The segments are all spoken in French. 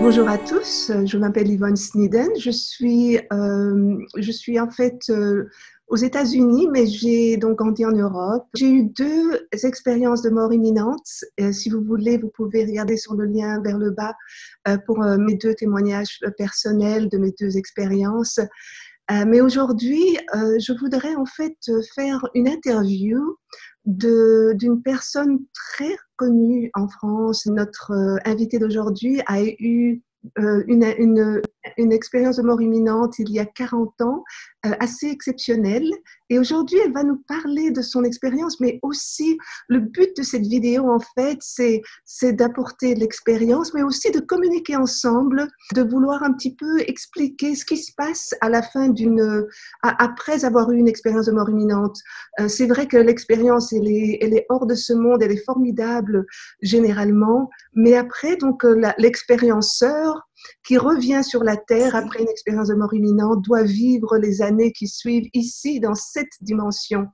Bonjour à tous, je m'appelle Yvonne Sneden, je suis en fait aux États-Unis, mais j'ai donc grandi en Europe. J'ai eu 2 expériences de mort imminente. Si vous voulez, vous pouvez regarder sur le lien vers le bas pour mes 2 témoignages personnels de mes 2 expériences. Mais aujourd'hui, je voudrais en fait faire une interview d'une personne très connue en France. Notre invitée d'aujourd'hui a eu une expérience de mort imminente il y a 40 ans, assez exceptionnelle. Et aujourd'hui, elle va nous parler de son expérience, mais aussi le but de cette vidéo, en fait, c'est d'apporter de l'expérience, mais aussi de communiquer ensemble, de vouloir un petit peu expliquer ce qui se passe à la fin après avoir eu une expérience de mort imminente. C'est vrai que l'expérience, elle est hors de ce monde, elle est formidable généralement, mais après, donc, l'expérienceur qui revient sur la Terre après une expérience de mort imminente doit vivre les années qui suivent ici, dans cette dimension.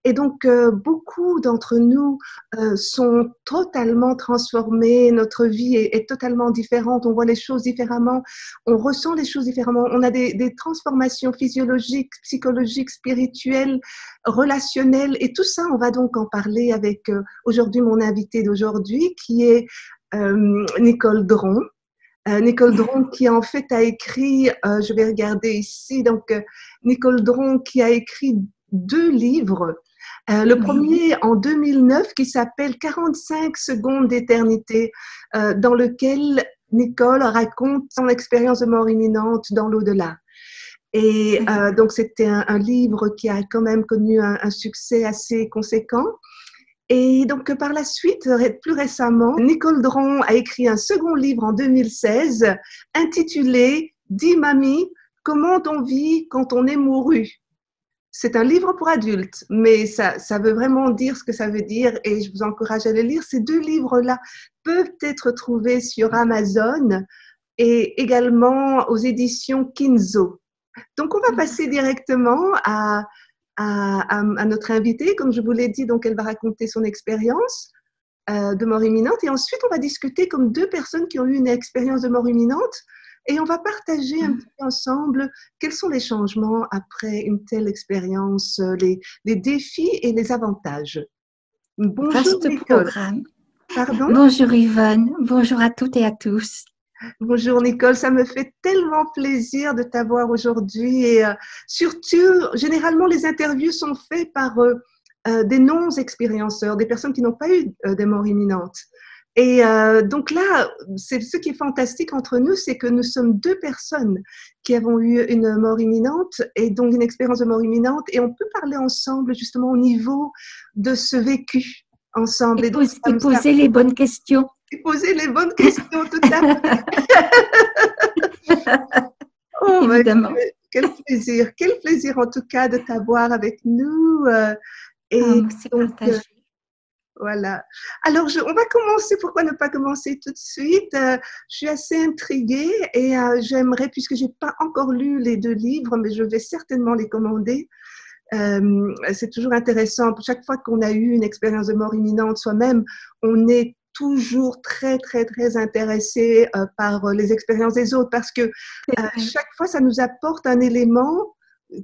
Et donc, beaucoup d'entre nous sont totalement transformés, notre vie est totalement différente, on voit les choses différemment, on ressent les choses différemment, on a des transformations physiologiques, psychologiques, spirituelles, relationnelles, et tout ça, on va donc en parler avec aujourd'hui mon invitée d'aujourd'hui, qui est Nicole Dron. Nicole Dron qui en fait a écrit, je vais regarder ici, donc Nicole Dron qui a écrit 2 livres. Le premier en 2009 qui s'appelle 45 secondes d'éternité, dans lequel Nicole raconte son expérience de mort imminente dans l'au-delà. Et donc c'était un livre qui a quand même connu un succès assez conséquent. Et donc, par la suite, plus récemment, Nicole Dron a écrit un second livre en 2016 intitulé « Dis mamie, comment on vit quand on est mouru ?» C'est un livre pour adultes, mais ça veut vraiment dire ce que ça veut dire et je vous encourage à le lire. Ces 2 livres-là peuvent être trouvés sur Amazon et également aux éditions Kinzo. Donc, on va passer directement à notre invitée. Comme je vous l'ai dit, donc elle va raconter son expérience de mort imminente et ensuite on va discuter comme 2 personnes qui ont eu une expérience de mort imminente et on va partager un petit peu ensemble quels sont les changements après une telle expérience, les défis et les avantages. Bonjour Vaste Nicole. programme. Pardon? Bonjour Yvonne, bonjour à toutes et à tous. Bonjour Nicole, ça me fait tellement plaisir de t'avoir aujourd'hui et surtout, généralement les interviews sont faites par des non-expérienceurs, des personnes qui n'ont pas eu des morts imminentes. Et donc là, c'est ce qui est fantastique entre nous, c'est que nous sommes 2 personnes qui avons eu une mort imminente et donc une expérience de mort imminente et on peut parler ensemble justement au niveau de ce vécu ensemble. Et poser les bonnes questions. Et poser les bonnes questions, tout à fait. Oh, évidemment. Quel plaisir en tout cas de t'avoir avec nous. C'est partagé. Voilà. Alors, on va commencer. Pourquoi ne pas commencer tout de suite? Je suis assez intriguée et j'aimerais, puisque j'ai pas encore lu les 2 livres, mais je vais certainement les commander. C'est toujours intéressant. Chaque fois qu'on a eu une expérience de mort imminente soi-même, on est toujours très, très, très intéressé par les expériences des autres parce que chaque fois, ça nous apporte un élément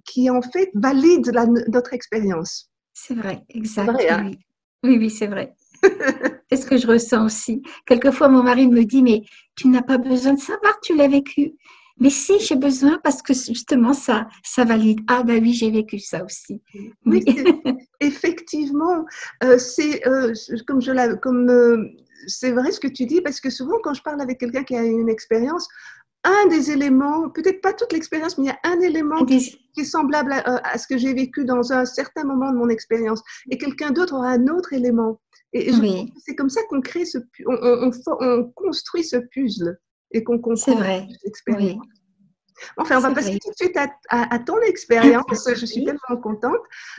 qui, en fait, valide notre expérience. C'est vrai, exact. C'est vrai, hein? Oui, c'est vrai. C'est ce que je ressens aussi. Quelquefois, mon mari me dit, mais tu n'as pas besoin de savoir que tu l'as vécu. Mais si, j'ai besoin parce que justement, ça valide. Ah ben oui, j'ai vécu ça aussi. Oui, effectivement, c'est c'est vrai ce que tu dis parce que souvent quand je parle avec quelqu'un qui a une expérience, un des éléments, peut-être pas toute l'expérience, mais il y a un élément qui est semblable à ce que j'ai vécu dans un certain moment de mon expérience et quelqu'un d'autre aura un autre élément. Et je pense que c'est comme ça qu'on crée on construit ce puzzle et qu'on comprend l'expérience. Oui. Enfin, on va passer tout de suite à ton expérience. Je suis tellement contente.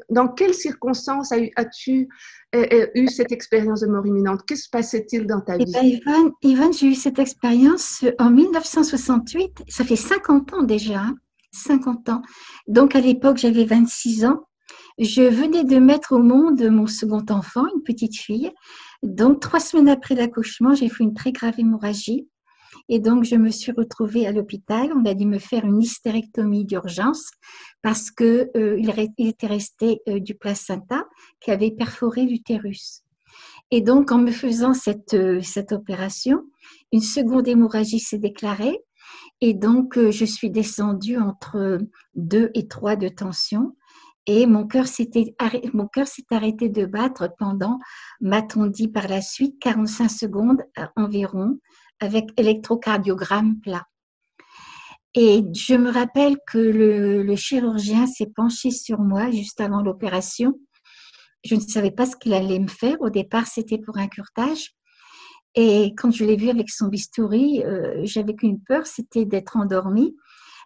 Dans quelles circonstances as-tu eu cette expérience de mort imminente? Que se passait-il dans ta vie? Yvonne, j'ai eu cette expérience en 1968. Ça fait 50 ans déjà. 50 ans. Donc, à l'époque, j'avais 26 ans. Je venais de mettre au monde mon second enfant, une petite fille. Donc, 3 semaines après l'accouchement, j'ai fait une très grave hémorragie. Et donc, je me suis retrouvée à l'hôpital. On a dû me faire une hystérectomie d'urgence parce que il était resté du placenta qui avait perforé l'utérus. Et donc, en me faisant cette opération, une seconde hémorragie s'est déclarée. Et donc, je suis descendue entre 2 et 3 de tension. Et mon cœur s'est arrêté de battre pendant, m'a-t-on dit par la suite, 45 secondes environ, avec électrocardiogramme plat. Et je me rappelle que le chirurgien s'est penché sur moi juste avant l'opération. Je ne savais pas ce qu'il allait me faire. Au départ, c'était pour un curetage. Et quand je l'ai vu avec son bistouri, j'avais qu'une peur, c'était d'être endormie.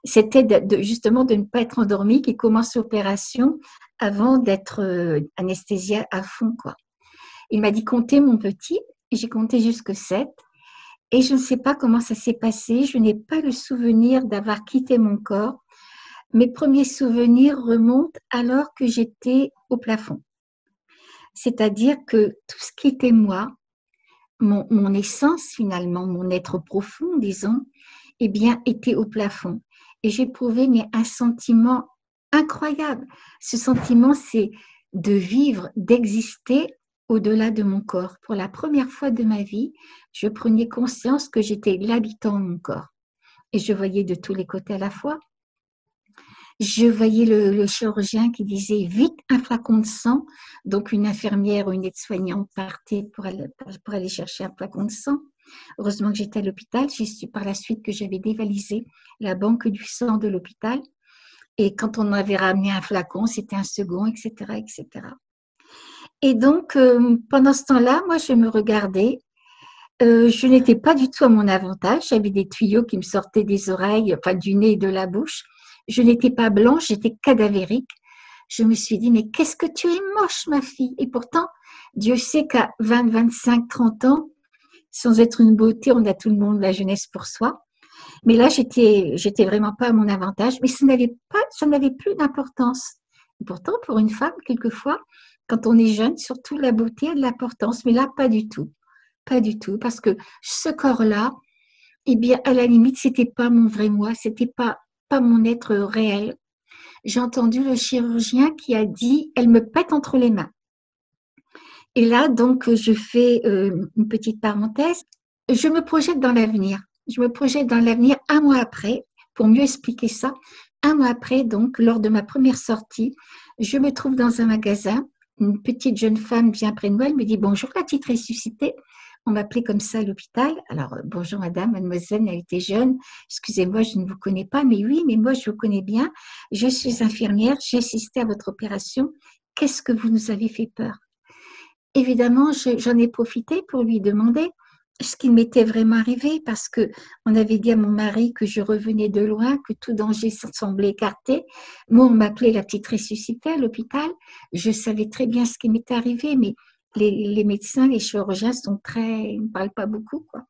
C'était justement de ne pas être endormie, qui commence l'opération avant d'être anesthésiée à fond, quoi. Il m'a dit comptez mon petit, et j'ai compté jusque 7. Et je ne sais pas comment ça s'est passé. Je n'ai pas le souvenir d'avoir quitté mon corps. Mes premiers souvenirs remontent alors que j'étais au plafond. C'est-à-dire que tout ce qui était moi, mon essence finalement, mon être profond, disons, eh bien, était au plafond. Et j'éprouvais un sentiment incroyable. Ce sentiment, c'est de vivre, d'exister au-delà de mon corps. Pour la première fois de ma vie, je prenais conscience que j'étais l'habitant de mon corps. Et je voyais de tous les côtés à la fois. Je voyais le chirurgien qui disait vite un flacon de sang. Donc, une infirmière ou une aide-soignante partait pour aller chercher un flacon de sang. Heureusement que j'étais à l'hôpital. J'ai su par la suite que j'avais dévalisé la banque du sang de l'hôpital. Et quand on avait ramené un flacon, c'était un second, etc., etc. Et donc, pendant ce temps-là, moi, je me regardais. Je n'étais pas du tout à mon avantage. J'avais des tuyaux qui me sortaient des oreilles, enfin du nez et de la bouche. Je n'étais pas blanche, j'étais cadavérique. Je me suis dit, mais qu'est-ce que tu es moche, ma fille. Et pourtant, Dieu sait qu'à 20, 25, 30 ans, sans être une beauté, on a tout le monde la jeunesse pour soi. Mais là, j'étais vraiment pas à mon avantage, mais ça n'avait plus d'importance. Et pourtant, pour une femme, quelquefois, quand on est jeune, surtout la beauté a de l'importance, mais là, pas du tout. Pas du tout, parce que ce corps-là, eh bien, à la limite, c'était pas mon vrai moi, c'était pas mon être réel. J'ai entendu le chirurgien qui a dit, elle me pète entre les mains. Et là, donc, je fais une petite parenthèse. Je me projette dans l'avenir. Je me projette dans l'avenir un mois après, pour mieux expliquer ça. Un mois après, donc, lors de ma première sortie, je me trouve dans un magasin. Une petite jeune femme vient près de moi, elle me dit « Bonjour, la petite ressuscitée ». On m'appelait comme ça à l'hôpital. Alors, bonjour madame, mademoiselle, elle était jeune. Excusez-moi, je ne vous connais pas. Mais oui, mais moi, je vous connais bien. Je suis infirmière, j'ai assisté à votre opération. Qu'est-ce que vous nous avez fait peur? Évidemment, j'en ai profité pour lui demander ce qui m'était vraiment arrivé parce que on avait dit à mon mari que je revenais de loin, que tout danger semblait écarté. Moi, on m'appelait la petite ressuscitée à l'hôpital. Je savais très bien ce qui m'était arrivé, mais les médecins, les chirurgiens ils ne parlent pas beaucoup, quoi.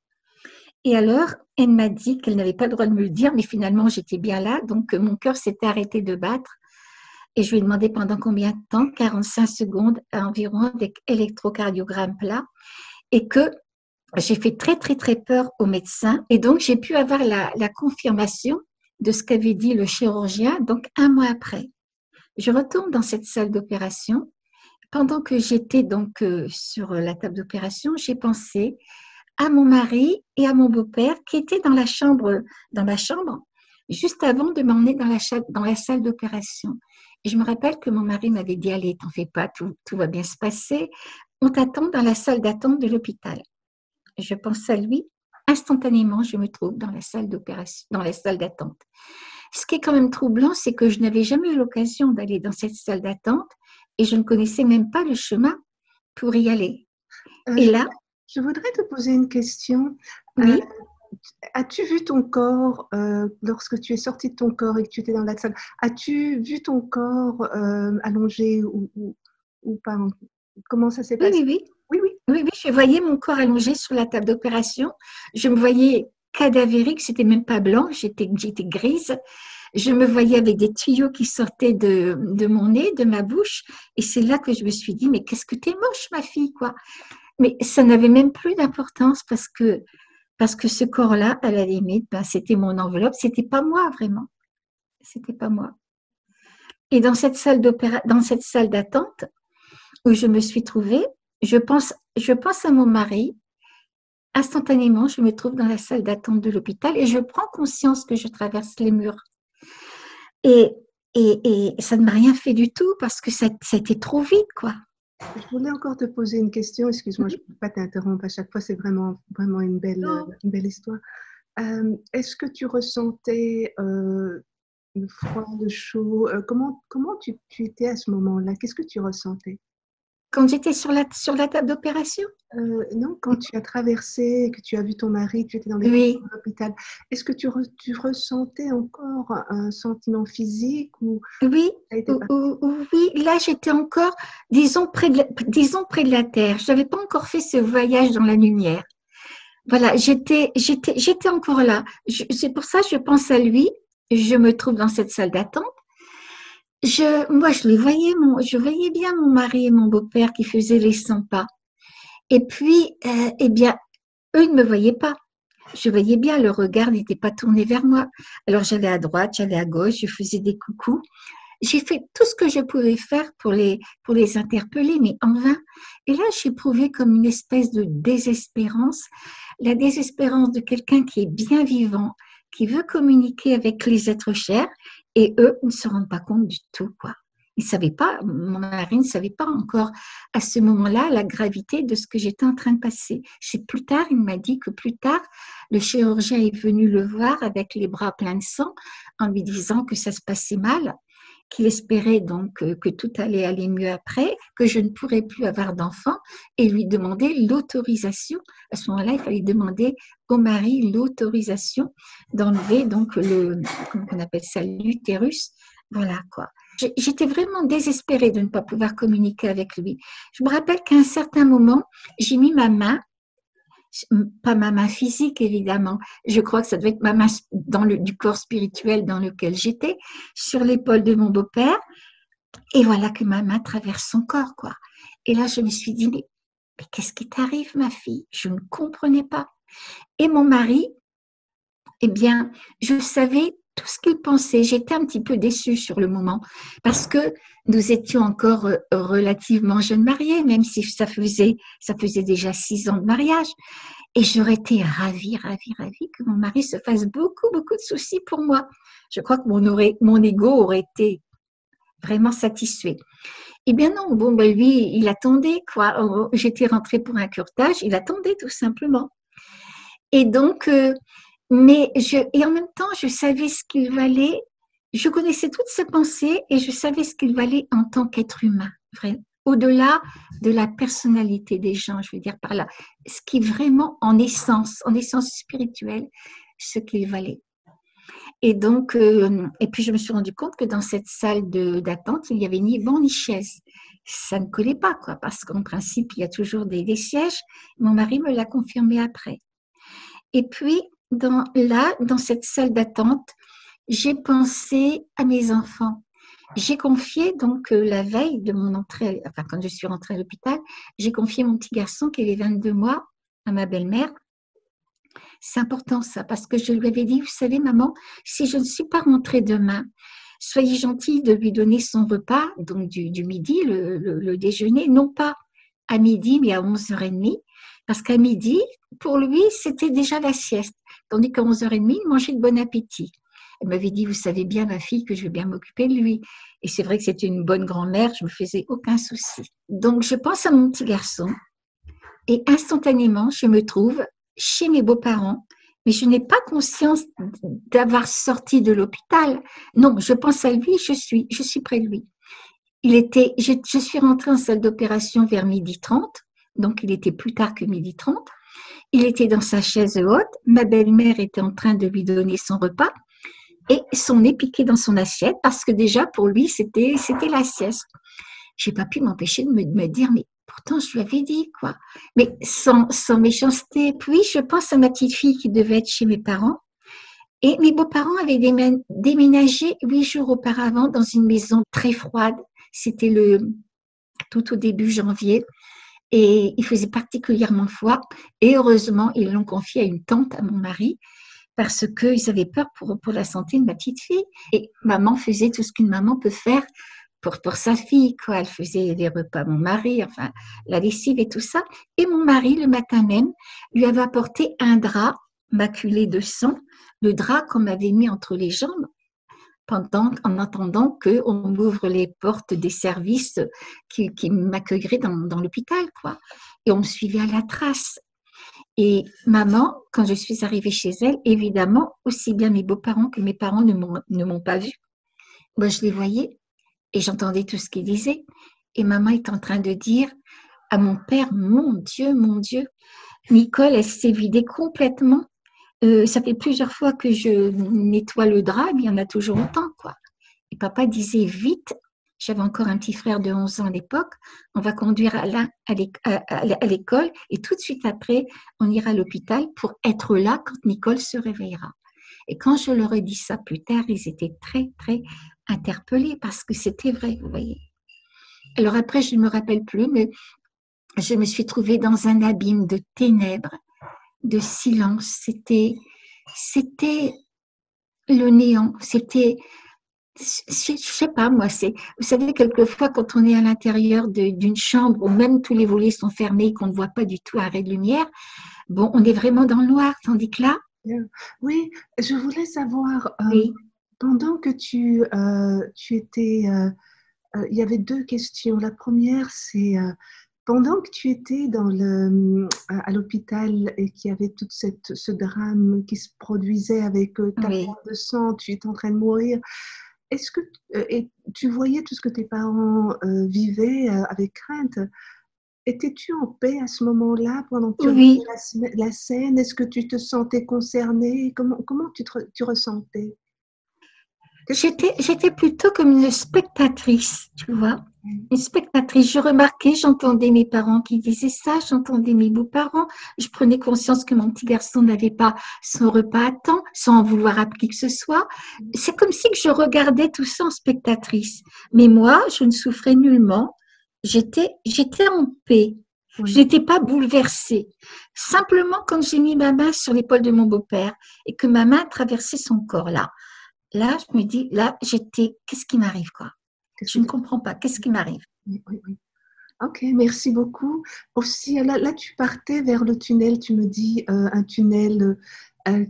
Et alors, elle m'a dit qu'elle n'avait pas le droit de me le dire, mais finalement, j'étais bien là. Donc, mon cœur s'était arrêté de battre. Et je lui ai demandé pendant combien de temps, 45 secondes environ avec électrocardiogramme plat. Et que j'ai fait très, très, très peur aux médecins. Et donc, j'ai pu avoir la confirmation de ce qu'avait dit le chirurgien, donc un mois après. Je retourne dans cette salle d'opération. Pendant que j'étais donc sur la table d'opération, j'ai pensé à mon mari et à mon beau-père qui étaient dans ma chambre, juste avant de m'emmener dans la salle d'opération. Et je me rappelle que mon mari m'avait dit, allez, t'en fais pas, tout va bien se passer. On t'attend dans la salle d'attente de l'hôpital. Je pense à lui. Instantanément, je me trouve dans la salle d'opération, dans la salle d'attente. Ce qui est quand même troublant, c'est que je n'avais jamais eu l'occasion d'aller dans cette salle d'attente et je ne connaissais même pas le chemin pour y aller. Et là, je voudrais te poser une question. Oui. As-tu vu ton corps lorsque tu es sortie de ton corps et que tu étais dans la salle? As-tu vu ton corps allongé ou pas? Comment ça s'est passé? Oui, je voyais mon corps allongé sur la table d'opération. Je me voyais cadavérique, c'était même pas blanc, j'étais grise. Je me voyais avec des tuyaux qui sortaient de mon nez, de ma bouche. Et c'est là que je me suis dit, mais qu'est-ce que t'es moche, ma fille, quoi. Mais ça n'avait même plus d'importance parce que Parce que ce corps-là, à la limite, ben, c'était mon enveloppe, c'était pas moi vraiment. C'était pas moi. Et dans cette salle d'attente où je me suis trouvée, je pense à mon mari. Instantanément, je me trouve dans la salle d'attente de l'hôpital et je prends conscience que je traverse les murs. Et, et ça ne m'a rien fait du tout parce que ça a été trop vite, quoi. Je voulais encore te poser une question. Excuse-moi, je ne peux pas t'interrompre à chaque fois. C'est vraiment, vraiment une belle histoire. Est-ce que tu ressentais le froid, le chaud? Comment tu étais à ce moment-là? Qu'est-ce que tu ressentais? Quand j'étais sur la table d'opération? Non, quand tu as traversé, que tu as vu ton mari, tu étais dans les Oui. couloirs de l'hôpital, est-ce que tu ressentais encore un sentiment physique ou Oui, ça a été oui, là j'étais encore, disons, près de la terre. Je n'avais pas encore fait ce voyage dans la lumière. Voilà, j'étais encore là. C'est pour ça que je pense à lui. Je me trouve dans cette salle d'attente. Moi, je voyais bien mon mari et mon beau-père qui faisaient les 100 pas. Et puis, eh bien, eux, ils ne me voyaient pas. Je voyais bien, le regard n'était pas tourné vers moi. Alors, j'allais à droite, j'allais à gauche, je faisais des coucous. J'ai fait tout ce que je pouvais faire pour les interpeller, mais en vain. Et là, j'éprouvais comme une espèce de désespérance, la désespérance de quelqu'un qui est bien vivant, qui veut communiquer avec les êtres chers, et eux ne se rendent pas compte du tout, quoi. Ils savaient pas, mon mari ne savait pas encore à ce moment-là la gravité de ce que j'étais en train de passer. C'est plus tard, il m'a dit que plus tard, le chirurgien est venu le voir avec les bras pleins de sang en lui disant que ça se passait mal, qu'il espérait donc que tout allait aller mieux après, que je ne pourrais plus avoir d'enfant et lui demander l'autorisation. À ce moment-là, il fallait demander au mari l'autorisation d'enlever donc comment on appelle ça, l'utérus. Voilà quoi. J'étais vraiment désespérée de ne pas pouvoir communiquer avec lui. Je me rappelle qu'à un certain moment, j'ai mis ma main, pas ma main physique évidemment, je crois que ça devait être ma main du corps spirituel dans lequel j'étais, sur l'épaule de mon beau-père, et voilà que ma main traverse son corps, quoi. Et là, je me suis dit, mais qu'est-ce qui t'arrive, ma fille? Je ne comprenais pas. Et mon mari, eh bien, je savais tout ce qu'il pensait. J'étais un petit peu déçue sur le moment parce que nous étions encore relativement jeunes mariés, même si ça faisait déjà 6 ans de mariage. Et j'aurais été ravie que mon mari se fasse beaucoup, beaucoup de soucis pour moi. Je crois que mon ego aurait été vraiment satisfait. Eh bien non, bon, ben lui, il attendait, quoi. J'étais rentrée pour un curtage, il attendait tout simplement. Et donc, et en même temps, je savais ce qu'il valait, je connaissais toutes ses pensées et je savais ce qu'il valait en tant qu'être humain, au-delà de la personnalité des gens, je veux dire par là, ce qui vraiment en essence spirituelle, ce qu'il valait. Et donc, et puis je me suis rendu compte que dans cette salle d'attente, il n'y avait ni banc ni chaise. Ça ne collait pas, quoi, parce qu'en principe, il y a toujours des sièges. Mon mari me l'a confirmé après. Et puis, dans cette salle d'attente, j'ai pensé à mes enfants. J'ai confié donc la veille de mon entrée, enfin quand je suis rentrée à l'hôpital, j'ai confié mon petit garçon qui avait 22 mois à ma belle-mère. C'est important ça, parce que je lui avais dit, vous savez maman, si je ne suis pas rentrée demain, soyez gentille de lui donner son repas, donc du midi, le déjeuner, non pas à midi, mais à 11h30, parce qu'à midi, pour lui, c'était déjà la sieste, tandis qu'à 11h30, il mangeait de bon appétit. Elle m'avait dit, vous savez bien, ma fille, que je vais bien m'occuper de lui. Et c'est vrai que c'était une bonne grand-mère, je ne me faisais aucun souci. Donc, je pense à mon petit garçon et instantanément, je me trouve chez mes beaux-parents, mais je n'ai pas conscience d'avoir sorti de l'hôpital. Non, je pense à lui, je suis près de lui. Je suis rentrée en salle d'opération vers 12h30, donc il était plus tard que 12h30. Il était dans sa chaise haute, ma belle-mère était en train de lui donner son repas et son nez piqué dans son assiette parce que déjà pour lui c'était la sieste. J'ai pas pu m'empêcher de me dire mais pourtant je lui avais dit quoi, mais sans méchanceté. Puis je pense à ma petite fille qui devait être chez mes parents et mes beaux-parents avaient déménagé 8 jours auparavant dans une maison très froide. C'était tout au début janvier. Et il faisait particulièrement froid. Et heureusement, ils l'ont confié à une tante à mon mari parce qu'ils avaient peur pour la santé de ma petite fille. Et maman faisait tout ce qu'une maman peut faire pour sa fille, quoi. Elle faisait les repas à mon mari, enfin, la lessive et tout ça. Et mon mari, le matin même, lui avait apporté un drap maculé de sang, le drap qu'on m'avait mis entre les jambes en attendant qu'on ouvre les portes des services qui m'accueilleraient dans l'hôpital, quoi. Et on me suivait à la trace. Et maman, quand je suis arrivée chez elle, évidemment, aussi bien mes beaux-parents que mes parents ne m'ont pas vue. Moi, je les voyais et j'entendais tout ce qu'ils disaient. Et maman est en train de dire à mon père, mon Dieu, Nicole, elle s'est vidée complètement. Ça fait plusieurs fois que je nettoie le drap, mais il y en a toujours autant, quoi. Et papa disait vite, j'avais encore un petit frère de 11 ans à l'époque, on va conduire Alain à l'école et tout de suite après, on ira à l'hôpital pour être là quand Nicole se réveillera. Et quand je leur ai dit ça plus tard, ils étaient très, très interpellés parce que c'était vrai, vous voyez. Alors après, je ne me rappelle plus, mais je me suis trouvée dans un abîme de ténèbres, de silence. C'était le néant. C'était, je sais pas moi. Vous savez, quelquefois quand on est à l'intérieur d'une chambre où même tous les volets sont fermés, et qu'on ne voit pas du tout un ray de lumière, bon, on est vraiment dans le noir. Tandis que là, oui, je voulais savoir oui, pendant que tu étais, il y avait deux questions. La première, c'est pendant que tu étais à l'hôpital et qu'il y avait tout ce drame qui se produisait avec ta oui. perte de sang, tu étais en train de mourir. Est-ce que et tu voyais tout ce que tes parents vivaient avec crainte? Étais-tu en paix à ce moment-là pendant que tu Oui, regardais la scène? Est-ce que tu te sentais concernée? Comment tu ressentais? Qu'est-ce que j'étais plutôt comme une spectatrice, tu vois. Une spectatrice. Je remarquais, j'entendais mes parents qui disaient ça, j'entendais mes beaux-parents. Je prenais conscience que mon petit garçon n'avait pas son repas à temps, sans en vouloir à qui que ce soit. C'est comme si que je regardais tout ça en spectatrice. Mais moi, je ne souffrais nullement. J'étais en paix. Je Oui. n'étais pas bouleversée. Simplement, quand j'ai mis ma main sur l'épaule de mon beau-père et que ma main traversait son corps là, je me dis, là, qu'est-ce qui m'arrive, quoi? Qu'est-ce Je que ne tu comprends pas. Qu'est-ce qui m'arrive? Oui, oui, oui. Ok, merci beaucoup. Aussi, là, tu partais vers le tunnel, tu me dis un tunnel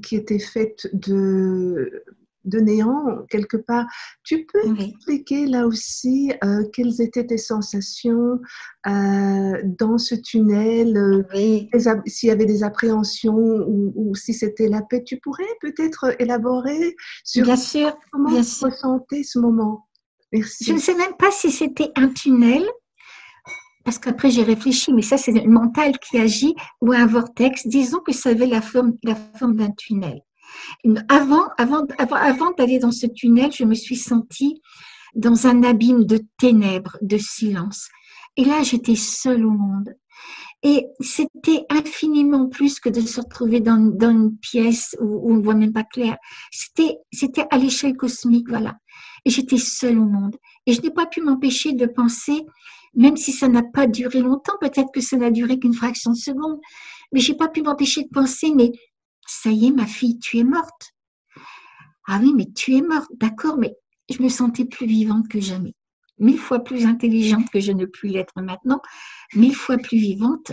qui était fait de néant quelque part. Tu peux Oui, expliquer là aussi quelles étaient tes sensations dans ce tunnel, oui, s'il y avait des appréhensions ou si c'était la paix. Tu pourrais peut-être élaborer sur bien sûr, comment bien tu sûr. ressentais ce moment. Je ne Merci. sais même pas si c'était un tunnel, parce qu'après j'ai réfléchi, mais ça c'est le mental qui agit, ou un vortex. Disons que ça avait la forme d'un tunnel. Avant d'aller dans ce tunnel, je me suis sentie dans un abîme de ténèbres, de silence. Et là, j'étais seule au monde. Et c'était infiniment plus que de se retrouver dans une pièce où on ne voit même pas clair. C'était à l'échelle cosmique, voilà. Et j'étais seule au monde. Et je n'ai pas pu m'empêcher de penser, même si ça n'a pas duré longtemps, peut-être que ça n'a duré qu'une fraction de seconde, mais j'ai pas pu m'empêcher de penser, mais ça y est, ma fille, tu es morte. Ah oui, mais tu es morte, d'accord, mais je me sentais plus vivante que jamais. 1000 fois plus intelligente que je ne puis l'être maintenant, 1000 fois plus vivante.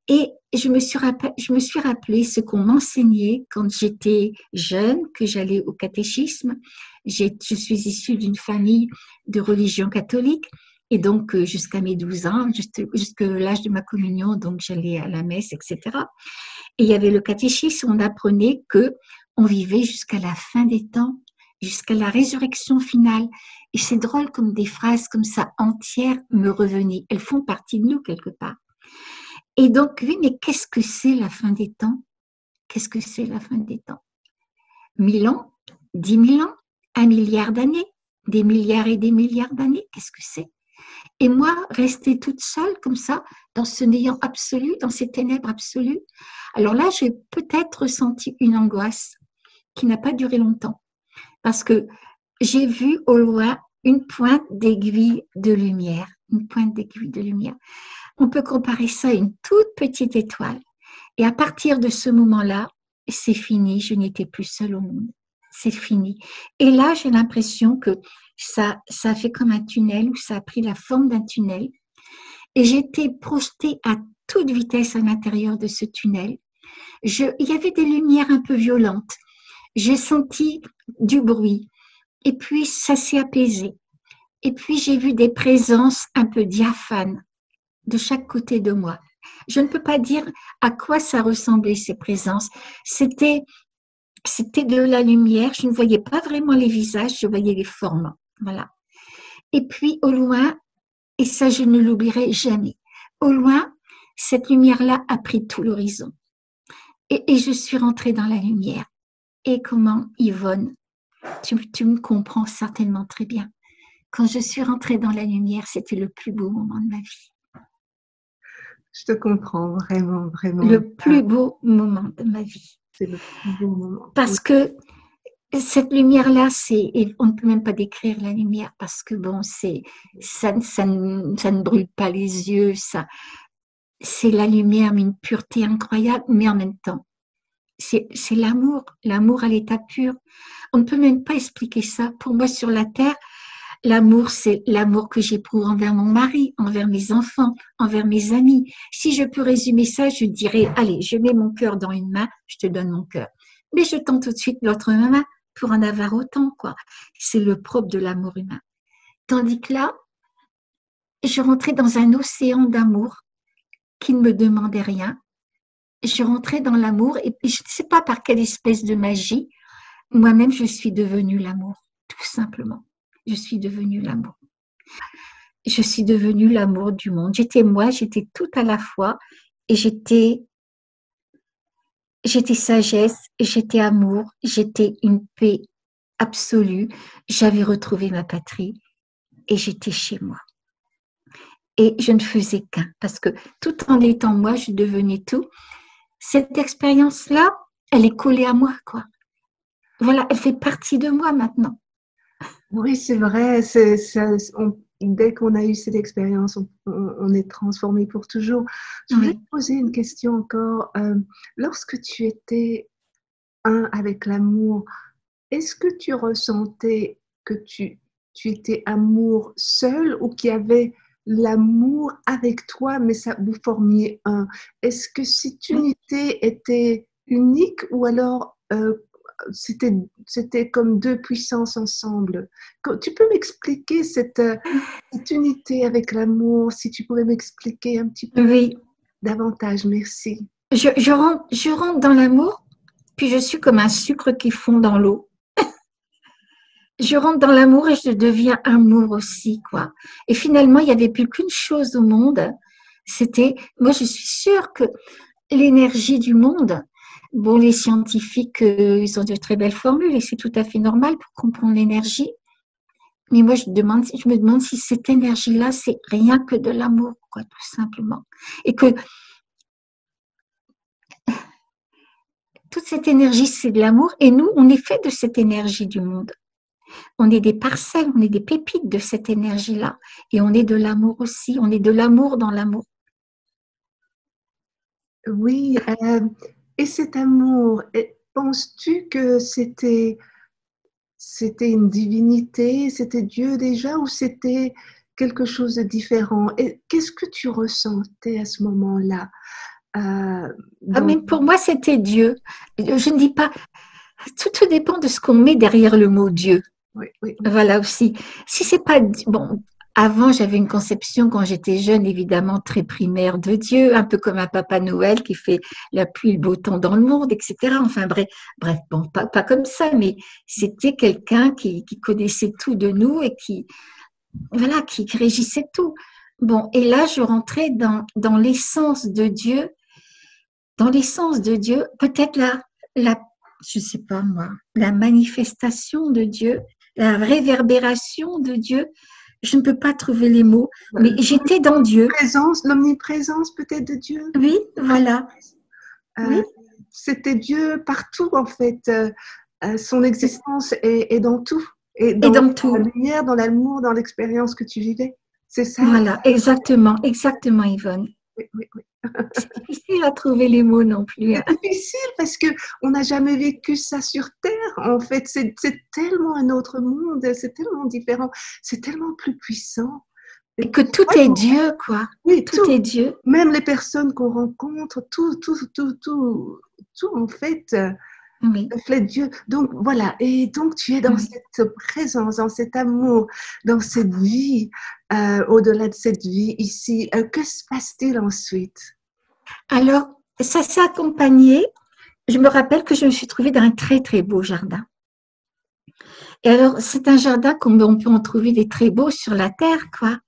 Et je me suis rappelé ce qu'on m'enseignait quand j'étais jeune, que j'allais au catéchisme. Je suis issue d'une famille de religion catholique. Et donc, jusqu'à mes 12 ans, jusqu'à l'âge de ma communion, donc j'allais à la messe, etc. Et il y avait le catéchisme, on apprenait que on vivait jusqu'à la fin des temps, jusqu'à la résurrection finale. Et c'est drôle comme des phrases comme ça entières me revenaient. Elles font partie de nous quelque part. Et donc, oui, mais qu'est-ce que c'est la fin des temps? Qu'est-ce que c'est la fin des temps? 1000 ans, 10 000 ans, 1 milliard d'années, des milliards et des milliards d'années, qu'est-ce que c'est? Et moi, rester toute seule comme ça, dans ce néant absolu, dans ces ténèbres absolues, alors là, j'ai peut-être ressenti une angoisse qui n'a pas duré longtemps, parce que j'ai vu au loin une pointe d'aiguille de lumière, une pointe d'aiguille de lumière. on peut comparer ça à une toute petite étoile. Et à partir de ce moment-là, c'est fini, je n'étais plus seule au monde. C'est fini. Et là, j'ai l'impression que ça a fait comme un tunnel, ou ça a pris la forme d'un tunnel. Et j'étais projetée à toute vitesse à l'intérieur de ce tunnel. Il y avait des lumières un peu violentes. J'ai senti du bruit. Et puis, ça s'est apaisé. Et puis, j'ai vu des présences un peu diaphanes de chaque côté de moi. Je ne peux pas dire à quoi ça ressemblait, ces présences. C'était de la lumière. Je ne voyais pas vraiment les visages, je voyais les formes. Voilà. Et puis, au loin, et ça, je ne l'oublierai jamais, au loin, cette lumière-là a pris tout l'horizon. Et je suis rentrée dans la lumière. Et comment, Yvonne, tu me comprends certainement très bien. Quand je suis rentrée dans la lumière, c'était le plus beau moment de ma vie. Je te comprends vraiment, vraiment. Le plus beau moment de ma vie. C'est le plus beau moment. Parce que cette lumière-là, on ne peut même pas décrire la lumière parce que bon, ça ne brûle pas les yeux, c'est la lumière, mais une pureté incroyable, mais en même temps, c'est l'amour à l'état pur. On ne peut même pas expliquer ça. Pour moi, sur la terre, l'amour, c'est l'amour que j'éprouve envers mon mari, envers mes enfants, envers mes amis. Si je peux résumer ça, je dirais, allez, je mets mon cœur dans une main, je te donne mon cœur. Mais je tends tout de suite l'autre main pour en avoir autant, quoi. C'est le propre de l'amour humain. Tandis que là, je rentrais dans un océan d'amour qui ne me demandait rien. Je rentrais dans l'amour et je ne sais pas par quelle espèce de magie, moi-même, je suis devenue l'amour, tout simplement. Je suis devenue l'amour. Je suis devenue l'amour du monde. J'étais tout à la fois et j'étais sagesse, j'étais amour, j'étais une paix absolue. J'avais retrouvé ma patrie et j'étais chez moi. Et je ne faisais qu'un parce que tout en étant moi, je devenais tout. Cette expérience-là, elle est collée à moi, quoi. Voilà, elle fait partie de moi maintenant. Oui, c'est vrai. Dès qu'on a eu cette expérience, on est transformé pour toujours. Je voulais te poser une question encore. Lorsque tu étais un avec l'amour, est-ce que tu ressentais que tu étais amour seul ou qu'il y avait l'amour avec toi, mais ça vous formiez un? Est-ce que cette unité était unique ou alors c'était comme deux puissances ensemble? Tu peux m'expliquer cette unité avec l'amour, si tu pouvais m'expliquer un petit peu davantage, merci. Je rentre dans l'amour, puis je suis comme un sucre qui fond dans l'eau. Je rentre dans l'amour et je deviens amour aussi, quoi. Et finalement, il n'y avait plus qu'une chose au monde, moi je suis sûre que l'énergie du monde, bon, les scientifiques, ils ont de très belles formules et c'est tout à fait normal pour comprendre l'énergie. Mais moi, je me demande si cette énergie-là, c'est rien que de l'amour, quoi, tout simplement. Et que toute cette énergie, c'est de l'amour. Et nous, on est fait de cette énergie du monde. On est des parcelles, on est des pépites de cette énergie-là. Et on est de l'amour aussi. On est de l'amour dans l'amour. Oui, et cet amour, penses-tu que c'était une divinité, c'était Dieu déjà, ou c'était quelque chose de différent? Et qu'est-ce que tu ressentais à ce moment-là? Mais pour moi, c'était Dieu. Je ne dis pas, tout dépend de ce qu'on met derrière le mot Dieu. Oui. Voilà aussi. Si c'est pas bon, avant j'avais une conception quand j'étais jeune, évidemment très primaire de Dieu, un peu comme un Papa Noël qui fait la pluie, le beau temps dans le monde, etc. Enfin bref, bon, pas comme ça, mais c'était quelqu'un qui connaissait tout de nous et qui régissait tout. Bon, et là je rentrais dans l'essence de Dieu, peut-être je sais pas moi, la manifestation de Dieu, la réverbération de Dieu. Je ne peux pas trouver les mots, mais j'étais dans Dieu. L'omniprésence peut-être de Dieu. Oui, voilà. Oui. C'était Dieu partout en fait. Son existence est dans tout. Et dans tout. La lumière, dans l'amour, dans l'expérience que tu vivais. C'est ça. Voilà, exactement, exactement, Yvonne. Oui, oui, oui. C'est difficile à trouver les mots non plus, hein. C'est difficile parce que on n'a jamais vécu ça sur Terre. En fait, c'est tellement un autre monde, c'est tellement différent, c'est tellement plus puissant. Et Et que tout est vraiment, Dieu, quoi. oui, Tout tout, est Dieu. même les personnes qu'on rencontre, tout en fait Oui, reflète Dieu. Donc voilà, et donc tu es dans oui. cette présence, dans cet amour, dans cette vie, au-delà de cette vie ici. Que se passe-t-il ensuite? Alors, ça s'est accompagné. Je me rappelle que je me suis trouvée dans un très, très beau jardin. Et alors, c'est un jardin comme on peut en trouver des très beaux sur la terre, quoi.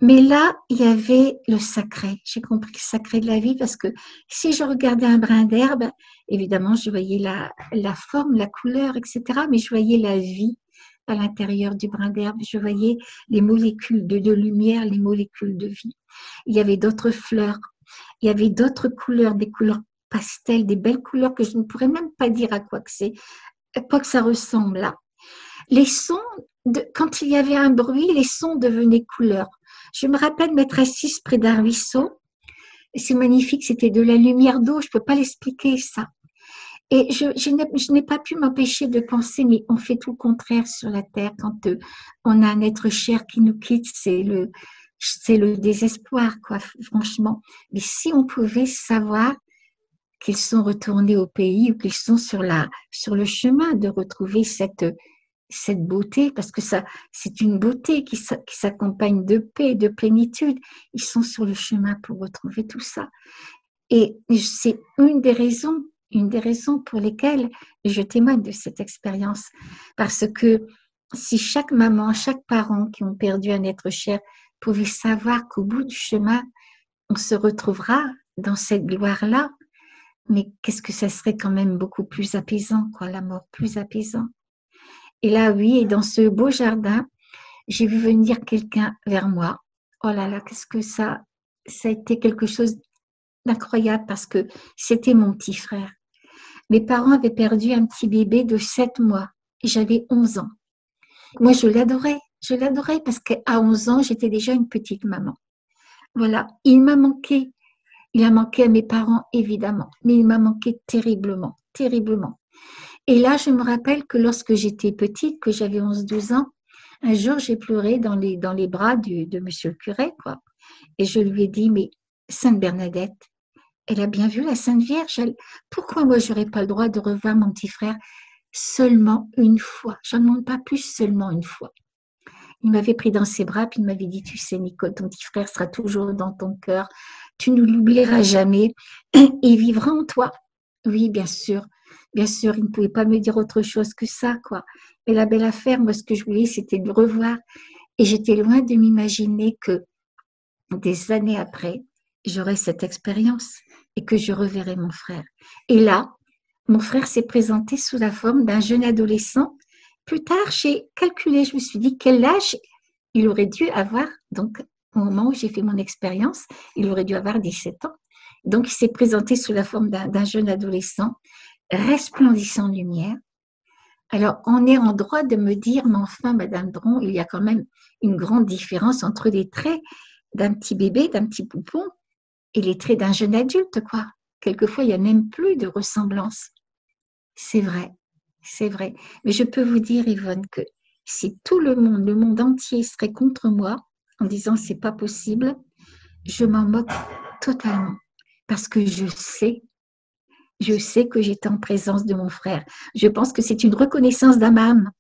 Mais là, il y avait le sacré. J'ai compris le sacré de la vie parce que si je regardais un brin d'herbe, évidemment, je voyais la forme, la couleur, etc. Mais je voyais la vie à l'intérieur du brin d'herbe. Je voyais les molécules de lumière, les molécules de vie. Il y avait d'autres fleurs. Il y avait d'autres couleurs, des couleurs pastel, des belles couleurs que je ne pourrais même pas dire à quoi que c'est, à quoi que ça ressemble là. Les sons, quand il y avait un bruit, les sons devenaient couleurs. Je me rappelle m'être assise près d'un ruisseau. C'est magnifique, c'était de la lumière d'eau, je ne peux pas l'expliquer ça. Et je n'ai pas pu m'empêcher de penser, mais on fait tout le contraire sur la terre quand on a un être cher qui nous quitte, c'est le désespoir, quoi, franchement. Mais si on pouvait savoir qu'ils sont retournés au pays ou qu'ils sont sur le chemin de retrouver cette beauté, parce que ça, c'est une beauté qui s'accompagne de paix, de plénitude. Ils sont sur le chemin pour retrouver tout ça. Et c'est une des raisons pour lesquelles je témoigne de cette expérience. Parce que si chaque maman, chaque parent qui ont perdu un être cher pouvait savoir qu'au bout du chemin, on se retrouvera dans cette gloire-là, mais qu'est-ce que ça serait quand même beaucoup plus apaisant, quoi, la mort, plus apaisant. Et là, oui, et dans ce beau jardin, j'ai vu venir quelqu'un vers moi. Oh là là, qu'est-ce que ça a été quelque chose d'incroyable parce que c'était mon petit frère. Mes parents avaient perdu un petit bébé de 7 mois et j'avais 11 ans. Moi, je l'adorais parce qu'à 11 ans, j'étais déjà une petite maman. Voilà, il m'a manqué. Il a manqué à mes parents, évidemment, mais il m'a manqué terriblement, terriblement. Et là, je me rappelle que lorsque j'étais petite, que j'avais 11 12 ans, un jour, j'ai pleuré dans les bras de monsieur le curé, quoi. Et je lui ai dit, mais Sainte Bernadette, elle a bien vu la Sainte Vierge. Pourquoi moi, je n'aurais pas le droit de revoir mon petit frère seulement une fois? Je n'en demande pas plus, seulement une fois. Il m'avait pris dans ses bras, puis il m'avait dit, tu sais, Nicole, ton petit frère sera toujours dans ton cœur. Tu ne l'oublieras jamais et il vivra en toi. Oui, bien sûr. Bien sûr, il ne pouvait pas me dire autre chose que ça, quoi. Mais la belle affaire, moi, ce que je voulais, c'était de le revoir. Et j'étais loin de m'imaginer que des années après, j'aurais cette expérience et que je reverrai mon frère. Et là, mon frère s'est présenté sous la forme d'un jeune adolescent. Plus tard, j'ai calculé, je me suis dit quel âge il aurait dû avoir. Donc, au moment où j'ai fait mon expérience, il aurait dû avoir 17 ans. Donc, il s'est présenté sous la forme d'un jeune adolescent, resplendissant de lumière. Alors, on est en droit de me dire, mais enfin, Madame Dron, il y a quand même une grande différence entre les traits d'un petit bébé, d'un petit poupon, et les traits d'un jeune adulte, quoi. Quelquefois, il n'y a même plus de ressemblance. C'est vrai, c'est vrai. Mais je peux vous dire, Yvonne, que si tout le monde entier serait contre moi, en disant c'est pas possible, je m'en moque totalement. Parce que je sais que j'étais en présence de mon frère. Je pense que c'est une reconnaissance d'âme.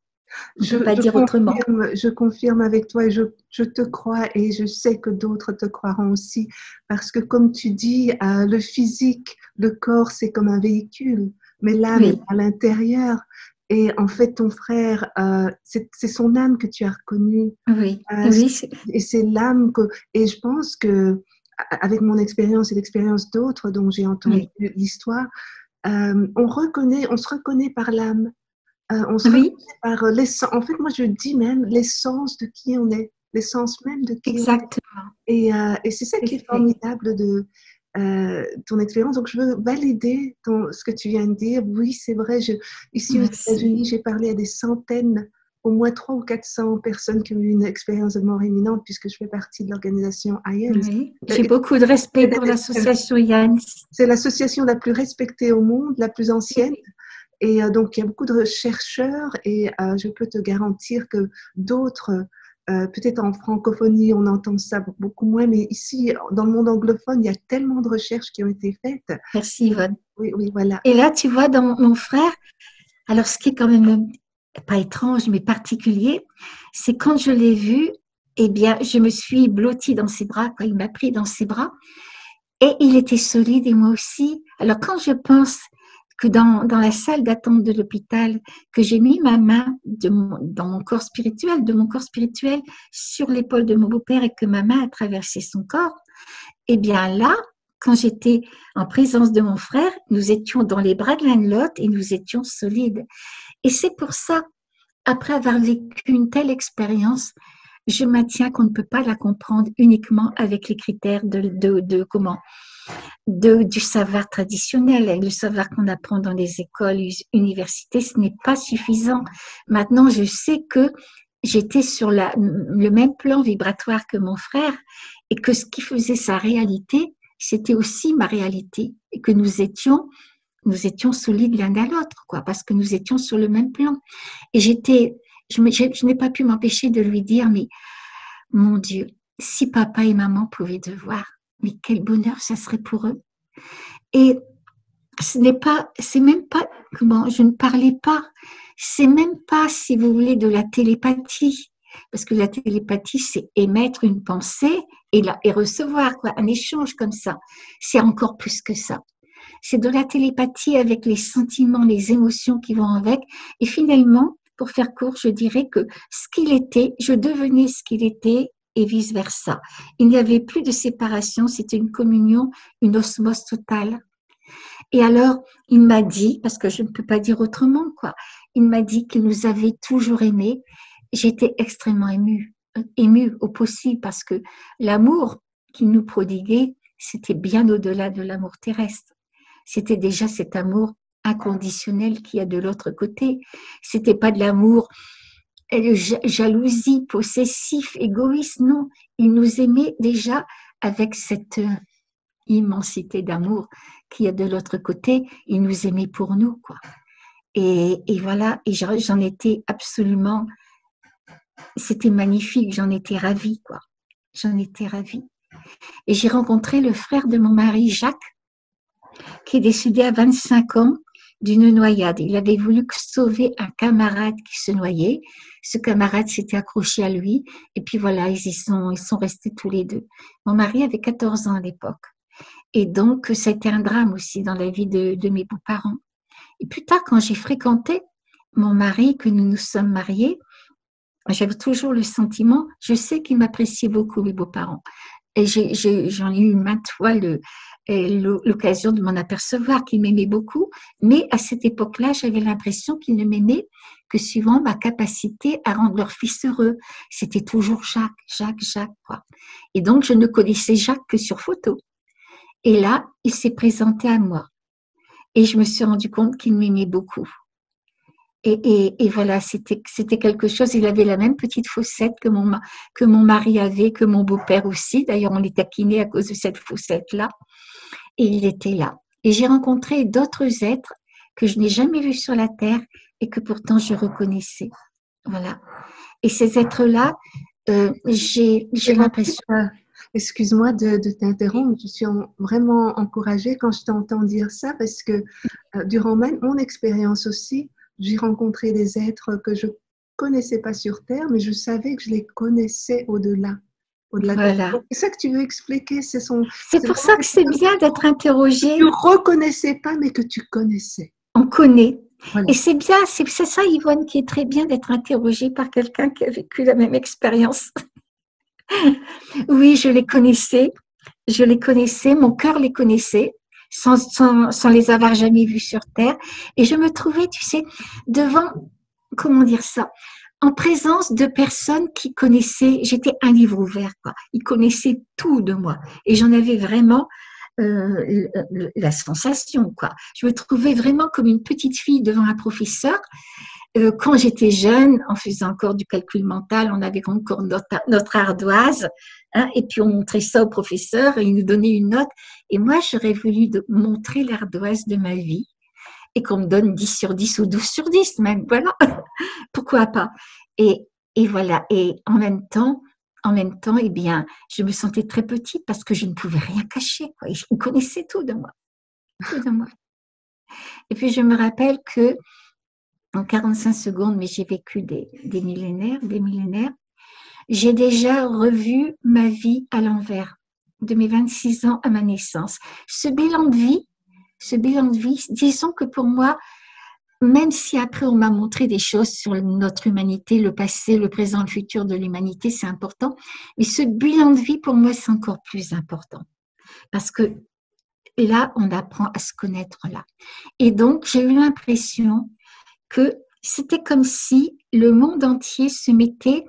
On ne peut pas dire autrement. Je confirme avec toi et je te crois et je sais que d'autres te croiront aussi parce que comme tu dis, le physique, le corps, c'est comme un véhicule, mais l'âme est Oui, à l'intérieur. Et en fait, ton frère, c'est son âme que tu as reconnue. oui, Euh, oui, et c'est l'âme que... Et je pense que, avec mon expérience et l'expérience d'autres dont j'ai entendu oui, l'histoire, on se reconnaît par l'âme. On se oui, reconnaît par l'essence. En fait, moi, je dis même l'essence de qui on est, l'essence même de qui on est. exactement. Et c'est ça qui C'est est vrai. formidable de ton expérience. Donc, je veux valider ce que tu viens de dire. Oui, c'est vrai. Ici aux Merci. États-Unis, j'ai parlé à des centaines. au moins 300 ou 400 personnes qui ont eu une expérience de mort imminente, puisque je fais partie de l'organisation IELTS. Oui. J'ai beaucoup de respect pour l'association Yann. C'est l'association la plus respectée au monde, la plus ancienne. Et donc, il y a beaucoup de chercheurs et je peux te garantir que d'autres, peut-être en francophonie, on entend ça beaucoup moins, mais ici, dans le monde anglophone, il y a tellement de recherches qui ont été faites. Merci Yvonne. Oui, voilà. Et là, tu vois, dans mon frère, alors ce qui est quand même pas étrange, mais particulier, c'est quand je l'ai vu, eh bien, je me suis blottie dans ses bras, quand il m'a pris dans ses bras, et il était solide et moi aussi. Alors quand je pense que dans la salle d'attente de l'hôpital, que j'ai mis ma main dans mon corps spirituel, de mon corps spirituel sur l'épaule de mon beau-père et que ma main a traversé son corps, eh bien là, quand j'étais en présence de mon frère, nous étions dans les bras de l'un de l'autre et nous étions solides. Et c'est pour ça, après avoir vécu une telle expérience, je maintiens qu'on ne peut pas la comprendre uniquement avec les critères du savoir traditionnel, le savoir qu'on apprend dans les écoles, universités, ce n'est pas suffisant. Maintenant, je sais que j'étais sur le même plan vibratoire que mon frère et que ce qui faisait sa réalité, c'était aussi ma réalité et que nous étions solides l'un à l'autre, quoi, parce que nous étions sur le même plan. Et je n'ai pas pu m'empêcher de lui dire, mais mon Dieu, si papa et maman pouvaient te voir, mais quel bonheur ça serait pour eux. Et c'est même pas, je ne parlais pas, c'est même pas, si vous voulez, de la télépathie, parce que la télépathie, c'est émettre une pensée et recevoir, quoi, un échange comme ça. C'est encore plus que ça. C'est de la télépathie avec les sentiments, les émotions qui vont avec. Et finalement, pour faire court, je dirais que ce qu'il était, je devenais ce qu'il était et vice-versa. Il n'y avait plus de séparation, c'était une communion, une osmose totale. Et alors, il m'a dit, parce que je ne peux pas dire autrement, quoi, il m'a dit qu'il nous avait toujours aimés. J'étais extrêmement émue au possible, parce que l'amour qu'il nous prodiguait, c'était bien au-delà de l'amour terrestre. C'était déjà cet amour inconditionnel qu'il y a de l'autre côté. C'était pas de l'amour jalousie, possessif, égoïste, non. Il nous aimait déjà avec cette immensité d'amour qu'il y a de l'autre côté. Il nous aimait pour nous, quoi. Et voilà, et j'en étais absolument, c'était magnifique, j'en étais ravie, quoi. J'en étais ravie. Et j'ai rencontré le frère de mon mari, Jacques, qui est décédé à 25 ans d'une noyade. Il avait voulu sauver un camarade qui se noyait. Ce camarade s'était accroché à lui. Et puis voilà, ils sont restés tous les deux. Mon mari avait 14 ans à l'époque. Et donc, ça a été un drame aussi dans la vie de mes beaux-parents. Et plus tard, quand j'ai fréquenté mon mari, que nous nous sommes mariés, j'avais toujours le sentiment, je sais qu'il m'appréciait beaucoup, mes beaux-parents. Et j'en ai eu maintes fois l'occasion de m'en apercevoir qu'il m'aimait beaucoup, mais à cette époque-là, j'avais l'impression qu'il ne m'aimait que suivant ma capacité à rendre leur fils heureux. C'était toujours Jacques, quoi. Et donc, je ne connaissais Jacques que sur photo. Et là, il s'est présenté à moi. Et je me suis rendu compte qu'il m'aimait beaucoup. Et voilà, c'était quelque chose. Il avait la même petite fossette que mon mari avait, que mon beau-père aussi. D'ailleurs, on les taquinait à cause de cette fossette-là. Et il était là. Et j'ai rencontré d'autres êtres que je n'ai jamais vus sur la terre et que pourtant je reconnaissais. Voilà. Et ces êtres-là, j'ai l'impression… Excuse-moi de t'interrompre, je suis vraiment encouragée quand je t'entends dire ça parce que durant mon expérience aussi, j'ai rencontré des êtres que je connaissais pas sur Terre, mais je savais que je les connaissais au-delà. Voilà. C'est ça que tu veux expliquer, c'est pour ça que c'est bien d'être interrogé. Que tu ne reconnaissais pas, mais que tu connaissais. On connaît. Voilà. Et c'est bien, c'est ça, Yvonne, qui est très bien d'être interrogée par quelqu'un qui a vécu la même expérience. Oui, je les connaissais, mon cœur les connaissait, sans les avoir jamais vus sur Terre. Et je me trouvais, tu sais, devant, comment dire ça, en présence de personnes qui connaissaient, j'étais un livre ouvert, quoi. Ils connaissaient tout de moi. Et j'en avais vraiment la sensation, quoi. Je me trouvais vraiment comme une petite fille devant un professeur. Quand j'étais jeune, on faisait encore du calcul mental, on avait encore notre ardoise, hein, et puis on montrait ça au professeur et il nous donnait une note. Et moi, j'aurais voulu montrer l'ardoise de ma vie et qu'on me donne 10 sur 10 ou 12 sur 10 même, voilà. Pourquoi pas? Et voilà. Et en même temps, eh bien, je me sentais très petite parce que je ne pouvais rien cacher, quoi. Ils connaissaient tout de moi, tout de moi. Et puis, je me rappelle que en 45 secondes, mais j'ai vécu des millénaires, j'ai déjà revu ma vie à l'envers, de mes 26 ans à ma naissance. Ce bilan de vie, disons que pour moi, même si après on m'a montré des choses sur notre humanité, le passé, le présent, le futur de l'humanité, c'est important, mais ce bilan de vie, pour moi, c'est encore plus important. Parce que là, on apprend à se connaître là. Et donc, j'ai eu l'impression que c'était comme si le monde entier se mettait,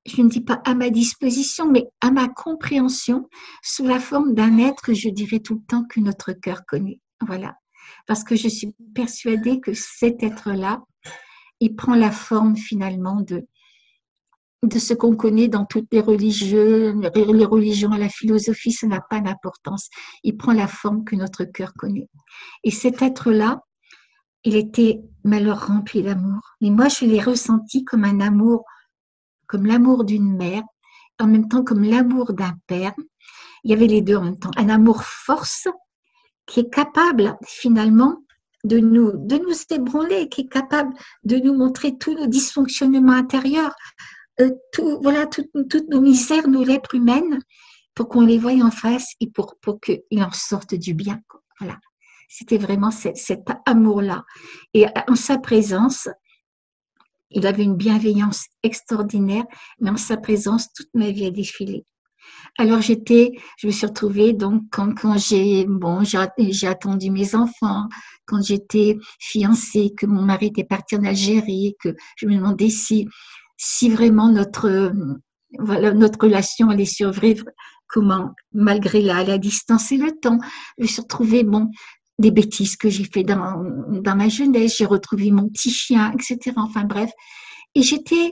je ne dis pas à ma disposition, mais à ma compréhension, sous la forme d'un être, je dirais tout le temps, que notre cœur connaît. Voilà. Parce que je suis persuadée que cet être-là, il prend la forme finalement de ce qu'on connaît dans toutes les religions, la philosophie, ça n'a pas d'importance. Il prend la forme que notre cœur connaît. Et cet être-là, il était malheur rempli d'amour. Mais moi, je l'ai ressenti comme un amour, comme l'amour d'une mère, en même temps comme l'amour d'un père. Il y avait les deux en même temps. Un amour force qui est capable finalement de nous ébranler, qui est capable de nous montrer tous nos dysfonctionnements intérieurs, toutes nos misères, nos lèpres humaines, pour qu'on les voie en face et pour qu'il en sorte du bien. Voilà. C'était vraiment cet amour-là. Et en sa présence, il avait une bienveillance extraordinaire, mais en sa présence, toute ma vie a défilé. Alors je me suis retrouvée donc quand j'ai attendu mes enfants, quand j'étais fiancée, que mon mari était parti en Algérie, que je me demandais si vraiment notre relation allait survivre, comment, malgré la distance et le temps. Je me suis retrouvée, des bêtises que j'ai fait dans ma jeunesse, j'ai retrouvé mon petit chien, etc. Enfin bref. Et j'étais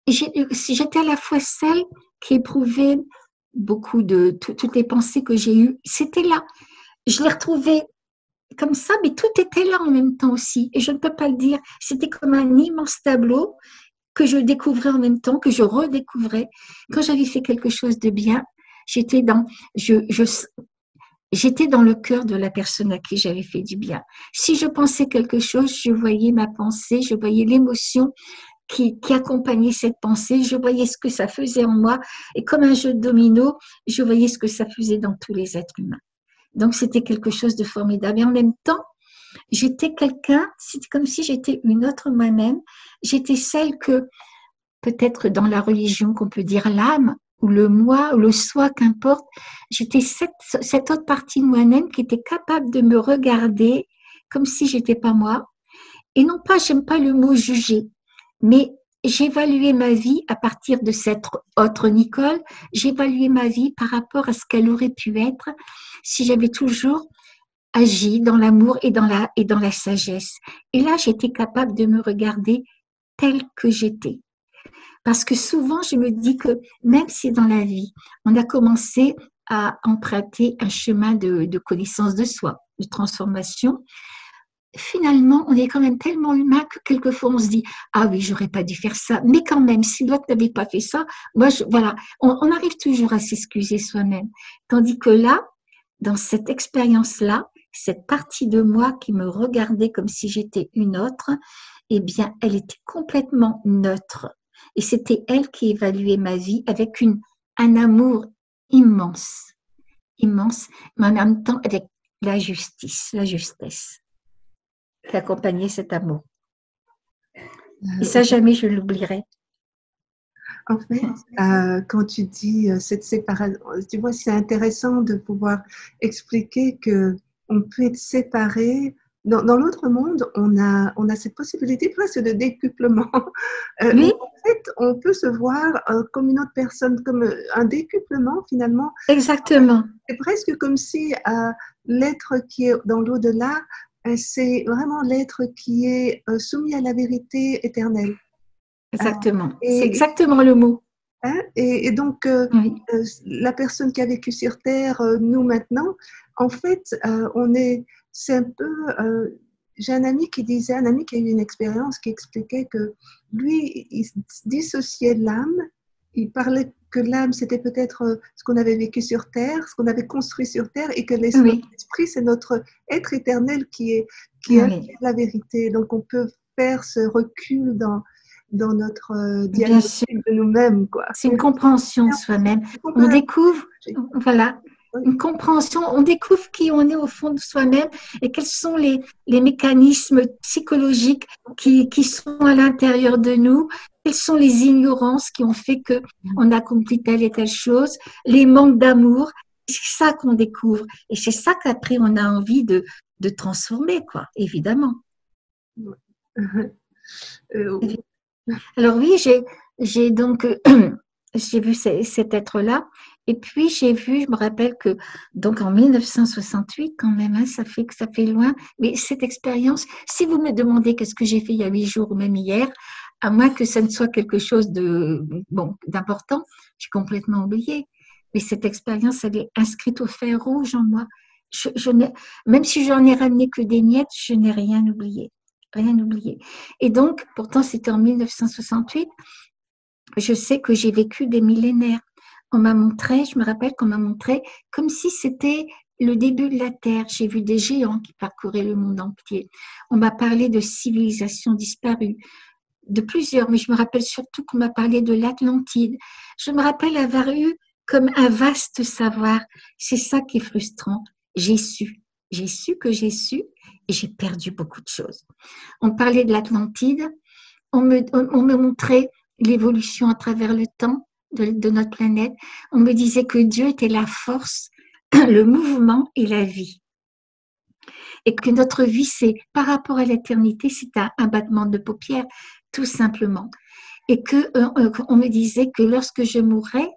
à la fois celle qui éprouvait beaucoup de toutes les pensées que j'ai eues. C'était là. Je l'ai retrouvé comme ça, mais tout était là en même temps aussi. Et je ne peux pas le dire. C'était comme un immense tableau que je découvrais en même temps, que je redécouvrais. Quand j'avais fait quelque chose de bien, j'étais dans le cœur de la personne à qui j'avais fait du bien. Si je pensais quelque chose, je voyais ma pensée, je voyais l'émotion qui accompagnait cette pensée, je voyais ce que ça faisait en moi, et comme un jeu de domino, je voyais ce que ça faisait dans tous les êtres humains. Donc c'était quelque chose de formidable. Et en même temps, j'étais comme si j'étais une autre moi-même, j'étais celle que, peut-être dans la religion qu'on peut dire l'âme, ou le moi, ou le soi, qu'importe, j'étais cette autre partie de moi-même qui était capable de me regarder comme si j'étais pas moi. Et non pas, j'aime pas le mot juger, mais j'évaluais ma vie à partir de cette autre Nicole, j'évaluais ma vie par rapport à ce qu'elle aurait pu être si j'avais toujours agi dans l'amour et dans la sagesse. Et là, j'étais capable de me regarder telle que j'étais. Parce que souvent, je me dis que même si dans la vie, on a commencé à emprunter un chemin de connaissance de soi, de transformation, finalement, on est quand même tellement humain que quelquefois on se dit « Ah oui, j'aurais pas dû faire ça. » Mais quand même, si l'autre n'avait pas fait ça, voilà, on arrive toujours à s'excuser soi-même. Tandis que là, dans cette expérience-là, cette partie de moi qui me regardait comme si j'étais une autre, eh bien, elle était complètement neutre. Et c'était elle qui évaluait ma vie avec un amour immense, immense, mais en même temps avec la justesse qui accompagnait cet amour. Et ça, jamais je l'oublierai. En fait, quand tu dis cette séparation, tu vois, c'est intéressant de pouvoir expliquer que on peut être séparé dans l'autre monde, on a cette possibilité presque de décuplement. Oui, En fait, on peut se voir comme une autre personne, comme un décuplement finalement. exactement. C'est presque comme si l'être qui est dans l'au-delà, c'est vraiment l'être qui est soumis à la vérité éternelle. Euh, Exactement. C'est et, exactement le mot. hein, et donc, Oui, la personne qui a vécu sur Terre, nous maintenant, en fait, c'est un peu, j'ai un ami qui disait, un ami qui a eu une expérience qui expliquait que lui, il se dissociait de l'âme. Il parlait que l'âme, c'était peut-être ce qu'on avait vécu sur Terre, ce qu'on avait construit sur Terre, et que notre oui, esprit, c'est notre être éternel qui est oui, la vérité. Donc, on peut faire ce recul dans notre bien sûr. diagnostic de nous-mêmes, quoi. C'est une compréhension de soi-même. On découvre, voilà, Oui, une compréhension, on découvre qui on est au fond de soi-même et quels sont les mécanismes psychologiques qui sont à l'intérieur de nous, quelles sont les ignorances qui ont fait que on accomplit telle et telle chose, les manques d'amour. C'est ça qu'on découvre et c'est ça qu'après on a envie de transformer, quoi, évidemment. euh, Alors oui, j'ai donc j'ai vu cet être-là et puis j'ai vu, je me rappelle que donc en 1968 quand même, hein, ça fait loin, mais cette expérience, si vous me demandez qu'est-ce que j'ai fait il y a 8 jours ou même hier, à moins que ça ne soit quelque chose de bon d'important, j'ai complètement oublié. Mais cette expérience, elle est inscrite au fer rouge en moi. Je n'ai, même si j'en ai ramené que des miettes, je n'ai rien oublié. Rien oublié. Et donc, pourtant, c'était en 1968. Je sais que j'ai vécu des millénaires. On m'a montré, je me rappelle qu'on m'a montré comme si c'était le début de la Terre. J'ai vu des géants qui parcouraient le monde entier. On m'a parlé de civilisations disparues, de plusieurs, mais je me rappelle surtout qu'on m'a parlé de l'Atlantide. Je me rappelle avoir eu comme un vaste savoir. C'est ça qui est frustrant. J'ai su. J'ai su que j'ai su et j'ai perdu beaucoup de choses. On parlait de l'Atlantide, on me montrait l'évolution à travers le temps de notre planète. On me disait que Dieu était la force, le mouvement et la vie. Et que notre vie, c'est par rapport à l'éternité, c'est un battement de paupières, tout simplement. Et que on me disait que lorsque je mourrais,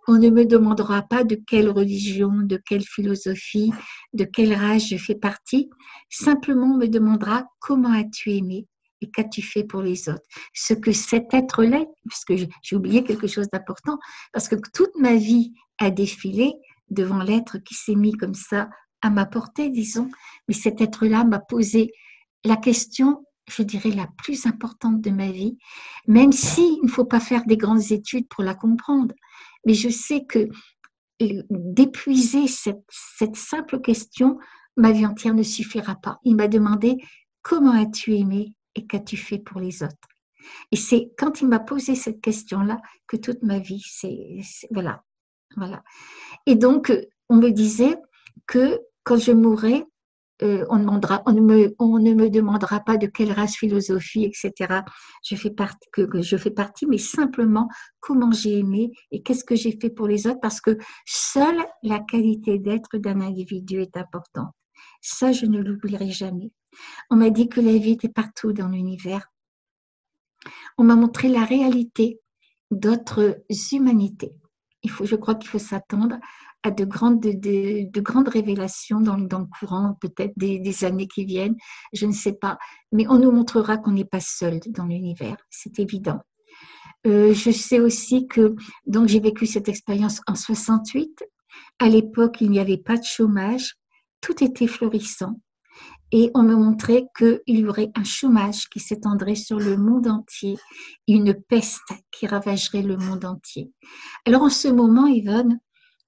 on ne me demandera pas de quelle religion, de quelle philosophie, de quelle race je fais partie. Simplement, on me demandera comment as-tu aimé et qu'as-tu fait pour les autres. Ce que cet être-là, puisque j'ai oublié quelque chose d'important, parce que toute ma vie a défilé devant l'être qui s'est mis comme ça à ma portée, disons. Mais cet être-là m'a posé la question, je dirais, la plus importante de ma vie, même s'il ne faut pas faire des grandes études pour la comprendre. Mais je sais que d'épuiser cette simple question, ma vie entière ne suffira pas. Il m'a demandé comment as-tu aimé et qu'as-tu fait pour les autres. Et c'est quand il m'a posé cette question-là que toute ma vie, voilà, voilà. Et donc, on me disait que quand je mourrais, on ne me demandera pas de quelle race, philosophie, etc. Que je fais partie, mais simplement comment j'ai aimé et qu'est-ce que j'ai fait pour les autres, parce que seule la qualité d'être d'un individu est importante. Ça, je ne l'oublierai jamais. On m'a dit que la vie était partout dans l'univers. On m'a montré la réalité d'autres humanités. Je crois qu'il faut s'attendre à de grandes révélations dans le courant, peut-être des années qui viennent, je ne sais pas. Mais on nous montrera qu'on n'est pas seul dans l'univers, c'est évident. Je sais aussi que, donc j'ai vécu cette expérience en 68. À l'époque, il n'y avait pas de chômage, tout était florissant. Et on me montrait qu'il y aurait un chômage qui s'étendrait sur le monde entier, une peste qui ravagerait le monde entier. Alors en ce moment, Yvonne,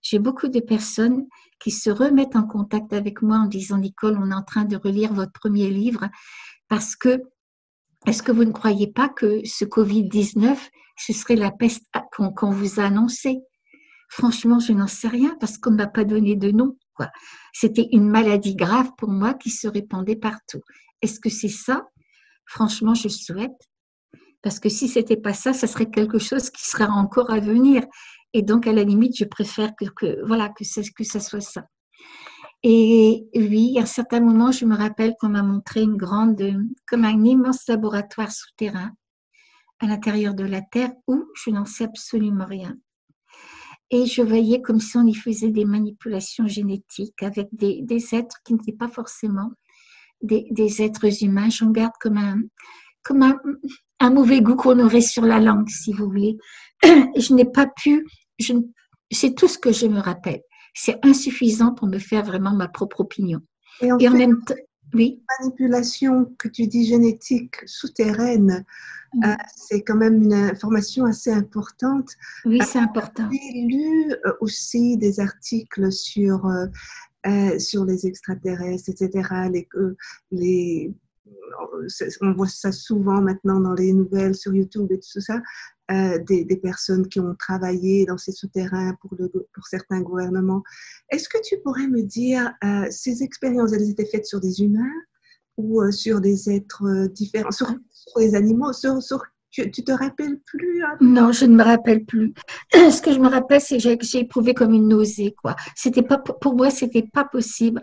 j'ai beaucoup de personnes qui se remettent en contact avec moi en disant, Nicole, on est en train de relire votre premier livre parce que, est-ce que vous ne croyez pas que ce Covid-19, ce serait la peste qu'on vous a annoncée? Franchement, je n'en sais rien parce qu'on ne m'a pas donné de nom, quoi. C'était une maladie grave pour moi qui se répandait partout. Est-ce que c'est ça? Franchement, je souhaite. Parce que si c'était pas ça, ça serait quelque chose qui serait encore à venir. Et donc, à la limite, je préfère voilà, que ça soit ça. Et oui, à un certain moment, je me rappelle qu'on m'a montré comme un immense laboratoire souterrain à l'intérieur de la Terre où je n'en sais absolument rien. Et je voyais comme si on y faisait des manipulations génétiques avec des êtres qui n'étaient pas forcément des êtres humains. J'en garde comme un mauvais goût qu'on aurait sur la langue, si vous voulez. Et je n'ai pas pu, c'est tout ce que je me rappelle. C'est insuffisant pour me faire vraiment ma propre opinion. Et en Et en fait, même temps, oui. manipulation que tu dis génétique souterraine, c'est quand même une information assez importante. Oui, c'est important. J'ai lu aussi des articles sur les extraterrestres, etc. Les, on voit ça souvent maintenant dans les nouvelles sur YouTube et tout ça, des personnes qui ont travaillé dans ces souterrains pour certains gouvernements. Est-ce que tu pourrais me dire, ces expériences, elles étaient faites sur des humains ou sur des êtres différents, sur les animaux, tu te rappelles plus un peu? Non, je ne me rappelle plus. Ce que je me rappelle, c'est que j'ai éprouvé comme une nausée, quoi. C'était pas, pour moi, c'était pas possible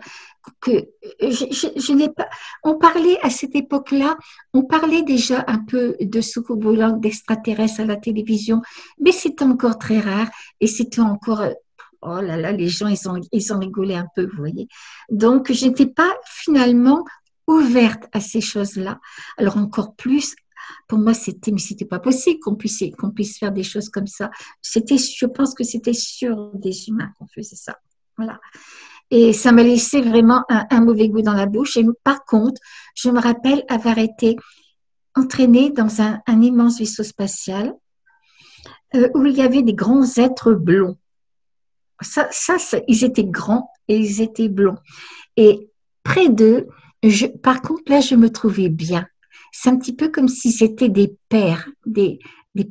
que je n'ai pas. On parlait à cette époque-là, on parlait déjà un peu de soucoupes volantes, d'extraterrestres à la télévision, mais c'était encore très rare et c'était encore. Oh là là, les gens, ils ont rigolé un peu, vous voyez. Donc, je n'étais pas finalement ouverte à ces choses-là. Alors, encore plus pour moi, mais c'était pas possible qu'on puisse faire des choses comme ça. Je pense que c'était sur des humains qu'on faisait ça. Voilà. Et ça m'a laissé vraiment un mauvais goût dans la bouche. Et par contre, je me rappelle avoir été entraînée dans un immense vaisseau spatial où il y avait des grands êtres blonds. Ils étaient grands et ils étaient blonds. Et près d'eux, par contre, là, je me trouvais bien. C'est un petit peu comme si c'était des pères, des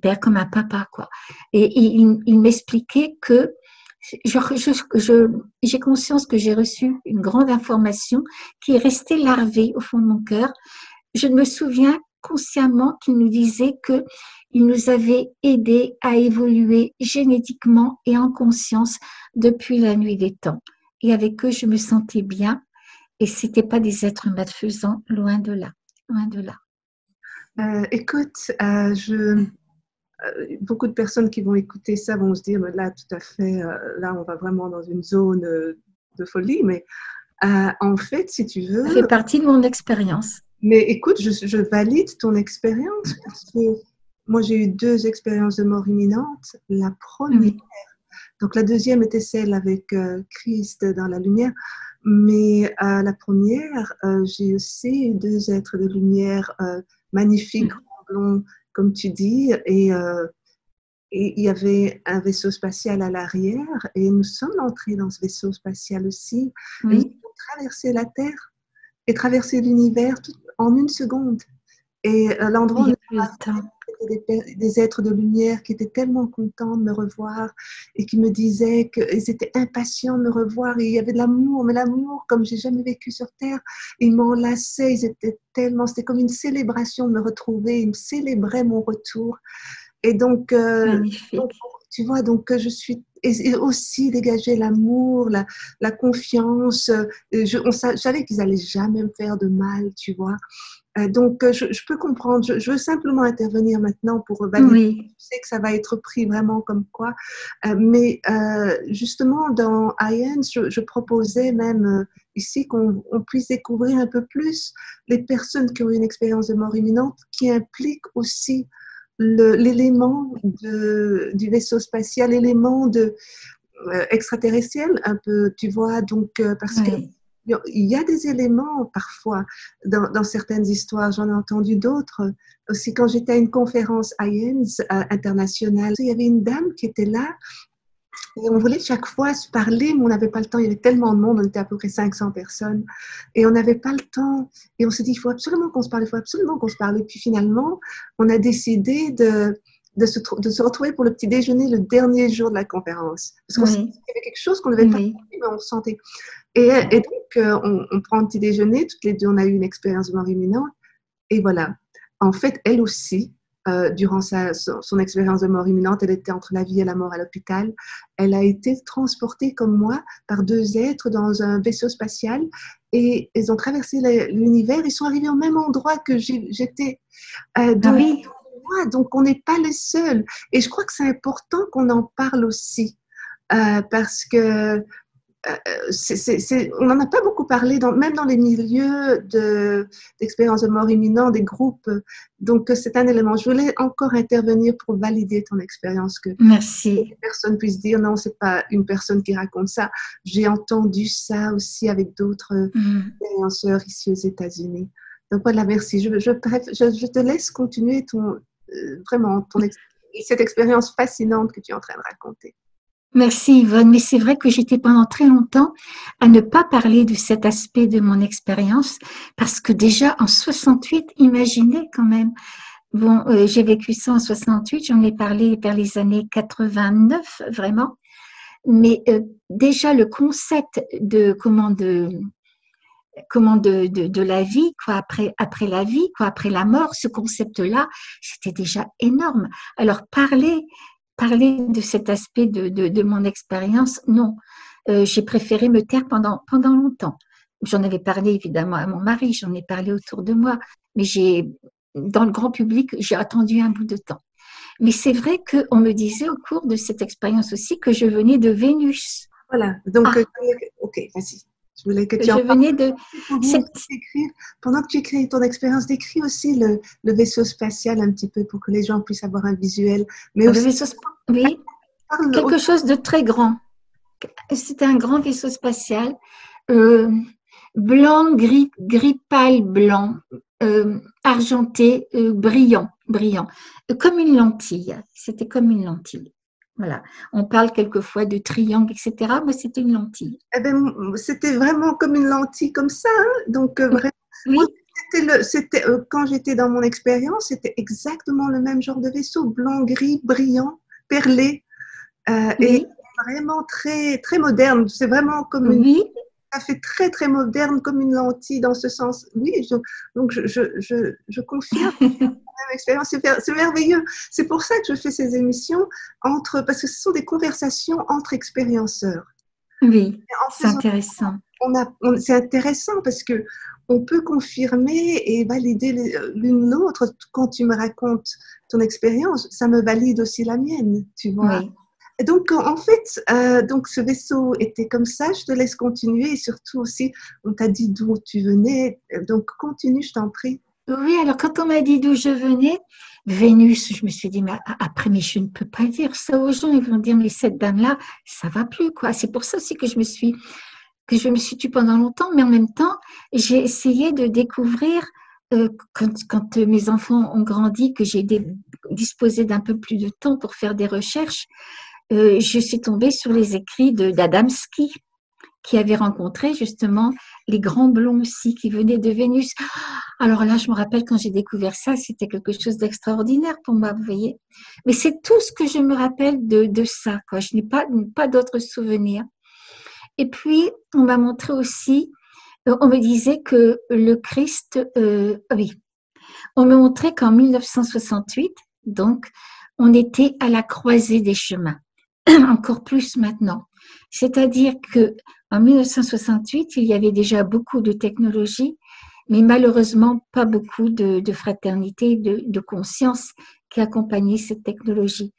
pères comme un papa, quoi. Et il m'expliquait que j'ai conscience que j'ai reçu une grande information qui est restée larvée au fond de mon cœur. Je me souviens consciemment qu'il nous disait que il nous avait aidés à évoluer génétiquement et en conscience depuis la nuit des temps. Et avec eux, je me sentais bien. Et c'était pas des êtres malfaisants, loin de là, loin de là. Écoute, beaucoup de personnes qui vont écouter ça vont se dire, là, tout à fait, là, on va vraiment dans une zone de folie, mais en fait, si tu veux… Ça fait partie de mon expérience. Mais écoute, je valide ton expérience parce que moi, j'ai eu 2 expériences de mort imminente. La première, Oui. donc la deuxième était celle avec Christ dans la lumière, mais la première, j'ai aussi eu 2 êtres de lumière magnifiques, blonds, comme tu dis, et il y avait un vaisseau spatial à l'arrière et nous sommes entrés dans ce vaisseau spatial aussi. Et nous avons traversé la Terre et traversé l'univers en une seconde. Et l'endroit où nous c'était des êtres de lumière qui étaient tellement contents de me revoir et qui me disaient qu'ils étaient impatients de me revoir. Et il y avait de l'amour, mais l'amour comme j'ai jamais vécu sur Terre. Ils m'enlaçaient, c'était comme une célébration de me retrouver. Ils me célébraient mon retour. Et donc, tu vois, donc je suis et aussi dégager l'amour, la confiance. Je savais qu'ils allaient jamais me faire de mal, tu vois. Donc, je peux comprendre. Je veux simplement intervenir maintenant pour valider. Oui. Je sais que ça va être pris vraiment comme quoi. Mais justement, dans IANS, je proposais même ici qu'on puisse découvrir un peu plus les personnes qui ont eu une expérience de mort imminente qui implique aussi l'élément du vaisseau spatial, l'élément extraterrestriel, un peu, tu vois, donc, parce que il y a des éléments parfois dans certaines histoires, j'en ai entendu d'autres. Aussi, quand j'étais à une conférence IANS internationale, il y avait une dame qui était là et on voulait chaque fois se parler, mais on n'avait pas le temps. Il y avait tellement de monde, on était à peu près 500 personnes et on n'avait pas le temps. Et on s'est dit, il faut absolument qu'on se parle, il faut absolument qu'on se parle. Et puis finalement, on a décidé de se retrouver pour le petit déjeuner le dernier jour de la conférence. Parce qu'on sentait qu'il y avait quelque chose qu'on n'avait pas compris, mais on sentait. Et donc, on prend un petit déjeuner, toutes les deux, on a eu une expérience de mort imminente. Et voilà. En fait, elle aussi, durant son expérience de mort imminente. Elle était entre la vie et la mort à l'hôpital. Elle a été transportée comme moi par deux êtres dans un vaisseau spatial et ils ont traversé l'univers. Ils sont arrivés au même endroit que j'étais. Ah oui. Donc, on n'est pas les seuls. Et je crois que c'est important qu'on en parle aussi parce que on n'en a pas beaucoup parlé, même dans les milieux d'expérience de mort imminente, des groupes. Donc, c'est un élément. Je voulais encore intervenir pour valider ton expérience, que Merci. personne puisse dire non, c'est pas une personne qui raconte ça. J'ai entendu ça aussi avec d'autres expérienceurs ici aux États-Unis. Donc voilà, merci. Je te laisse continuer vraiment cette expérience fascinante que tu es en train de raconter. Merci Yvonne, mais c'est vrai que j'étais pendant très longtemps à ne pas parler de cet aspect de mon expérience parce que déjà en 68, imaginez quand même, bon, j'ai vécu ça en 68, j'en ai parlé vers les années 89 vraiment, mais déjà le concept de de la vie, quoi, après la vie, quoi, après la mort, ce concept-là, c'était déjà énorme. Alors, parler de cet aspect de mon expérience, non. J'ai préféré me taire pendant longtemps. J'en avais parlé évidemment à mon mari, j'en ai parlé autour de moi, mais dans le grand public, j'ai attendu un bout de temps. Mais c'est vrai qu'on me disait au cours de cette expérience aussi que je venais de Vénus. Voilà, donc, ok, vas-y. Je voulais que tu en parles. Pendant que tu écris ton expérience, décris aussi le vaisseau spatial un petit peu pour que les gens puissent avoir un visuel. Mais aussi, le vaisseau, oui, quelque chose de très grand. C'était un grand vaisseau spatial, blanc, gris pâle blanc, argenté, brillant, comme une lentille. C'était comme une lentille. Voilà. On parle quelquefois de triangle, etc. Mais c'était une lentille. Eh ben, c'était vraiment comme une lentille comme ça. Hein. Donc, vraiment, oui. Moi, quand j'étais dans mon expérience, c'était exactement le même genre de vaisseau, blanc, gris, brillant, perlé, et vraiment très, très moderne. C'est vraiment comme ça fait très, très moderne, comme une lentille dans ce sens. Oui, donc je confirme. Expérience, c'est merveilleux. C'est pour ça que je fais ces émissions parce que ce sont des conversations entre expérienceurs. Oui, c'est intéressant. C'est intéressant parce que on peut confirmer et valider l'une l'autre. Quand tu me racontes ton expérience, ça me valide aussi la mienne, tu vois. Oui. Et donc, en fait, donc ce vaisseau était comme ça. Je te laisse continuer et surtout aussi, on t'a dit d'où tu venais. Donc, continue, je t'en prie. Oui, alors quand on m'a dit d'où je venais, Vénus, je me suis dit, mais après, mais je ne peux pas dire ça aux gens. Ils vont dire, mais cette dame-là, ça va plus, quoi. C'est pour ça aussi que je me suis tue pendant longtemps, mais en même temps, j'ai essayé de découvrir, quand mes enfants ont grandi, que j'ai disposé d'un peu plus de temps pour faire des recherches, je suis tombée sur les écrits d'Adamski, qui avait rencontré justement les grands blonds aussi qui venaient de Vénus. Alors là, je me rappelle quand j'ai découvert ça, c'était quelque chose d'extraordinaire pour moi, vous voyez. Mais c'est tout ce que je me rappelle de ça, quoi. Je n'ai pas d'autres souvenirs. Et puis, on m'a montré aussi, on me disait que le Christ, oui, on me montrait qu'en 1968, donc, on était à la croisée des chemins, encore plus maintenant. C'est-à-dire que en 1968, il y avait déjà beaucoup de technologie, mais malheureusement pas beaucoup de fraternité, de conscience qui accompagnait cette technologie.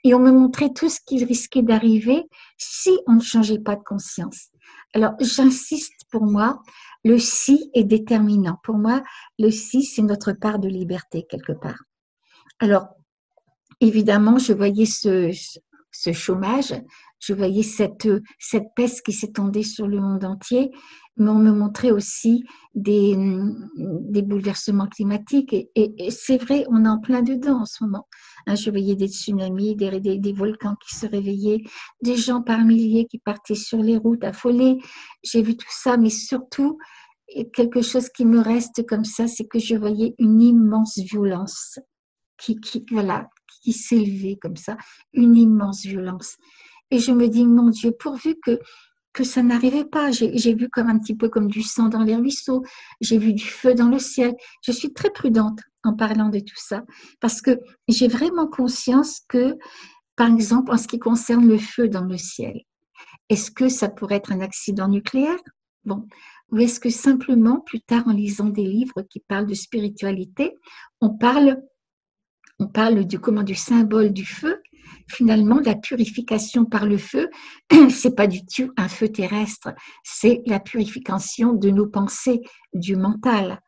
Et on me montrait tout ce qui risquait d'arriver si on ne changeait pas de conscience. Alors, j'insiste, pour moi, le si est déterminant. Pour moi, le si, c'est notre part de liberté quelque part. Alors, évidemment, je voyais ce chômage, je voyais cette peste qui s'étendait sur le monde entier, mais on me montrait aussi des bouleversements climatiques. Et c'est vrai, on est en plein dedans en ce moment. Je voyais des tsunamis, des volcans qui se réveillaient, des gens par milliers qui partaient sur les routes affolés. J'ai vu tout ça, mais surtout, quelque chose qui me reste comme ça, c'est que je voyais une immense violence qui s'élevait comme ça, une immense violence. Et je me dis, mon Dieu, pourvu que ça n'arrivait pas. J'ai vu comme un petit peu comme du sang dans les ruisseaux, j'ai vu du feu dans le ciel. Je suis très prudente. en parlant de tout ça, parce que j'ai vraiment conscience que, par exemple, en ce qui concerne le feu dans le ciel, est-ce que ça pourrait être un accident nucléaire? Bon. Ou est-ce que simplement, plus tard, en lisant des livres qui parlent de spiritualité, on parle du symbole du feu, finalement, la purification par le feu, c'est pas du tout un feu terrestre, c'est la purification de nos pensées, du mental.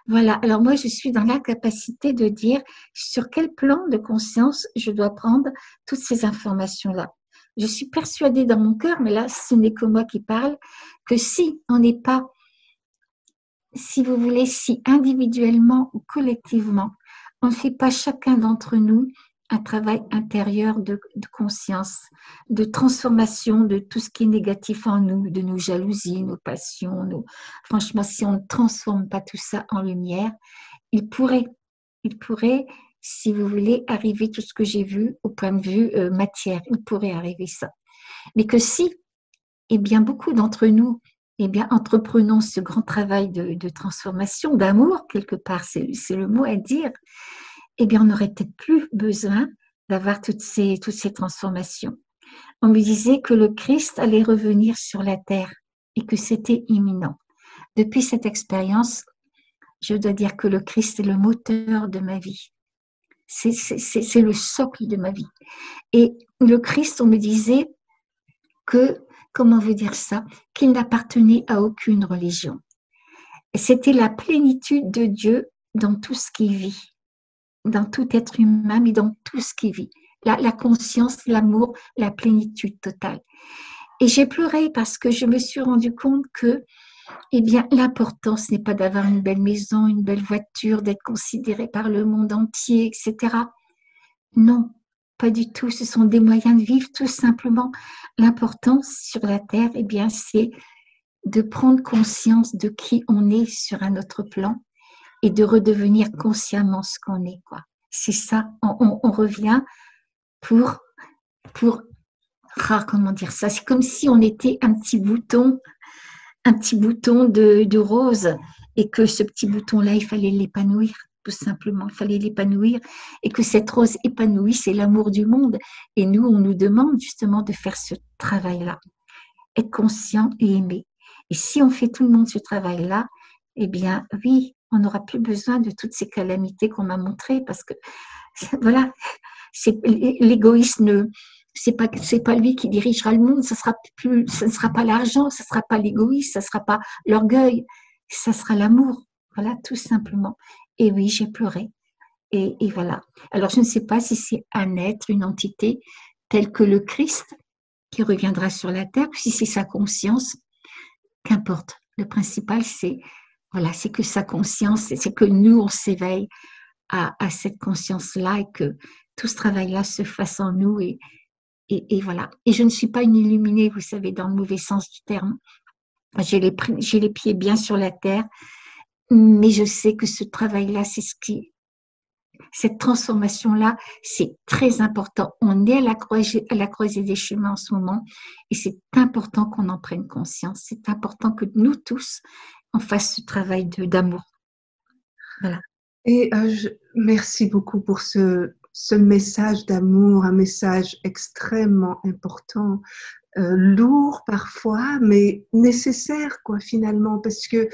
Voilà. Alors moi, je suis dans la capacité de dire sur quel plan de conscience je dois prendre toutes ces informations-là. Je suis persuadée dans mon cœur, mais là, ce n'est que moi qui parle, que si on n'est pas, si vous voulez, si individuellement ou collectivement, on ne fait pas chacun d'entre nous un travail intérieur de conscience, de transformation de tout ce qui est négatif en nous, de nos jalousies, nos passions. Franchement, si on ne transforme pas tout ça en lumière, il pourrait, si vous voulez, arriver tout ce que j'ai vu au point de vue matière. Il pourrait arriver ça. Mais que si, eh bien, beaucoup d'entre nous, eh bien, entreprenons ce grand travail de transformation, d'amour, quelque part, c'est le mot à dire, eh bien, on n'aurait peut-être plus besoin d'avoir toutes ces transformations. On me disait que le Christ allait revenir sur la terre et que c'était imminent. Depuis cette expérience, je dois dire que le Christ est le moteur de ma vie. C'est le socle de ma vie. Et le Christ, on me disait que, comment vous dire ça, qu'il n'appartenait à aucune religion. C'était la plénitude de Dieu dans tout ce qui vit, dans tout être humain, mais dans tout ce qui vit. La conscience, l'amour, la plénitude totale. Et j'ai pleuré parce que je me suis rendu compte que, eh bien, l'important, ce n'est pas d'avoir une belle maison, une belle voiture, d'être considéré par le monde entier, etc. Non, pas du tout. Ce sont des moyens de vivre, tout simplement. L'important sur la terre, eh bien, c'est de prendre conscience de qui on est sur un autre plan et de redevenir consciemment ce qu'on est, quoi. C'est ça. On revient pour comment dire ça. C'est comme si on était un petit bouton de rose et que ce petit bouton-là, il fallait l'épanouir, tout simplement. Il fallait l'épanouir et que cette rose épanouie, c'est l'amour du monde. Et nous, on nous demande justement de faire ce travail-là, être conscient et aimer. Et si on fait tout le monde ce travail-là, eh bien, oui, on n'aura plus besoin de toutes ces calamités qu'on m'a montrées parce que, voilà, l'égoïsme, c'est pas lui qui dirigera le monde, ce ne sera pas l'argent, ce ne sera pas l'égoïsme, ce ne sera pas l'orgueil, ce sera l'amour, voilà, tout simplement. Et oui, j'ai pleuré. Et voilà. Alors, je ne sais pas si c'est un être, une entité telle que le Christ qui reviendra sur la terre, ou si c'est sa conscience, qu'importe. Le principal, c'est que sa conscience, c'est que nous, on s'éveille à cette conscience-là et que tout ce travail-là se fasse en nous et voilà. Et je ne suis pas une illuminée, vous savez, dans le mauvais sens du terme. J'ai les pieds bien sur la terre, mais je sais que ce travail-là, cette transformation-là, c'est très important. On est à la croisée des chemins en ce moment et c'est important qu'on en prenne conscience. C'est important que nous tous, on fasse ce travail d'amour. Voilà. Et merci beaucoup pour ce message d'amour, un message extrêmement important, lourd parfois, mais nécessaire, quoi, finalement, parce que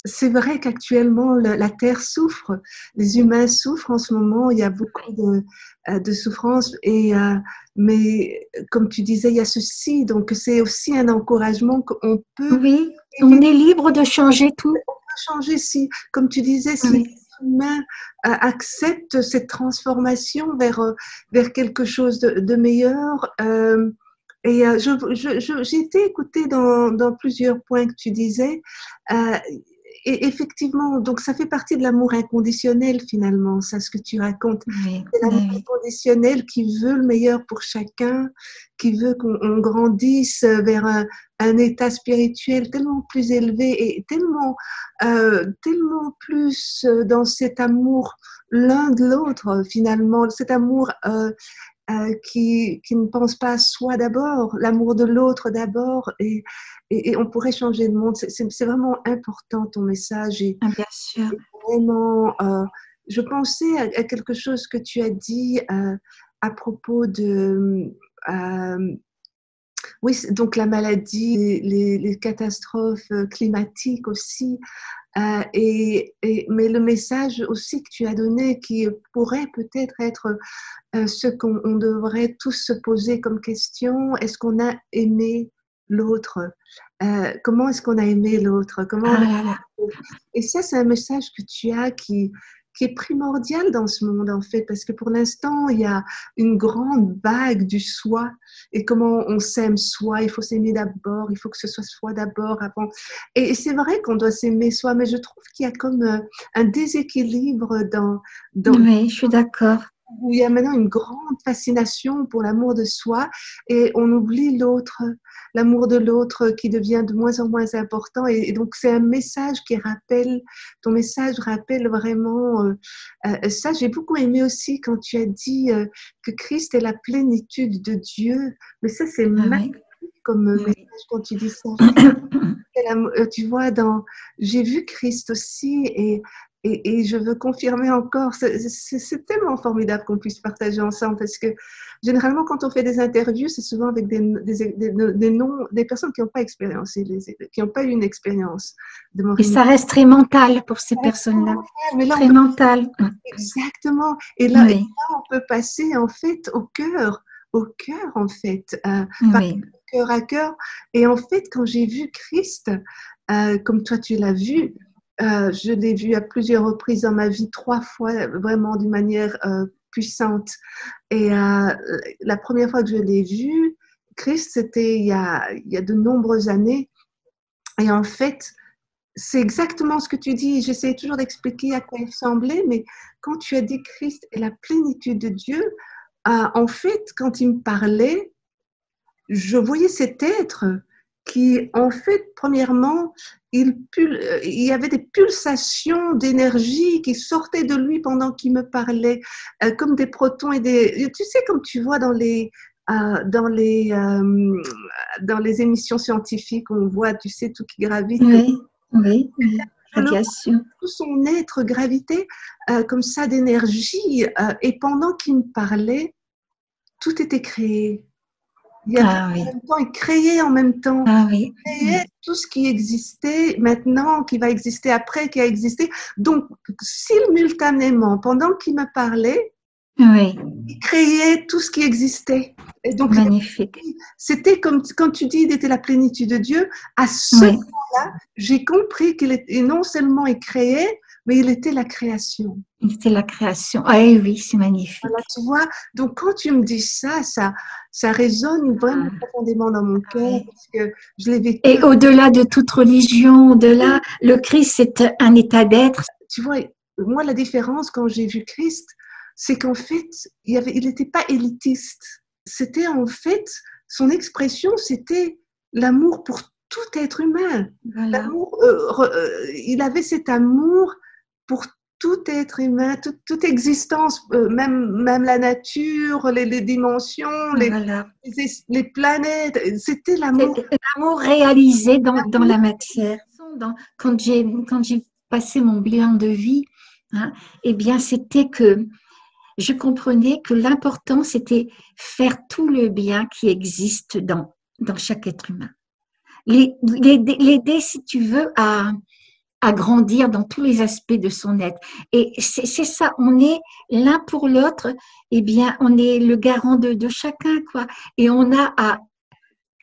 c'est vrai qu'actuellement, la Terre souffre, les humains souffrent en ce moment, il y a beaucoup de souffrance, mais comme tu disais, il y a ceci, donc c'est aussi un encouragement qu'on peut… Oui, on est libre de changer tout. On peut changer si, comme tu disais, si les humains acceptent cette transformation vers quelque chose de meilleur. J'ai été écoutée dans plusieurs points que tu disais. Et effectivement, donc ça fait partie de l'amour inconditionnel finalement, ça ce que tu racontes. Oui, c'est l'amour inconditionnel qui veut le meilleur pour chacun, qui veut qu'on grandisse vers un état spirituel tellement plus élevé et tellement plus dans cet amour l'un de l'autre finalement, cet amour qui ne pense pas à soi d'abord, l'amour de l'autre d'abord, et on pourrait changer le monde. C'est vraiment important ton message. Bien sûr. vraiment, je pensais à quelque chose que tu as dit à propos de, oui, donc la maladie, les catastrophes climatiques aussi, mais le message aussi que tu as donné qui pourrait peut-être être ce qu'on devrait tous se poser comme question, est-ce qu'on a aimé l'autre? Comment est-ce qu'on a aimé l'autre? Ah là là. Et ça, c'est un message que tu as qui est primordial dans ce monde, en fait, parce que pour l'instant, il y a une grande vague du soi et comment on s'aime soi. Il faut s'aimer d'abord, il faut que ce soit soi d'abord avant. Et c'est vrai qu'on doit s'aimer soi, mais je trouve qu'il y a comme un déséquilibre Oui, je suis d'accord. où il y a maintenant une grande fascination pour l'amour de soi et on oublie l'autre, l'amour de l'autre qui devient de moins en moins important. Et donc, c'est un message qui rappelle, ton message rappelle vraiment ça. J'ai beaucoup aimé aussi quand tu as dit que Christ est la plénitude de Dieu. Mais ça, c'est Ah magnifique oui. comme Oui. message quand tu dis ça. Tu vois, j'ai vu Christ aussi et je veux confirmer encore, c'est tellement formidable qu'on puisse partager ensemble parce que généralement, quand on fait des interviews, c'est souvent avec des personnes qui n'ont pas expériencé, qui n'ont pas eu une expérience de mort Et ça imminente. reste très mental pour ces personnes-là. Mais là, on Très peut, mental. exactement. Et Oui, là, on peut passer en fait au cœur en fait, par oui, cœur à cœur. Et en fait, quand j'ai vu Christ, comme toi tu l'as vu, je l'ai vu à plusieurs reprises dans ma vie, 3 fois vraiment d'une manière puissante. Et la première fois que je l'ai vu, Christ, c'était il y a de nombreuses années. Et en fait, c'est exactement ce que tu dis. J'essaie toujours d'expliquer à quoi il ressemblait, mais quand tu as dit Christ est la plénitude de Dieu, en fait, quand il me parlait, je voyais cet être qui, en fait, premièrement, il y avait des pulsations d'énergie qui sortaient de lui pendant qu'il me parlait, comme des protons et des... Tu sais, comme tu vois euh, dans les, euh, dans les émissions scientifiques, on voit, tu sais, tout qui gravite. oui, oui, oui. Je le vois, Radiation. tout son être gravité comme ça d'énergie. Et pendant qu'il me parlait, tout était créé. Il y avait Ah en oui, même temps, il créait en même temps. ah oui, Il créait tout ce qui existait maintenant, qui va exister après, qui a existé. Donc, simultanément, pendant qu'il me parlait, oui, il créait tout ce qui existait. Et donc, magnifique. c'était comme quand tu dis, il était la plénitude de Dieu. À ce Oui, moment-là, j'ai compris qu'il était, et non seulement il créait, mais il était la création. c'est la création. Ah oui, oui, c'est Voilà, magnifique. tu vois, donc quand tu me dis ça résonne vraiment Ah, profondément dans mon cœur oui. parce que je l'ai vécu. Et au-delà de toute religion, au-delà, le Christ, c'est un état d'être. Tu vois, moi, la différence quand j'ai vu Christ, c'est qu'en fait, il n'était pas élitiste. C'était en fait, son expression, c'était l'amour pour tout être humain. Voilà. Il avait cet amour pour tout être humain, toute existence, même la nature, les dimensions, Voilà. les planètes. C'était C'est l'amour. l'amour réalisé dans la matière. Quand j'ai passé mon bilan de vie, hein, eh bien, c'était que je comprenais que l'important, c'était faire tout le bien qui existe dans chaque être humain. L'aider, si tu veux, à grandir dans tous les aspects de son être. Et c'est ça, on est l'un pour l'autre, eh bien, on est le garant de chacun, quoi. Et on a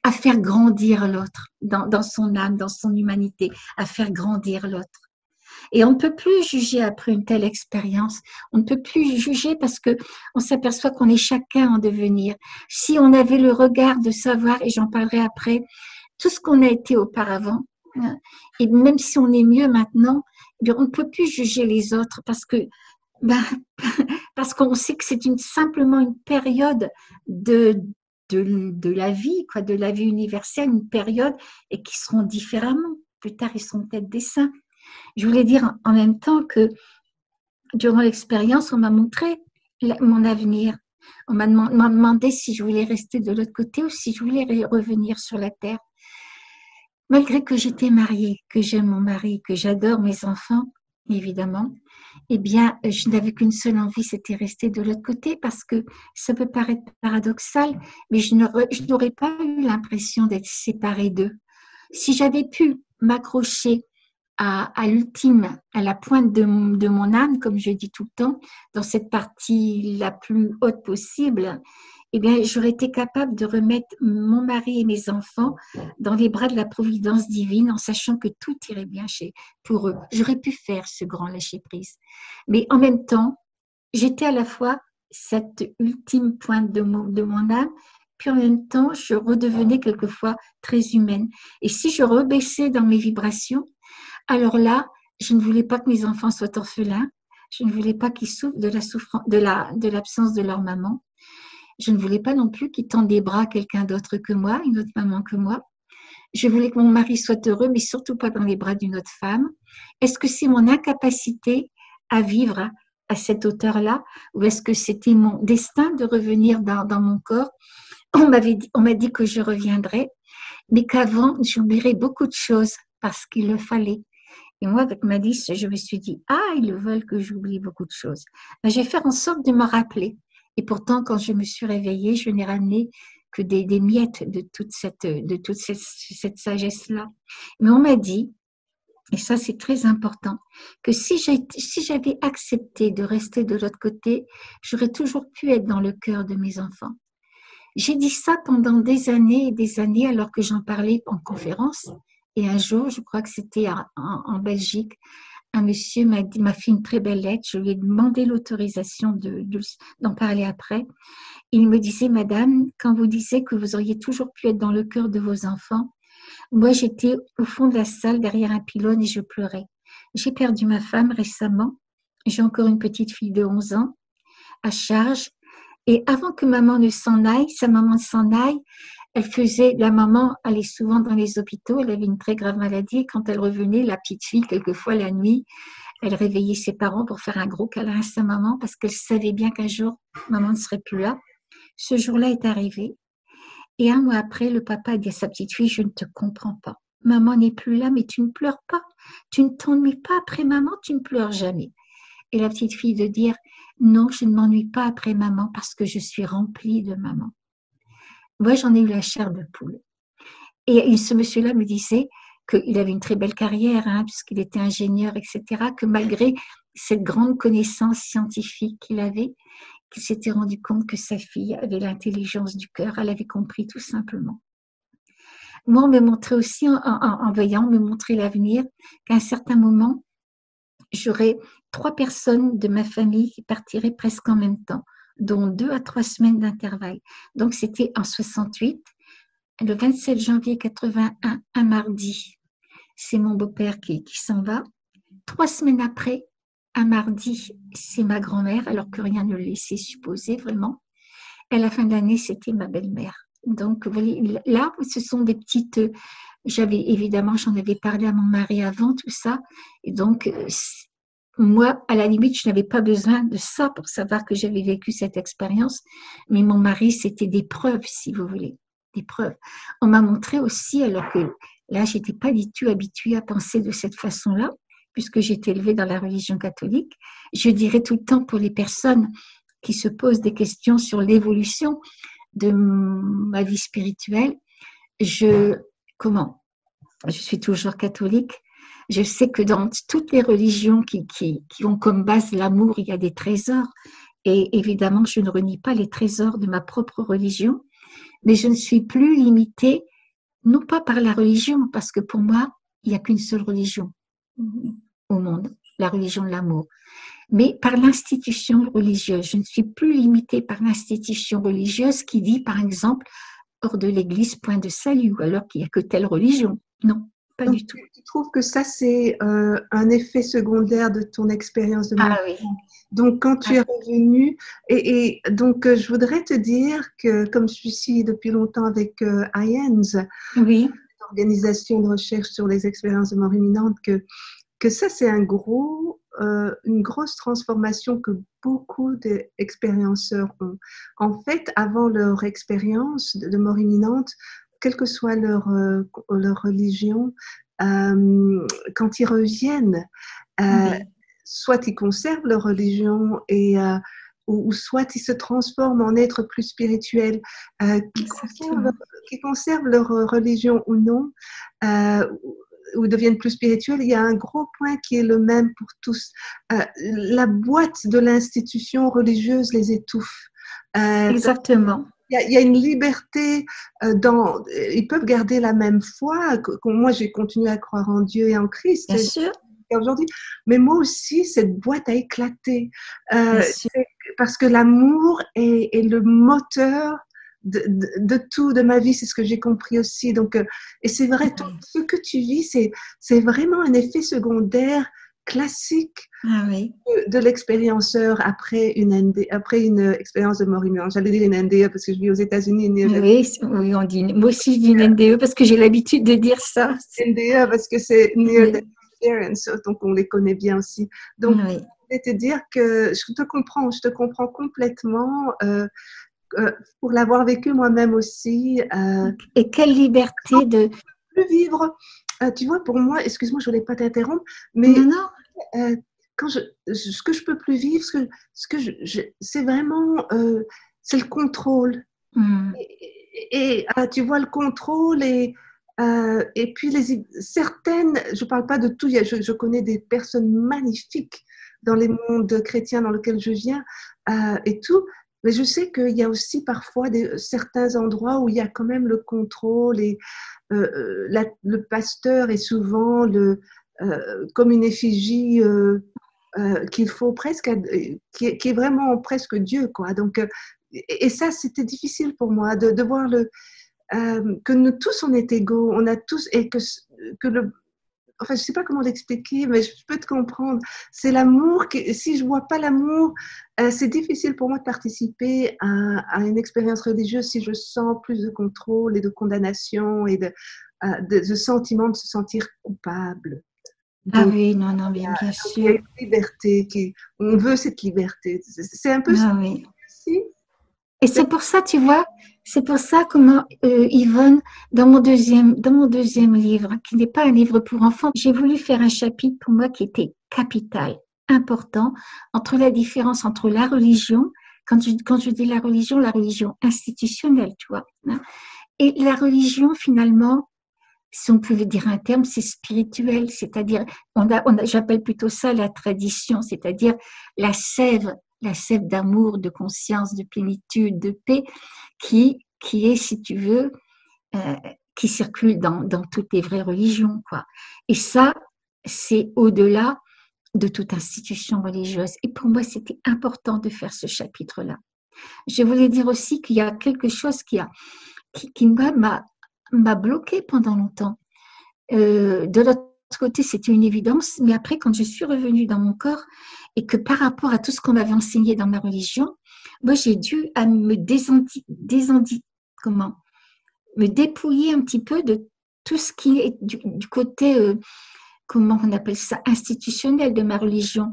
à faire grandir l'autre dans son âme, dans son humanité, à faire grandir l'autre. Et on ne peut plus juger après une telle expérience. On ne peut plus juger parce que on s'aperçoit qu'on est chacun en devenir. Si on avait le regard de savoir, et j'en parlerai après, tout ce qu'on a été auparavant, hein, et même si on est mieux maintenant, eh bien, on ne peut plus juger les autres parce que ben, parce qu'on sait que c'est simplement une période de la vie, quoi, de la vie universelle, une période, et qui seront différemment. Plus tard, ils seront peut-être des saints. Je voulais dire en même temps que durant l'expérience, on m'a montré mon avenir. On m'a demandé si je voulais rester de l'autre côté ou si je voulais revenir sur la terre. Malgré que j'étais mariée, que j'aime mon mari, que j'adore mes enfants, évidemment, eh bien, je n'avais qu'une seule envie, c'était rester de l'autre côté parce que ça peut paraître paradoxal, mais je n'aurais pas eu l'impression d'être séparée d'eux. Si j'avais pu m'accrocher à l'ultime, à la pointe de mon âme, comme je dis tout le temps, dans cette partie la plus haute possible, eh bien, j'aurais été capable de remettre mon mari et mes enfants dans les bras de la providence divine en sachant que tout irait bien pour eux. J'aurais pu faire ce grand lâcher-prise. Mais en même temps, j'étais à la fois cette ultime pointe de mon âme, puis en même temps, je redevenais quelquefois très humaine. Et si je rebaissais dans mes vibrations, alors là, je ne voulais pas que mes enfants soient orphelins, je ne voulais pas qu'ils souffrent de l'absence de leur maman. Je ne voulais pas non plus qu'ils tendent des bras à quelqu'un d'autre que moi, une autre maman que moi. Je voulais que mon mari soit heureux, mais surtout pas dans les bras d'une autre femme. Est-ce que c'est mon incapacité à vivre à cette hauteur-là, ou est-ce que c'était mon destin de revenir dans mon corps? On m'a dit que je reviendrais, mais qu'avant, j'oublierais beaucoup de choses parce qu'il le fallait. Et moi, avec ma liste, je me suis dit, ils veulent que j'oublie beaucoup de choses. Ben, je vais faire en sorte de me rappeler. Et pourtant, quand je me suis réveillée, je n'ai ramené que des miettes de toute cette sagesse-là. Mais on m'a dit, et ça c'est très important, que si j'avais accepté de rester de l'autre côté, j'aurais toujours pu être dans le cœur de mes enfants. J'ai dit ça pendant des années et des années alors que j'en parlais en conférence. Et un jour, je crois que c'était en Belgique, un monsieur m'a fait une très belle lettre. Je lui ai demandé l'autorisation d'en parler après. Il me disait, Madame, quand vous disiez que vous auriez toujours pu être dans le cœur de vos enfants, moi j'étais au fond de la salle derrière un pylône et je pleurais. J'ai perdu ma femme récemment. J'ai encore une petite fille de 11 ans à charge. Et avant que sa maman s'en aille, la maman allait souvent dans les hôpitaux, elle avait une très grave maladie et quand elle revenait, la petite fille, quelquefois la nuit, elle réveillait ses parents pour faire un gros câlin à sa maman parce qu'elle savait bien qu'un jour, maman ne serait plus là. Ce jour-là est arrivé et un mois après, le papa a dit à sa petite fille, je ne te comprends pas. Maman n'est plus là, mais tu ne pleures pas. Tu ne t'ennuies pas après maman, tu ne pleures jamais. Et la petite fille de dire, non, je ne m'ennuie pas après maman parce que je suis remplie de maman. Moi, j'en ai eu la chair de poule. Et ce monsieur-là me disait qu'il avait une très belle carrière, puisqu'il était ingénieur, etc., que malgré cette grande connaissance scientifique qu'il avait, qu'il s'était rendu compte que sa fille avait l'intelligence du cœur, elle avait compris tout simplement. Moi, on me montrait aussi, en veillant, me montrer l'avenir, qu'à un certain moment, j'aurais 3 personnes de ma famille qui partiraient presque en même temps, dont 2 à 3 semaines d'intervalle. Donc, c'était en 68, le 27 janvier 81, un mardi. C'est mon beau-père qui s'en va. 3 semaines après, un mardi, c'est ma grand-mère, alors que rien ne le laissait supposer vraiment. Et à la fin de l'année, c'était ma belle-mère. Donc, vous voyez, là, ce sont des petites... Évidemment, j'en avais parlé à mon mari avant, tout ça. Et donc, moi, à la limite, je n'avais pas besoin de ça pour savoir que j'avais vécu cette expérience. Mais mon mari, c'était des preuves, si vous voulez. Des preuves. On m'a montré aussi, alors que là, je n'étais pas du tout habituée à penser de cette façon-là, puisque j'étais élevée dans la religion catholique. Je dirais tout le temps pour les personnes qui se posent des questions sur l'évolution de ma vie spirituelle, je suis toujours catholique. Je sais que dans toutes les religions qui ont comme base l'amour, il y a des trésors. Et évidemment, je ne renie pas les trésors de ma propre religion, mais je ne suis plus limitée, non pas par la religion, parce que pour moi, il n'y a qu'une seule religion au monde, la religion de l'amour, mais par l'institution religieuse. Je ne suis plus limitée par l'institution religieuse qui dit, par exemple, hors de l'Église, point de salut, alors qu'il n'y a que telle religion. Non, pas Donc, du tout. tu trouves que ça, c'est un effet secondaire de ton expérience de mort? Oui. Donc, quand tu es revenue, et donc, je voudrais te dire que, comme je suis ici depuis longtemps avec IANS, oui. l'organisation de recherche sur les expériences de mort imminente, que ça, c'est une grosse transformation que beaucoup d'expérienceurs ont. En fait, avant leur expérience de mort imminente, quelle que soit leur religion, quand ils reviennent, soit ils conservent leur religion ou soit ils se transforment en êtres plus spirituels, qui conservent leur religion ou non, ou deviennent plus spirituels. Il y a un gros point qui est le même pour tous. La boîte de l'institution religieuse les étouffe. Exactement. Il y a une liberté ils peuvent garder la même foi. Moi, j'ai continué à croire en Dieu et en Christ. Bien sûr. Aujourd'hui, mais moi aussi, cette boîte a éclaté. Bien sûr. Parce que l'amour est le moteur de tout, de ma vie, c'est ce que j'ai compris aussi. Donc, et c'est vrai, ce que tu vis, c'est vraiment un effet secondaire classique de l'expérienceur après une expérience de mort imminente. J'allais dire une NDE parce que je vis aux États-Unis. Oui, on dit. Moi aussi, je dis une NDE parce que j'ai l'habitude de dire ça. NDE parce que c'est Near Death Experience, donc on les connaît bien aussi. Donc, je voulais te dire que je te comprends complètement. Pour l'avoir vécu moi-même aussi. Et quelle liberté de vivre. Tu vois, pour moi, excuse-moi, je ne voulais pas t'interrompre, mais ce que je peux plus vivre, c'est vraiment, c'est le contrôle. Et tu vois, le contrôle et puis certaines, je ne parle pas de tout, je connais des personnes magnifiques dans les mondes chrétiens dans lesquels je viens et tout, mais je sais qu'il y a aussi parfois certains endroits où il y a quand même le contrôle et le pasteur est souvent comme une effigie qu'il faut presque, qui est vraiment presque Dieu, quoi. Donc, et ça, c'était difficile pour moi de voir que nous tous on est égaux, on a tous et que enfin, je sais pas comment l'expliquer, mais je peux te comprendre. C'est l'amour. Si je vois pas l'amour, c'est difficile pour moi de participer à une expérience religieuse si je sens plus de contrôle et de condamnation et de sentiment de se sentir coupable. Donc, non, bien sûr. Il y a une liberté on veut cette liberté. C'est un peu ça. Oui. Et c'est pour ça, tu vois, c'est pour ça comment Yvonne, dans mon deuxième livre, qui n'est pas un livre pour enfants, j'ai voulu faire un chapitre pour moi qui était capital, important, entre la différence entre la religion, quand je dis la religion institutionnelle, tu vois, hein, et la religion finalement, si on pouvait dire un terme, c'est spirituel, c'est-à-dire, j'appelle plutôt ça la tradition, c'est-à-dire la sève d'amour, de conscience, de plénitude, de paix, qui est, si tu veux, qui circule dans toutes les vraies religions, quoi. Et ça, c'est au-delà de toute institution religieuse. Et pour moi, c'était important de faire ce chapitre-là. Je voulais dire aussi qu'il y a quelque chose qui m'a bloquée pendant longtemps. De l'autre côté, c'était une évidence, mais après, quand je suis revenue dans mon corps et que par rapport à tout ce qu'on m'avait enseigné dans ma religion, moi, j'ai dû me me dépouiller un petit peu de tout ce qui est du côté, comment on appelle ça, institutionnel de ma religion.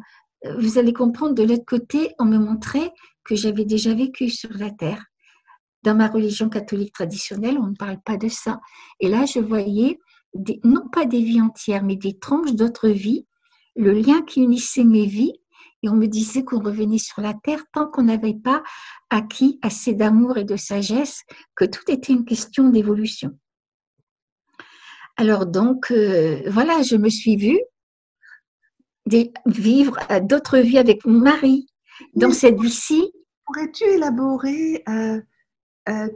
Vous allez comprendre, de l'autre côté, on me montrait que j'avais déjà vécu sur la terre. Dans ma religion catholique traditionnelle, on ne parle pas de ça. Et là, je voyais non pas des vies entières, mais des tranches d'autres vies, le lien qui unissait mes vies, et on me disait qu'on revenait sur la terre tant qu'on n'avait pas acquis assez d'amour et de sagesse, que tout était une question d'évolution. Alors donc, voilà, je me suis vue vivre d'autres vies avec mon mari. Dans cette vie-ci. Pourrais-tu élaborer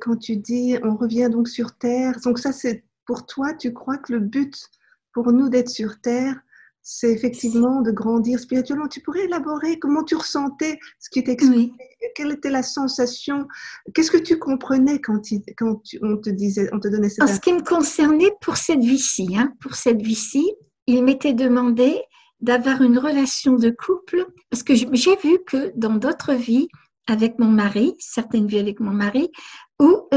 quand tu dis on revient donc sur terre, donc ça c'est pour toi, tu crois que le but pour nous d'être sur terre, c'est effectivement de grandir spirituellement. Tu pourrais élaborer comment tu ressentais ce qui t'expliquait, quelle était la sensation, qu'est-ce que tu comprenais quand on te donnait cette En ce qui me concernait pour cette vie-ci, il m'était demandé d'avoir une relation de couple, parce que j'ai vu que dans d'autres vies, avec mon mari, certaines vies avec mon mari, où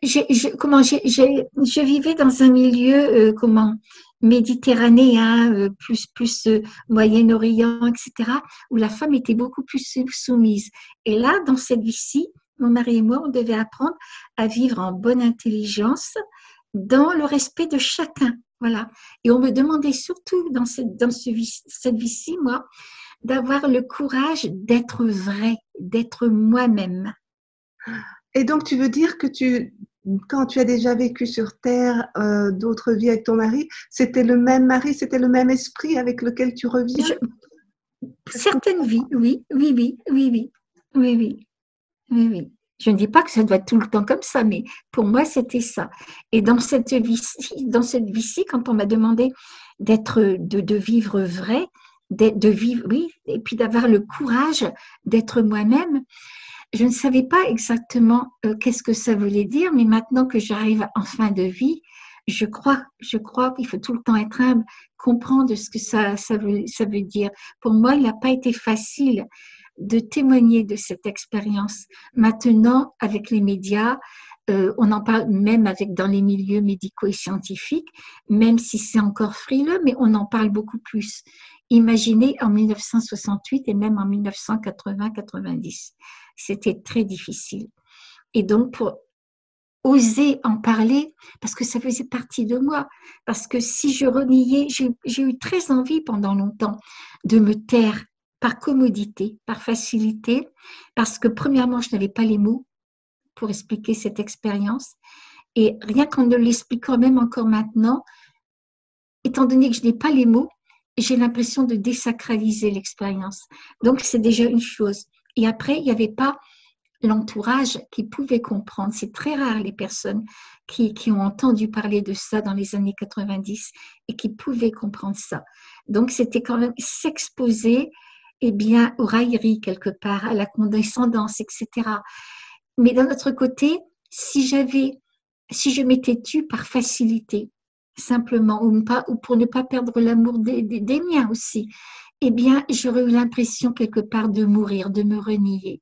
je vivais dans un milieu méditerranéen, plus Moyen-Orient, etc., où la femme était beaucoup plus soumise. Et là, dans cette vie-ci, mon mari et moi, on devait apprendre à vivre en bonne intelligence, dans le respect de chacun. Voilà. Et on me demandait surtout cette vie-ci, moi, d'avoir le courage d'être vrai, d'être moi-même. Et donc, tu veux dire que quand tu as déjà vécu sur Terre d'autres vies avec ton mari, c'était le même mari, c'était le même esprit avec lequel tu reviens? Je, certaines vies, oui, oui, oui, oui, oui, oui, oui, oui, oui. Je ne dis pas que ça doit être tout le temps comme ça, mais pour moi, c'était ça. Et dans cette vie-ci, quand on m'a demandé de vivre vrai, de vivre, oui, et puis d'avoir le courage d'être moi-même, je ne savais pas exactement qu'est-ce que ça voulait dire, mais maintenant que j'arrive en fin de vie, je crois qu'il faut tout le temps être humble, comprendre ce que ça veut dire. Pour moi, il n'a pas été facile de témoigner de cette expérience. Maintenant, avec les médias, on en parle même dans les milieux médicaux et scientifiques, même si c'est encore frileux, mais on en parle beaucoup plus. Imaginez en 1968 et même en 1980-90. C'était très difficile. Et donc, pour oser en parler, parce que ça faisait partie de moi, parce que si je reniais, j'ai eu très envie pendant longtemps de me taire par commodité, par facilité, parce que premièrement, je n'avais pas les mots pour expliquer cette expérience. Et rien qu'en ne l'expliquant même encore maintenant, étant donné que je n'ai pas les mots, j'ai l'impression de désacraliser l'expérience. Donc, c'est déjà une chose. Et après, il n'y avait pas l'entourage qui pouvait comprendre. C'est très rare les personnes qui ont entendu parler de ça dans les années 90 et qui pouvaient comprendre ça. Donc, c'était quand même s'exposer eh bien, aux railleries quelque part, à la condescendance, etc. Mais d'un autre côté, si je m'étais tue par facilité, simplement, ou pour ne pas perdre l'amour des miens aussi, eh bien, j'aurais eu l'impression quelque part de mourir, de me renier.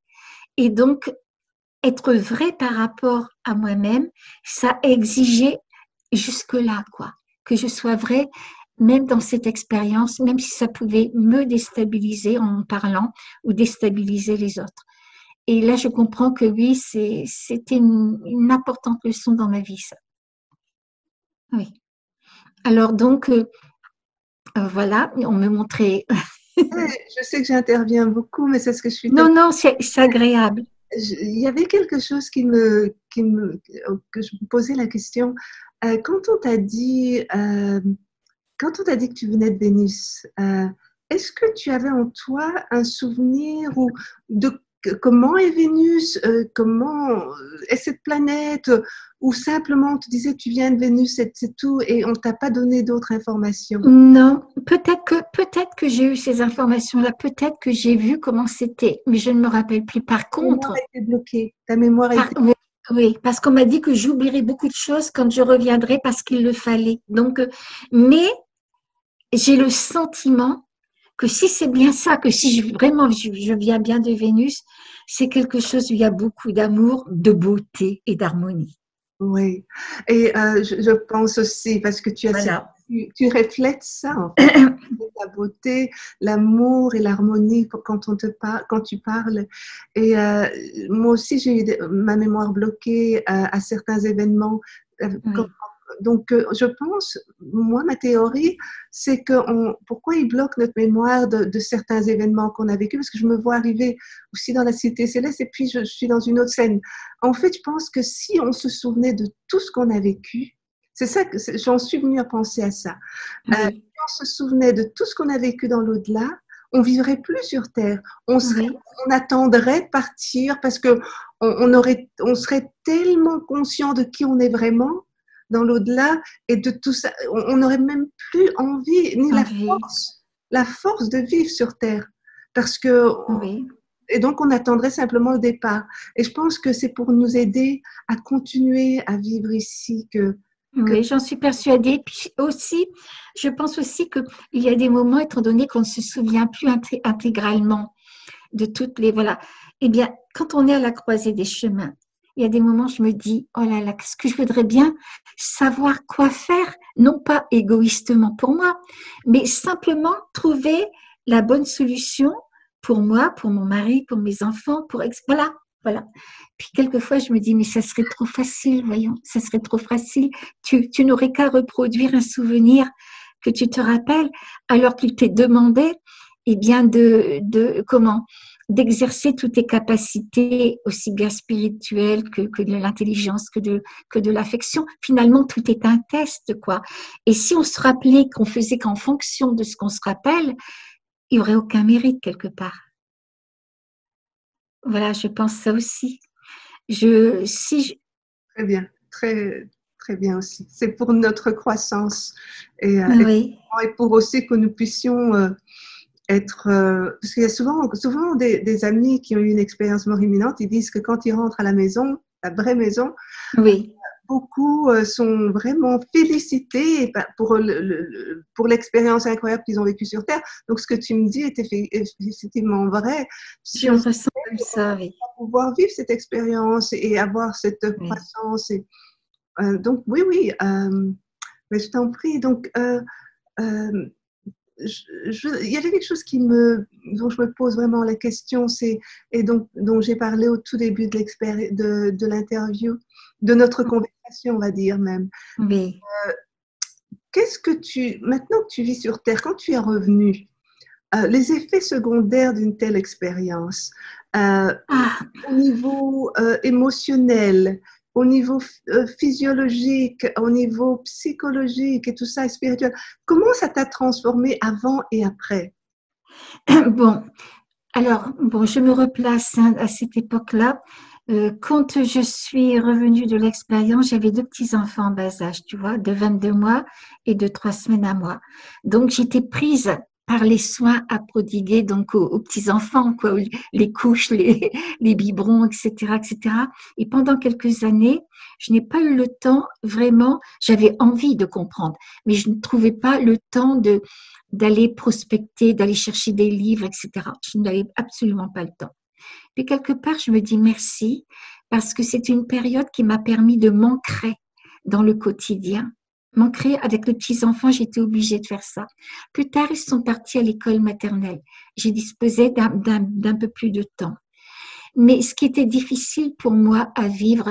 Et donc, être vrai par rapport à moi-même, ça exigeait jusque-là, quoi, que je sois vraie, même dans cette expérience, même si ça pouvait me déstabiliser en parlant ou déstabiliser les autres. Et là, je comprends que oui, c'était une importante leçon dans ma vie, ça. Oui. Alors donc, voilà, on me montrait. Je sais que j'interviens beaucoup, mais c'est ce que je suis Non, non, c'est agréable. Il y avait quelque chose que je me posais la question. Quand on t'a dit, quand on t'a dit que tu venais de Vénus, est-ce que tu avais en toi un souvenir de comment est Vénus, comment est cette planète, ou simplement on te disait tu viens de Vénus, c'est tout, et on t'a pas donné d'autres informations? Non, peut-être que j'ai eu ces informations-là, peut-être que j'ai vu comment c'était, mais je ne me rappelle plus. Par Ta mémoire contre, a été bloquée. Ta mémoire a été... oui, oui, parce qu'on m'a dit que j'oublierais beaucoup de choses quand je reviendrai parce qu'il le fallait. Donc, mais j'ai le sentiment que si c'est bien ça, que si vraiment je viens bien de Vénus, c'est quelque chose où il y a beaucoup d'amour, de beauté et d'harmonie. Oui, et je pense aussi, parce que Voilà. tu reflètes ça, en fait, la beauté, l'amour et l'harmonie quand quand tu parles. Et moi aussi, j'ai eu ma mémoire bloquée à certains événements. Oui. Donc, je pense, moi, ma théorie, c'est que pourquoi il bloque notre mémoire de certains événements qu'on a vécus? Parce que je me vois arriver aussi dans la Cité Céleste et puis je suis dans une autre scène. En fait, je pense que si on se souvenait de tout ce qu'on a vécu, c'est ça que j'en suis venue à penser à ça. Oui. Si on se souvenait de tout ce qu'on a vécu dans l'au-delà, on vivrait plus sur Terre. Oui. On attendrait de partir parce que on serait tellement conscient de qui on est vraiment dans l'au-delà et de tout ça. On n'aurait même plus envie ni Oui. la force de vivre sur Terre parce que Oui. et donc, on attendrait simplement le départ. Et je pense que c'est pour nous aider à continuer à vivre ici que Oui, j'en suis persuadée. Puis aussi, je pense aussi qu'il y a des moments, étant donné qu'on ne se souvient plus intégralement de toutes les... Voilà. Eh bien, quand on est à la croisée des chemins, il y a des moments, je me dis, oh là là, qu'est-ce que je voudrais bien savoir quoi faire, non pas égoïstement pour moi, mais simplement trouver la bonne solution pour moi, pour mon mari, pour mes enfants, voilà. Voilà. Puis quelquefois, je me dis, mais ça serait trop facile, voyons, ça serait trop facile. Tu n'aurais qu'à reproduire un souvenir que tu te rappelles, alors qu'il t'est demandé, eh bien, d'exercer toutes tes capacités, aussi bien spirituelles que de l'intelligence, que de l'affection. Finalement, tout est un test, quoi. Et si on se rappelait qu'on faisait qu'en fonction de ce qu'on se rappelle, il n'y aurait aucun mérite quelque part. Voilà, je pense ça aussi. Très bien, très, très bien aussi. C'est pour notre croissance Oui, et pour aussi que nous puissions être. Parce qu'il y a souvent des amis qui ont eu une expérience mort imminente, ils disent que quand ils rentrent à la maison, la vraie maison, oui, beaucoup sont vraiment félicités pour l'expérience incroyable qu'ils ont vécue sur Terre. Donc, ce que tu me dis est effectivement vrai. Si je on le ressens comme ça, oui. pouvoir vivre cette expérience et avoir cette Oui. croissance. Donc, oui, oui, mais je t'en prie. Donc, euh, il y avait quelque chose dont je me pose vraiment la question, et donc, dont j'ai parlé au tout début de l'interview, de notre conversation, on va dire même. Oui. Maintenant que tu vis sur Terre, quand tu es revenu, les effets secondaires d'une telle expérience, Ah, au niveau émotionnel, au niveau physiologique, au niveau psychologique et tout ça, et spirituel, comment ça t'a transformé avant et après? bon, alors, bon, je me replace à cette époque-là. Quand je suis revenue de l'expérience, j'avais deux petits-enfants en bas âge, tu vois, de 22 mois et de 3 semaines à moi. Donc, j'étais prise par les soins à prodiguer donc aux petits-enfants, quoi, les couches, les biberons, etc., etc. Et pendant quelques années, je n'ai pas eu le temps vraiment, j'avais envie de comprendre, mais je ne trouvais pas le temps d'aller prospecter, d'aller chercher des livres, etc. Je n'avais absolument pas le temps. Puis quelque part, je me dis merci parce que c'est une période qui m'a permis de m'ancrer dans le quotidien. M'ancrer avec les petits-enfants, j'étais obligée de faire ça. Plus tard, ils sont partis à l'école maternelle. J'ai disposé d'un peu plus de temps. Mais ce qui était difficile pour moi à vivre,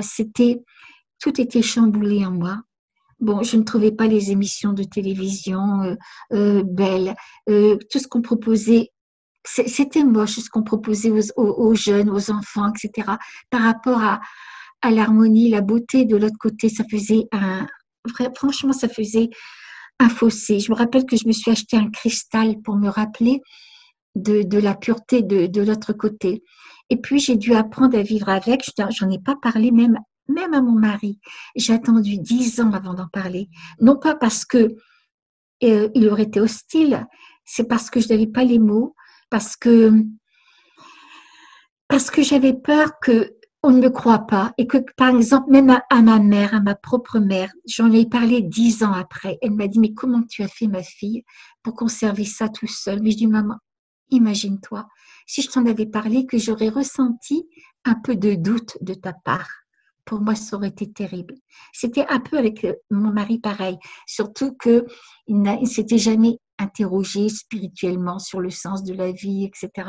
tout était chamboulé en moi. Bon, je ne trouvais pas les émissions de télévision belles. Tout ce qu'on proposait, c'était moche ce qu'on proposait aux jeunes, aux enfants, etc. Par rapport à l'harmonie, la beauté de l'autre côté, franchement, ça faisait un fossé. Je me rappelle que je me suis acheté un cristal pour me rappeler de la pureté de l'autre côté. Et puis, j'ai dû apprendre à vivre avec. J'en ai pas parlé même à mon mari. J'ai attendu 10 ans avant d'en parler. Non pas parce que il aurait été hostile, c'est parce que je n'avais pas les mots, parce que, parce que j'avais peur que on ne me croit pas et que, par exemple, même à ma mère, à ma propre mère, j'en ai parlé 10 ans après. Elle m'a dit, mais comment tu as fait, ma fille, pour conserver ça tout seul? Mais je dis, maman, imagine-toi, si je t'en avais parlé, que j'aurais ressenti un peu de doute de ta part. Pour moi, ça aurait été terrible. C'était un peu avec mon mari pareil, surtout qu'il ne s'était jamais interrogé spirituellement sur le sens de la vie, etc.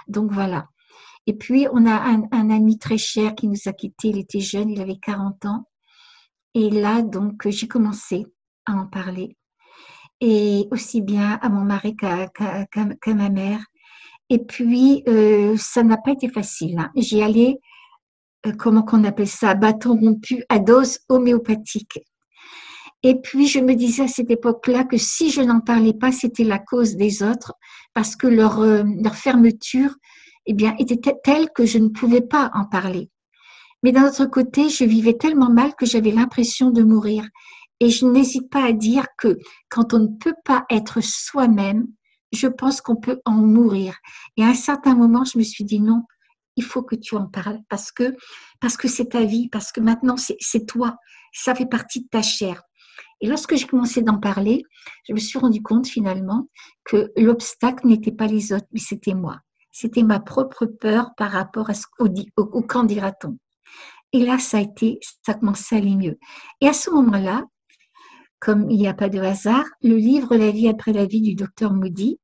Donc voilà. Et puis, on a un ami très cher qui nous a quittés, il était jeune, il avait 40 ans. Et là, donc, j'ai commencé à en parler. Et aussi bien à mon mari qu'à ma mère. Et puis, ça n'a pas été facile, hein. J'y allais, comment qu'on appelle ça, bâton rompu à dose homéopathique. Et puis, je me disais à cette époque-là que si je n'en parlais pas, c'était la cause des autres, parce que leur fermeture, eh bien, était telle que je ne pouvais pas en parler. Mais d'un autre côté, je vivais tellement mal que j'avais l'impression de mourir. Et je n'hésite pas à dire que quand on ne peut pas être soi-même, je pense qu'on peut en mourir. Et à un certain moment, je me suis dit non, il faut que tu en parles parce que c'est ta vie, parce que maintenant c'est toi, ça fait partie de ta chair. Et lorsque j'ai commencé d'en parler, je me suis rendu compte finalement que l'obstacle n'était pas les autres, mais c'était moi. C'était ma propre peur par rapport au qu'en dira-t-on. Et là, ça a commencé à aller mieux. Et à ce moment-là, comme il n'y a pas de hasard, le livre La vie après la vie du docteur Moody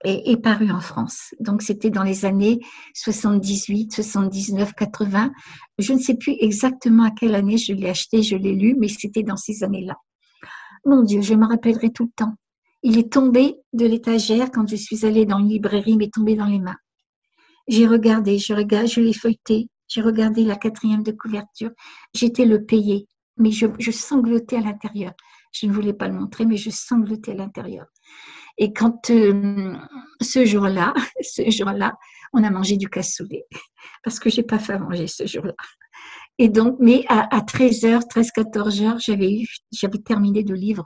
est paru en France. Donc, c'était dans les années 78, 79, 80. Je ne sais plus exactement à quelle année je l'ai acheté, je l'ai lu, mais c'était dans ces années-là. Mon Dieu, je me rappellerai tout le temps. Il est tombé de l'étagère quand je suis allée dans une librairie, il m'est tombé dans les mains. J'ai regardé, je l'ai feuilleté, j'ai regardé la 4e de couverture. J'étais le payer, mais je sanglotais à l'intérieur. Je ne voulais pas le montrer, mais je sanglotais à l'intérieur. Et quand ce jour-là, on a mangé du cassoulet parce que j'ai pas fait à manger ce jour-là. Et donc, mais à 13h, 14h, j'avais terminé de lire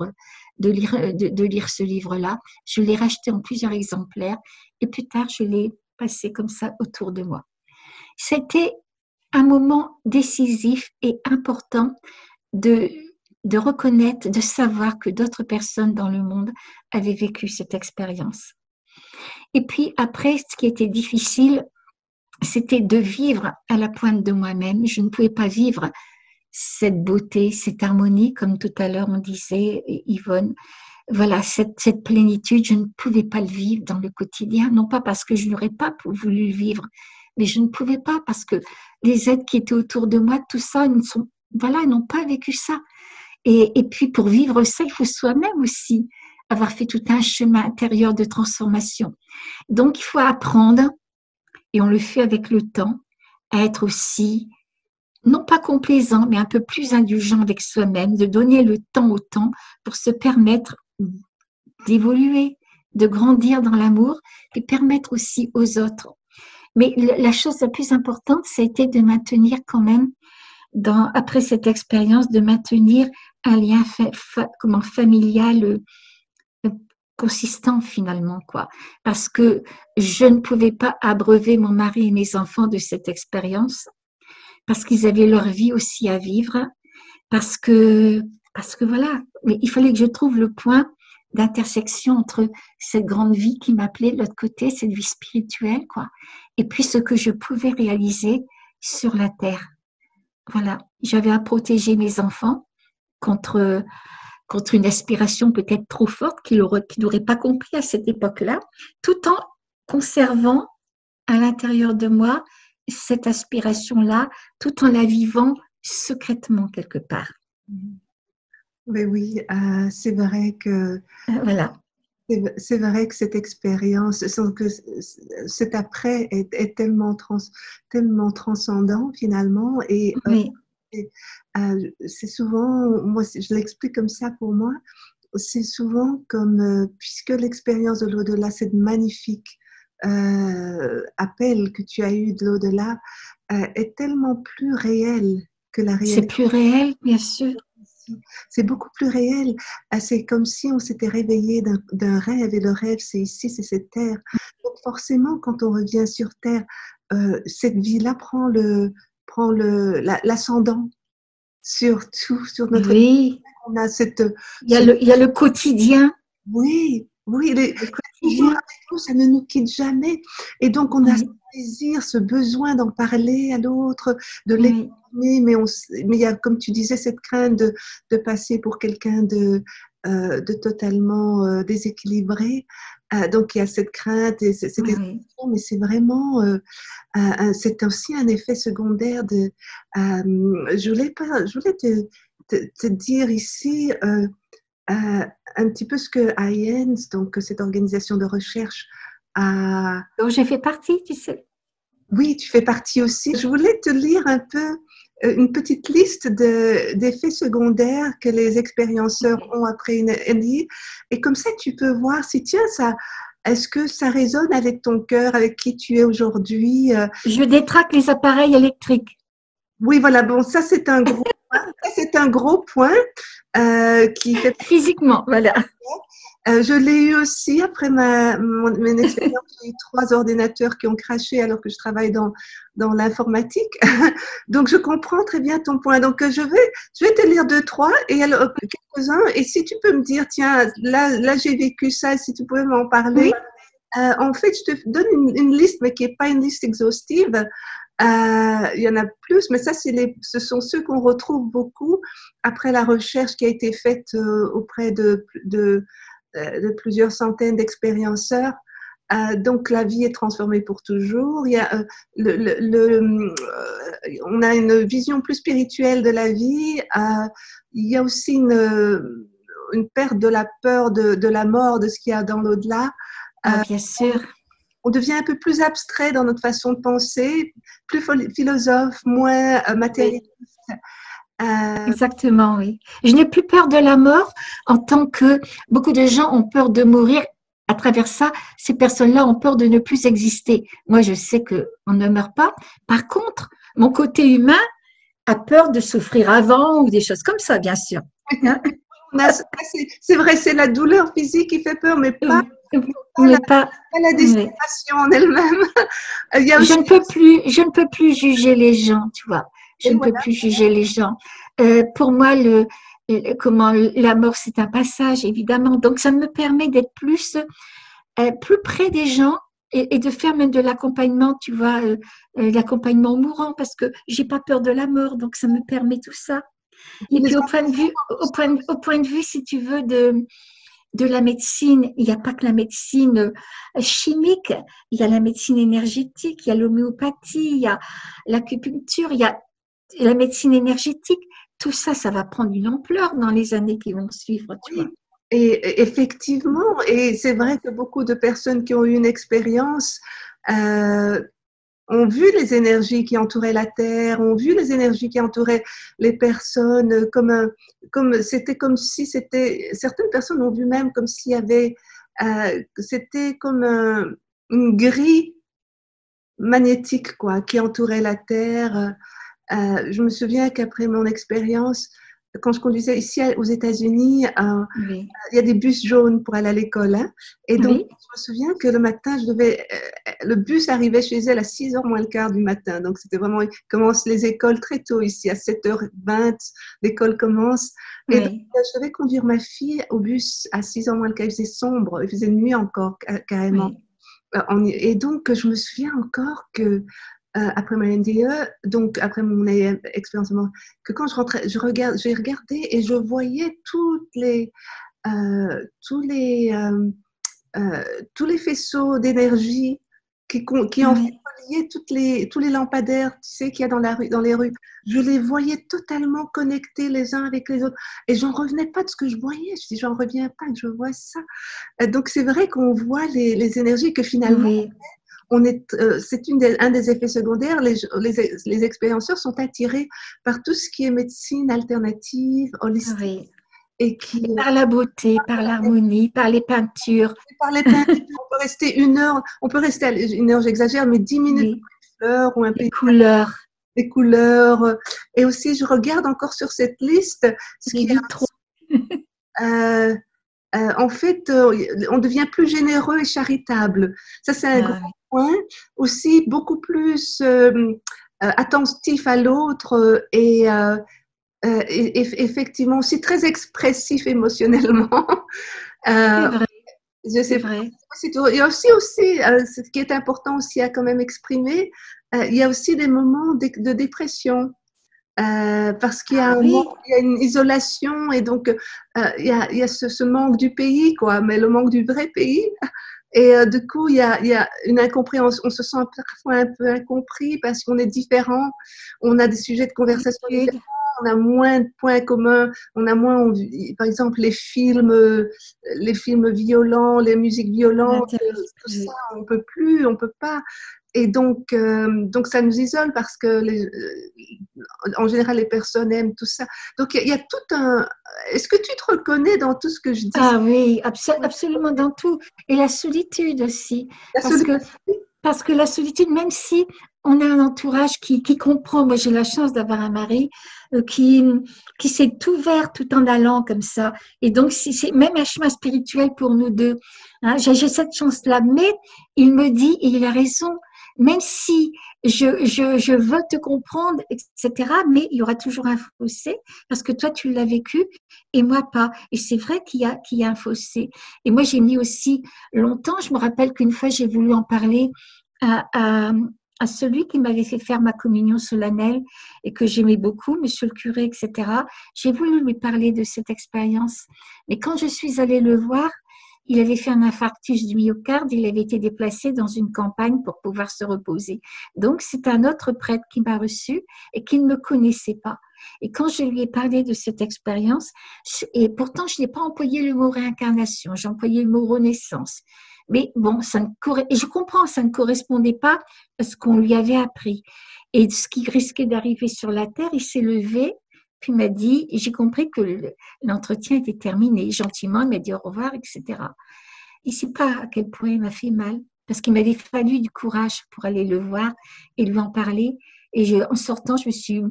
ce livre-là. Je l'ai racheté en plusieurs exemplaires et plus tard, je l'ai passé comme ça autour de moi. C'était un moment décisif et important de reconnaître, de savoir que d'autres personnes dans le monde avaient vécu cette expérience. Et puis après, ce qui était difficile, c'était de vivre à la pointe de moi-même. Je ne pouvais pas vivre cette beauté, cette harmonie, comme tout à l'heure on disait, Yvonne. Voilà, cette plénitude, je ne pouvais pas le vivre dans le quotidien, non pas parce que je n'aurais pas voulu le vivre, mais je ne pouvais pas parce que les êtres qui étaient autour de moi, tout ça, ils n'ont pas vécu ça. Et puis pour vivre ça, il faut soi-même aussi avoir fait tout un chemin intérieur de transformation. Donc il faut apprendre, et on le fait avec le temps, à être aussi, non pas complaisant, mais un peu plus indulgent avec soi-même, de donner le temps au temps pour se permettre d'évoluer, de grandir dans l'amour et permettre aussi aux autres. Mais la chose la plus importante, c'était de maintenir quand même, après cette expérience, de maintenir un lien familial consistant finalement, quoi. Parce que je ne pouvais pas abreuver mon mari et mes enfants de cette expérience, parce qu'ils avaient leur vie aussi à vivre, parce que voilà, mais il fallait que je trouve le point d'intersection entre cette grande vie qui m'appelait de l'autre côté, cette vie spirituelle, quoi, et puis ce que je pouvais réaliser sur la terre. Voilà, j'avais à protéger mes enfants contre une aspiration peut-être trop forte qu'ils n'auraient pas compris à cette époque-là, tout en conservant à l'intérieur de moi cette aspiration-là, tout en la vivant secrètement quelque part. Mais oui, c'est vrai que Voilà. C'est vrai que cette expérience, que cet après est tellement transcendant finalement. Et Oui. c'est souvent, moi je l'explique comme ça pour moi, c'est souvent comme, puisque l'expérience de l'au-delà, cette magnifique appel que tu as eu de l'au-delà, est tellement plus réelle que la réalité. C'est plus réel, bien sûr. C'est beaucoup plus réel. C'est comme si on s'était réveillé d'un rêve, et le rêve, c'est ici, c'est cette terre. Donc forcément, quand on revient sur terre, cette vie-là prend l'ascendant sur tout, sur notre. Oui. On a cette. Il y a le quotidien. Oui, Le quotidien. ça ne nous quitte jamais. Et donc, on a ce désir, ce besoin d'en parler à l'autre, de l'exprimer, mais il y a, comme tu disais, cette crainte de passer pour quelqu'un de totalement déséquilibré. Donc, il y a cette crainte et cette hésitation, mais c'est vraiment, c'est aussi un effet secondaire de. Je voulais te dire ici. Un petit peu ce que IANS, donc cette organisation de recherche, a. Donc j'ai fait partie, tu sais. Oui, tu fais partie aussi. Je voulais te lire un peu une petite liste d'effets secondaires que les expérienceurs ont après une NDI. Et comme ça, tu peux voir si, tiens, est-ce que ça résonne avec ton cœur, avec qui tu es aujourd'hui? Je détraque les appareils électriques. Oui, voilà. Bon, ça, c'est un gros point. C'est un gros point qui fait. Physiquement, voilà. Je l'ai eu aussi après mon expérience. J'ai eu 3 ordinateurs qui ont craché alors que je travaille dans l'informatique. Donc, je comprends très bien ton point. Donc, je vais te lire 2-3 et alors, quelques-uns. Et si tu peux me dire, tiens, là j'ai vécu ça, si tu pouvais m'en parler. Oui. En fait, je te donne une liste, mais qui n'est pas une liste exhaustive. Il y en a plus, mais ça, ce sont ceux qu'on retrouve beaucoup après la recherche qui a été faite auprès de plusieurs centaines d'expérienceurs. Donc la vie est transformée pour toujours. Il y a, on a une vision plus spirituelle de la vie. Il y a aussi une perte de la peur de la mort, de ce qu'il y a dans l'au-delà. Bien sûr. On devient un peu plus abstrait dans notre façon de penser, plus philosophe, moins matérialiste. Exactement, oui. Je n'ai plus peur de la mort en tant que beaucoup de gens ont peur de mourir. À travers ça, ces personnes-là ont peur de ne plus exister. Moi, je sais qu'on ne meurt pas. Par contre, mon côté humain a peur de souffrir avant ou des choses comme ça, bien sûr. C'est vrai, c'est la douleur physique qui fait peur, mais pas la destination en elle-même. Je ne peux plus juger les gens, tu vois. Je ne peux plus juger les gens. Pour moi, la mort, c'est un passage, évidemment. Donc, ça me permet d'être plus près des gens et de faire même de l'accompagnement, tu vois, l'accompagnement mourant, parce que j'ai pas peur de la mort, donc ça me permet tout ça. Et puis, au point de vue, si tu veux, de la médecine, il n'y a pas que la médecine chimique, il y a la médecine énergétique, il y a l'homéopathie, il y a l'acupuncture, il y a la médecine énergétique. Tout ça, ça va prendre une ampleur dans les années qui vont suivre, tu vois. Et effectivement, et c'est vrai que beaucoup de personnes qui ont eu une expérience ont vu les énergies qui entouraient la Terre, ont vu les énergies qui entouraient les personnes, c'était comme si certaines personnes ont vu même comme s'il y avait, c'était comme une grille magnétique quoi, qui entourait la Terre. Je me souviens qu'après mon expérience, quand je conduisais ici aux États-Unis, il y a des bus jaunes pour aller à l'école. Hein, et donc, je me souviens que le matin, le bus arrivait chez elle à 6h moins le quart du matin. Donc, c'était vraiment, commencent les écoles très tôt ici, à 7h20, l'école commence. Et donc, je devais conduire ma fille au bus à 6h moins le quart. Il faisait sombre, il faisait nuit encore, carrément. Et donc, je me souviens encore que après ma NDE, donc après mon expérience, que quand je rentrais, j'ai regardé et je voyais tous les faisceaux d'énergie qui en fait reliaient tous les lampadaires, tu sais, qu'il y a dans les rues. Je les voyais totalement connectés les uns avec les autres. Et j'en revenais pas de ce que je voyais. Je dis, j'en reviens pas que je vois ça. Donc c'est vrai qu'on voit les énergies que finalement, c'est un des effets secondaires. Les expérienceurs sont attirés par tout ce qui est médecine alternative, holistique. Et par la beauté, par l'harmonie, par les peintures. Par les peintures, on peut rester 1 heure, j'exagère, mais 10 minutes pour une fleur ou un peu. Les couleurs. Et aussi, je regarde encore sur cette liste ce qui en fait, on devient plus généreux et charitable. Ça, c'est un grand point. Aussi, beaucoup plus attentif à l'autre et effectivement aussi très expressif émotionnellement. C'est vrai. Il y a aussi ce qui est important aussi à quand même exprimer, il y a aussi des moments de dépression. Parce qu'il y a il y a une isolation et donc il y a ce manque du pays quoi, mais le manque du vrai pays. Et du coup, il y a une incompréhension. On se sent parfois un peu incompris parce qu'on est différent. On a des sujets de conversation différents. On a moins de points communs. On a moins, par exemple, les films violents, les musiques violentes, tout ça, on peut pas. Et donc ça nous isole parce que en général, les personnes aiment tout ça. Donc, il y a tout un… Est-ce que tu te reconnais dans tout ce que je dis? Ah oui, absolument dans tout. Et la solitude aussi. Parce que la solitude, même si on a un entourage qui comprend, moi j'ai la chance d'avoir un mari qui s'est ouvert tout en allant comme ça. Et donc, c'est même un chemin spirituel pour nous deux. Hein, j'ai cette chance-là. Mais il me dit, et il a raison, même si je veux te comprendre, etc., mais il y aura toujours un fossé parce que toi, tu l'as vécu et moi pas. Et c'est vrai qu'il y a un fossé. Et moi, j'ai mis aussi longtemps, je me rappelle qu'une fois, j'ai voulu en parler à celui qui m'avait fait faire ma communion solennelle et que j'aimais beaucoup, monsieur le curé, etc. J'ai voulu lui parler de cette expérience. Mais quand je suis allée le voir, il avait fait un infarctus du myocarde, il avait été déplacé dans une campagne pour pouvoir se reposer. Donc, c'est un autre prêtre qui m'a reçu et qui ne me connaissait pas. Et quand je lui ai parlé de cette expérience, et pourtant je n'ai pas employé le mot réincarnation, j'ai employé le mot renaissance. Mais bon, et je comprends, ça ne correspondait pas à ce qu'on lui avait appris. Et ce qui risquait d'arriver sur la terre, il s'est levé, puis il m'a dit, et j'ai compris que l'entretien était terminé. Gentiment, il m'a dit au revoir, etc. Il ne sait pas à quel point il m'a fait mal, parce qu'il m'avait fallu du courage pour aller le voir et lui en parler. Et en sortant, je me suis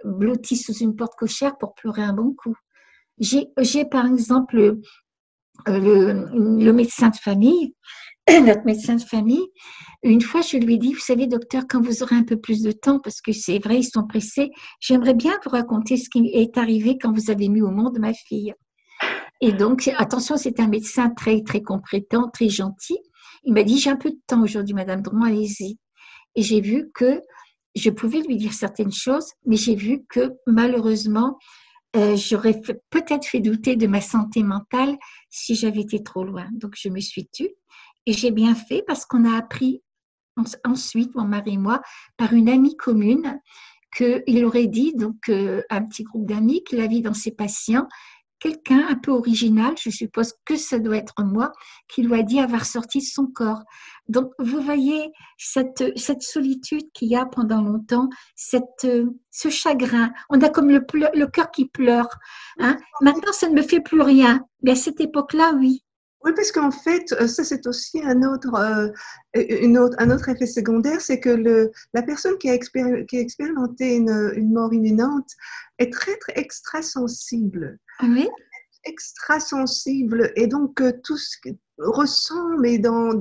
blottie sous une porte cochère pour pleurer un bon coup. J'ai par exemple le médecin de famille, notre médecin de famille. Une fois, je lui ai dit, vous savez, docteur, quand vous aurez un peu plus de temps, parce que c'est vrai, ils sont pressés, j'aimerais bien vous raconter ce qui est arrivé quand vous avez mis au monde ma fille. Et donc, attention, c'est un médecin très, très compétent, très gentil. Il m'a dit, j'ai un peu de temps aujourd'hui, Madame Dron, allez-y. Et j'ai vu que je pouvais lui dire certaines choses, mais j'ai vu que malheureusement, j'aurais peut-être fait douter de ma santé mentale si j'avais été trop loin. Donc, je me suis tue et j'ai bien fait parce qu'on a appris ensuite, mon mari et moi, par une amie commune, qu'il aurait dit, donc un petit groupe d'amis, qu'il avait dans ses patients quelqu'un un peu original, je suppose que ça doit être moi, qui lui a dit avoir sorti de son corps. Donc, vous voyez cette solitude qu'il y a pendant longtemps, ce chagrin. On a comme le cœur qui pleure. Hein. Maintenant, ça ne me fait plus rien. Mais à cette époque-là, oui. Oui, parce qu'en fait, ça c'est aussi un autre effet secondaire, c'est que la personne qui a expérimenté une mort imminente est très, très extrasensible. Oui. Extrasensible et donc tout ce qui ressent, mais dans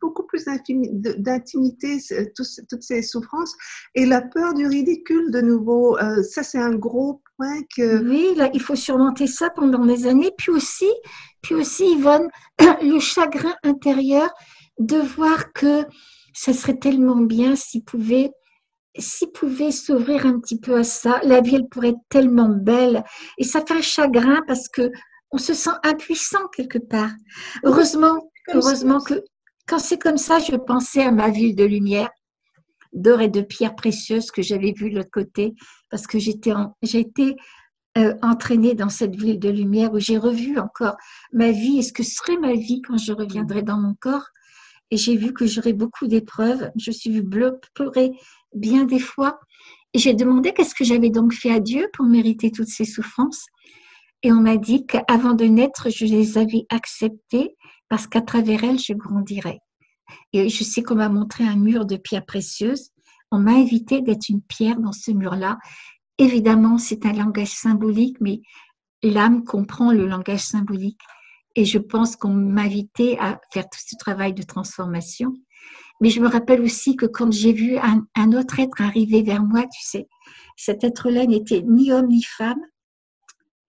beaucoup plus d'intimité, toutes ces souffrances et la peur du ridicule de nouveau. Ça, c'est un gros point que… Oui, là, il faut surmonter ça pendant des années. Puis aussi, Yvonne, le chagrin intérieur de voir que ça serait tellement bien s'il pouvait s'ouvrir un petit peu à ça. La vie, elle pourrait être tellement belle. Et ça fait un chagrin parce que on se sent impuissant quelque part. Heureusement que quand c'est comme ça, je pensais à ma ville de lumière, d'or et de pierres précieuses que j'avais vue de l'autre côté, parce que j'ai été entraînée dans cette ville de lumière où j'ai revu encore ma vie et ce que serait ma vie quand je reviendrai dans mon corps. Et j'ai vu que j'aurais beaucoup d'épreuves. Je suis vue pleurer bien des fois. Et j'ai demandé qu'est-ce que j'avais donc fait à Dieu pour mériter toutes ces souffrances. Et on m'a dit qu'avant de naître, je les avais acceptées parce qu'à travers elles, je grandirais. Et je sais qu'on m'a montré un mur de pierres précieuses. On m'a invité d'être une pierre dans ce mur-là. Évidemment, c'est un langage symbolique, mais l'âme comprend le langage symbolique. Et je pense qu'on m'invitait à faire tout ce travail de transformation. Mais je me rappelle aussi que quand j'ai vu un autre être arriver vers moi, tu sais, cet être-là n'était ni homme ni femme.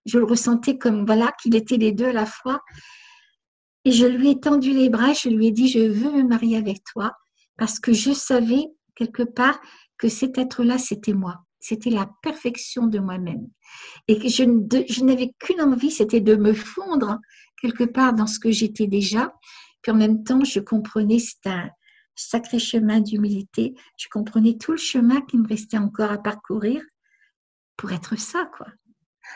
Je le ressentais comme, voilà, qu'il était les deux à la fois. Et je lui ai tendu les bras, je lui ai dit, je veux me marier avec toi, parce que je savais quelque part que cet être-là, c'était moi. C'était la perfection de moi-même. Et que je n'avais qu'une envie, c'était de me fondre quelque part dans ce que j'étais déjà. Puis en même temps, je comprenais, c'est un sacré chemin d'humilité. Je comprenais tout le chemin qui me restait encore à parcourir pour être ça, quoi.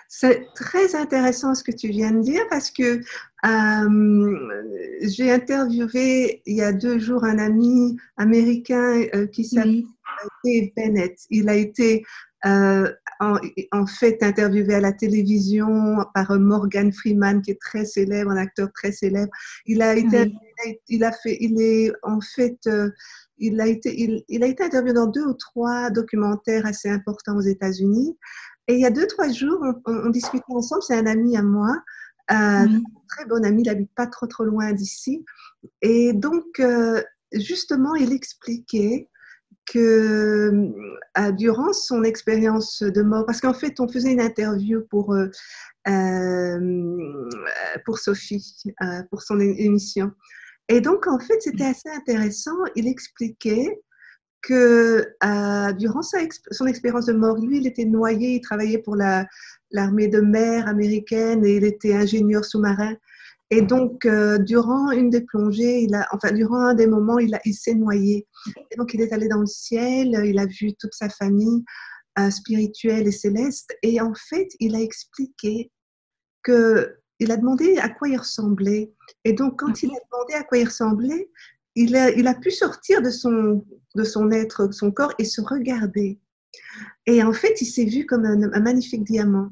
C'est très intéressant ce que tu viens de dire parce que j'ai interviewé il y a 2 jours un ami américain qui s'appelle Dave Bennett. Il a été en fait interviewé à la télévision par Morgan Freeman qui est très célèbre, un acteur très célèbre. Il a été interviewé dans 2 ou 3 documentaires assez importants aux États-Unis. Et il y a 2-3 jours, on discutait ensemble, c'est un ami à moi, très bon ami, il n'habite pas trop loin d'ici. Et donc, justement, il expliquait que durant son expérience de mort, parce qu'en fait, on faisait une interview pour Sophie, pour son émission. Et donc, en fait, c'était assez intéressant. Il expliquait que durant son expérience de mort, lui, il était noyé, il travaillait pour l'armée de mer américaine et il était ingénieur sous-marin. Et donc, durant une des plongées, durant un des moments, il s'est noyé. Et donc, il est allé dans le ciel, il a vu toute sa famille spirituelle et céleste. Et en fait, il a expliqué il a demandé à quoi il ressemblait. Et donc, quand il a demandé à quoi il ressemblait, il a pu sortir de son être, de son corps et se regarder. Et en fait, il s'est vu comme un magnifique diamant.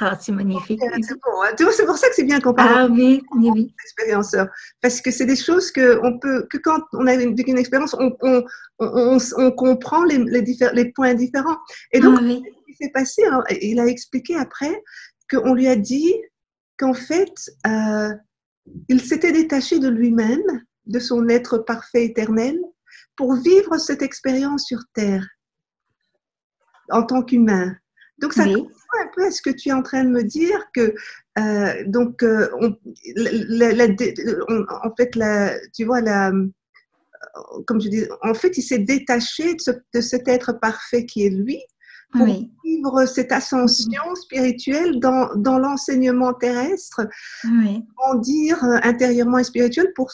Ah, c'est magnifique. C'est bon, hein. Tu vois, c'est pour ça que c'est bien qu'on parle Ah oui, oui, oui. d'expérienceurs. Parce que c'est des choses que quand on a vécu une expérience, on comprend les points différents. Et donc, Ah oui, ce qui s'est passé, hein, il a expliqué après qu'on lui a dit qu'en fait, il s'était détaché de lui-même, de son être parfait éternel, pour vivre cette expérience sur Terre en tant qu'humain. Donc, ça oui, correspond un peu à ce que tu es en train de me dire, que en fait, tu vois, comme je dis, en fait, il s'est détaché de cet être parfait qui est lui pour oui, vivre cette ascension spirituelle dans l'enseignement terrestre, oui. grandir intérieurement et spirituel pour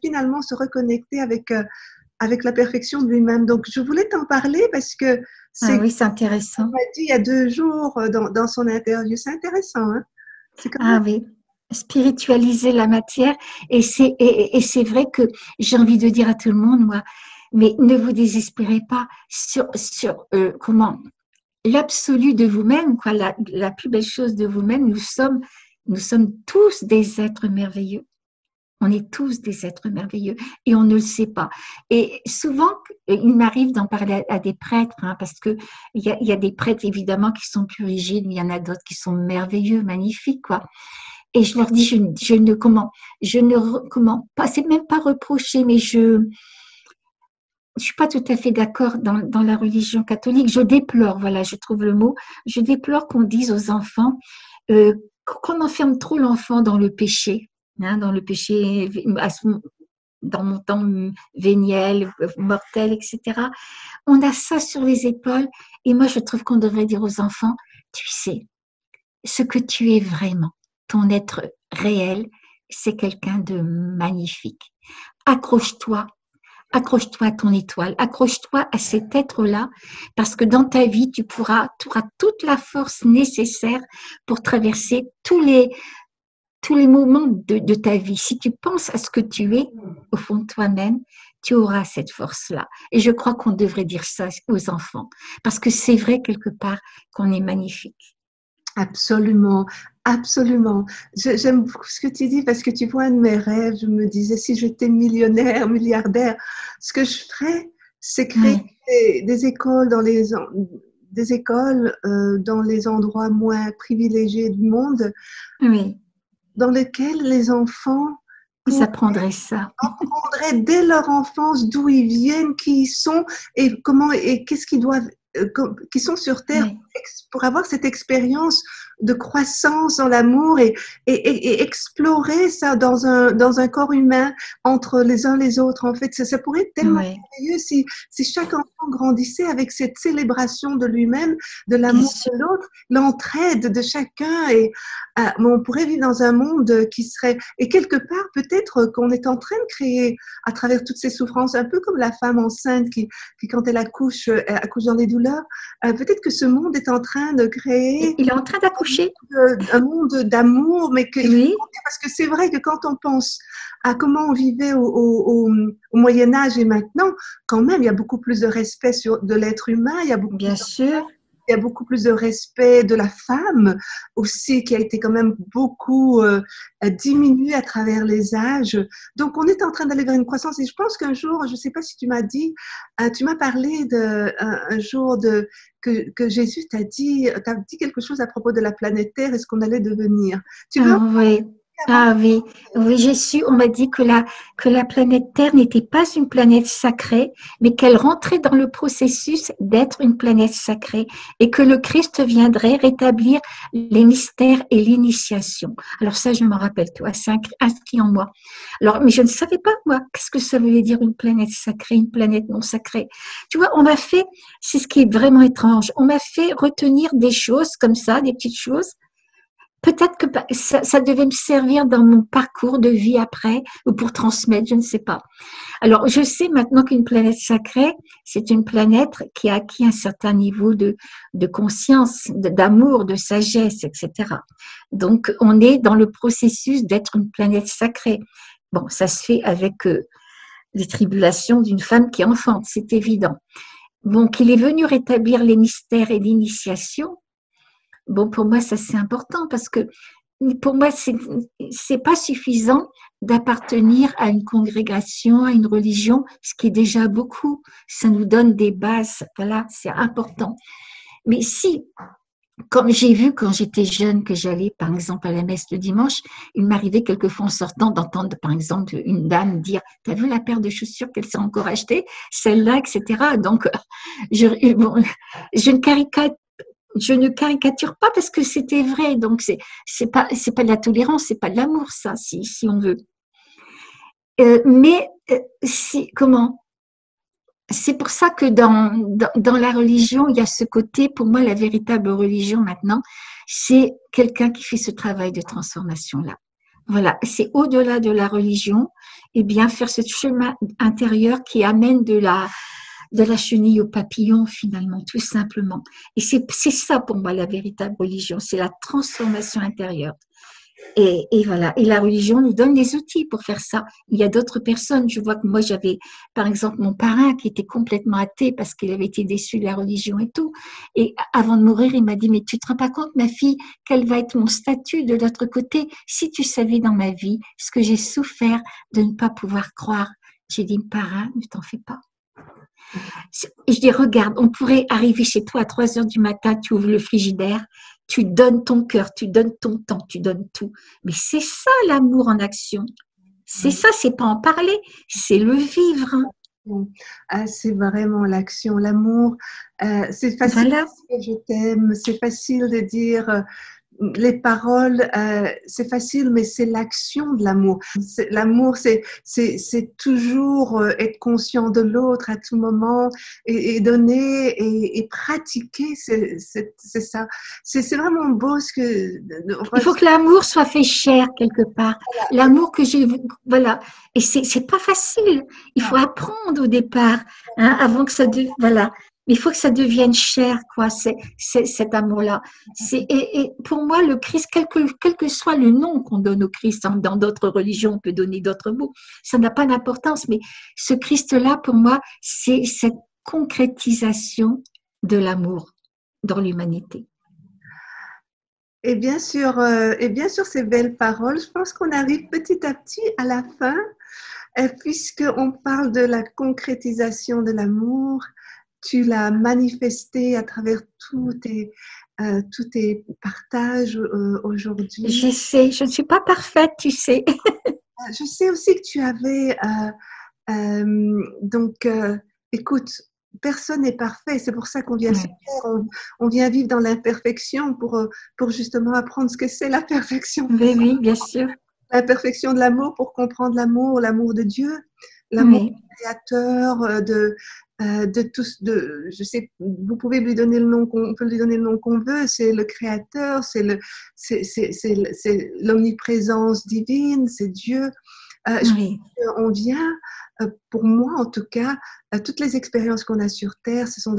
finalement se reconnecter avec la perfection de lui-même. Donc, je voulais t'en parler parce que Ah c'est, oui, c'est intéressant. on m'a dit il y a 2 jours dans son interview. C'est intéressant, hein? C'est quand même. Ah oui, spiritualiser la matière. Et c'est vrai que j'ai envie de dire à tout le monde, moi, mais ne vous désespérez pas sur comment l'absolu de vous-même, quoi, la plus belle chose de vous-même. Nous sommes tous des êtres merveilleux. On est tous des êtres merveilleux et on ne le sait pas. Et souvent, il m'arrive d'en parler à des prêtres, hein, parce que il y a des prêtres évidemment qui sont plus rigides, mais il y en a d'autres qui sont merveilleux, magnifiques, quoi. Et je leur dis, je ne, comment, pas, c'est même pas reprocher, mais je suis pas tout à fait d'accord dans la religion catholique. Je déplore, voilà, je trouve le mot. Je déplore qu'on dise aux enfants, qu'on enferme trop l'enfant dans le péché, hein, dans le péché, dans mon temps véniel, mortel, etc. On a ça sur les épaules. Et moi, je trouve qu'on devrait dire aux enfants, tu sais, ce que tu es vraiment, ton être réel, c'est quelqu'un de magnifique. Accroche-toi, accroche-toi à ton étoile, accroche-toi à cet être-là, parce que dans ta vie, tu auras toute la force nécessaire pour traverser tous les moments de ta vie. Si tu penses à ce que tu es au fond de toi-même, tu auras cette force-là. Et je crois qu'on devrait dire ça aux enfants, parce que c'est vrai quelque part qu'on est magnifique. Absolument, absolument. J'aime beaucoup ce que tu dis parce que tu vois, un de mes rêves, je me disais, si j'étais millionnaire, milliardaire, ce que je ferais, c'est créer Oui, des écoles dans les endroits moins privilégiés du monde, oui, dans lesquels les enfants ils apprendraient ça. apprendraient dès leur enfance d'où ils viennent, qui ils sont et comment et qu'est-ce qu'ils doivent, qui sont sur Terre Oui, pour avoir cette expérience de croissance dans l'amour et explorer ça dans un corps humain entre les uns les autres. En fait, ça pourrait être tellement oui, merveilleux si chaque enfant grandissait avec cette célébration de lui-même, de bien l'amour sûr. de l'autre, l'entraide de chacun. Et on pourrait vivre dans un monde qui serait, et quelque part, peut-être qu'on est en train de créer à travers toutes ces souffrances, un peu comme la femme enceinte qui quand elle accouche dans les douleurs. Peut-être que ce monde est en train de créer Il est en train d'accoucher. un monde d'amour, mais qu'il faut Oui, compter, parce que c'est vrai que quand on pense à comment on vivait au Moyen Âge et maintenant, quand même, il y a beaucoup plus de respect de l'être humain, bien sûr. il y a beaucoup plus de respect de la femme aussi, qui a été quand même beaucoup diminuée à travers les âges. Donc, on est en train d'aller vers une croissance. Et je pense qu'un jour, je ne sais pas si tu m'as dit, tu m'as parlé un jour que Jésus t'a dit quelque chose à propos de la planète Terre et ce qu'on allait devenir. Tu veux en Ah oui, parler avant? ah oui, oui, j'ai su, on m'a dit que la planète Terre n'était pas une planète sacrée, mais qu'elle rentrait dans le processus d'être une planète sacrée et que le Christ viendrait rétablir les mystères et l'initiation. Alors ça, je me rappelle, toi, c'est inscrit en moi. Alors, mais je ne savais pas, moi, qu'est-ce que ça voulait dire une planète sacrée, une planète non sacrée. Tu vois, on m'a fait, c'est ce qui est vraiment étrange, on m'a fait retenir des choses comme ça, des petites choses, peut-être que ça devait me servir dans mon parcours de vie après, ou pour transmettre, je ne sais pas. Alors, je sais maintenant qu'une planète sacrée, c'est une planète qui a acquis un certain niveau de conscience, d'amour, de sagesse, etc. Donc, on est dans le processus d'être une planète sacrée. Bon, ça se fait avec les tribulations d'une femme qui enfante, c'est évident. Bon, qu'il est venu rétablir les mystères et l'initiation. Bon, pour moi, ça c'est important parce que pour moi, c'est pas suffisant d'appartenir à une congrégation, à une religion, ce qui est déjà beaucoup. Ça nous donne des bases, voilà, c'est important. Mais si, comme j'ai vu quand j'étais jeune que j'allais, par exemple, à la messe le dimanche, il m'arrivait quelquefois en sortant d'entendre, par exemple, une dame dire « T'as vu la paire de chaussures qu'elle s'est encore achetée? Celle-là, etc. » Donc, bon, je ne caricature pas parce que c'était vrai. Donc, c'est pas de la tolérance, c'est pas de l'amour, ça, si on veut. Mais, comment? C'est pour ça que dans la religion, il y a ce côté, pour moi, la véritable religion maintenant, c'est quelqu'un qui fait ce travail de transformation-là. Voilà, c'est au-delà de la religion, et bien faire ce chemin intérieur qui amène de la chenille au papillon, finalement, tout simplement. Et c'est ça pour moi la véritable religion, c'est la transformation intérieure. Et voilà. Et la religion nous donne les outils pour faire ça. Il y a d'autres personnes. Je vois que moi, j'avais, par exemple, mon parrain qui était complètement athée parce qu'il avait été déçu de la religion et tout. Et avant de mourir, il m'a dit, mais tu te rends pas compte, ma fille, quel va être mon statut de l'autre côté si tu savais dans ma vie ce que j'ai souffert de ne pas pouvoir croire. J'ai dit, parrain, ne t'en fais pas. Et je dis, regarde, on pourrait arriver chez toi à 3 heures du matin, tu ouvres le frigidaire, tu donnes ton cœur, tu donnes ton temps, tu donnes tout. Mais c'est ça l'amour en action. C'est ça, c'est pas en parler, c'est le vivre. Ah, c'est vraiment l'action, l'amour. C'est facile Voilà. de dire je t'aime, c'est facile de dire les paroles, c'est facile, mais c'est l'action de l'amour. L'amour, c'est toujours être conscient de l'autre à tout moment et donner et pratiquer. C'est ça. C'est vraiment beau ce que. Il faut que l'amour soit fait chair quelque part. L'amour que j'ai, voilà. Et c'est pas facile. Il faut apprendre au départ, hein, avant que ça voilà. Mais il faut que ça devienne cher, quoi, cet amour-là. Et pour moi, le Christ, quel que soit le nom qu'on donne au Christ, hein, dans d'autres religions, on peut donner d'autres mots, ça n'a pas d'importance, mais ce Christ-là, pour moi, c'est cette concrétisation de l'amour dans l'humanité. Et bien sûr, ces belles paroles, je pense qu'on arrive petit à petit à la fin, puisqu'on parle de la concrétisation de l'amour. Tu l'as manifesté à travers tous tes partages aujourd'hui. Je sais, je ne suis pas parfaite, tu sais. Je sais aussi que tu avais, écoute, personne n'est parfait, c'est pour ça qu'on vient sur Terre, on vient vivre dans l'imperfection pour justement apprendre ce que c'est la perfection. Oui, bien sûr. La perfection de l'amour pour comprendre l'amour de Dieu, l'amour du créateur, de tous, je sais, vous pouvez lui donner le nom on peut lui donner le nom qu'on veut, c'est le créateur, c'est l'omniprésence divine, c'est Dieu. On vient, pour moi en tout cas, toutes les expériences qu'on a sur Terre, ce sont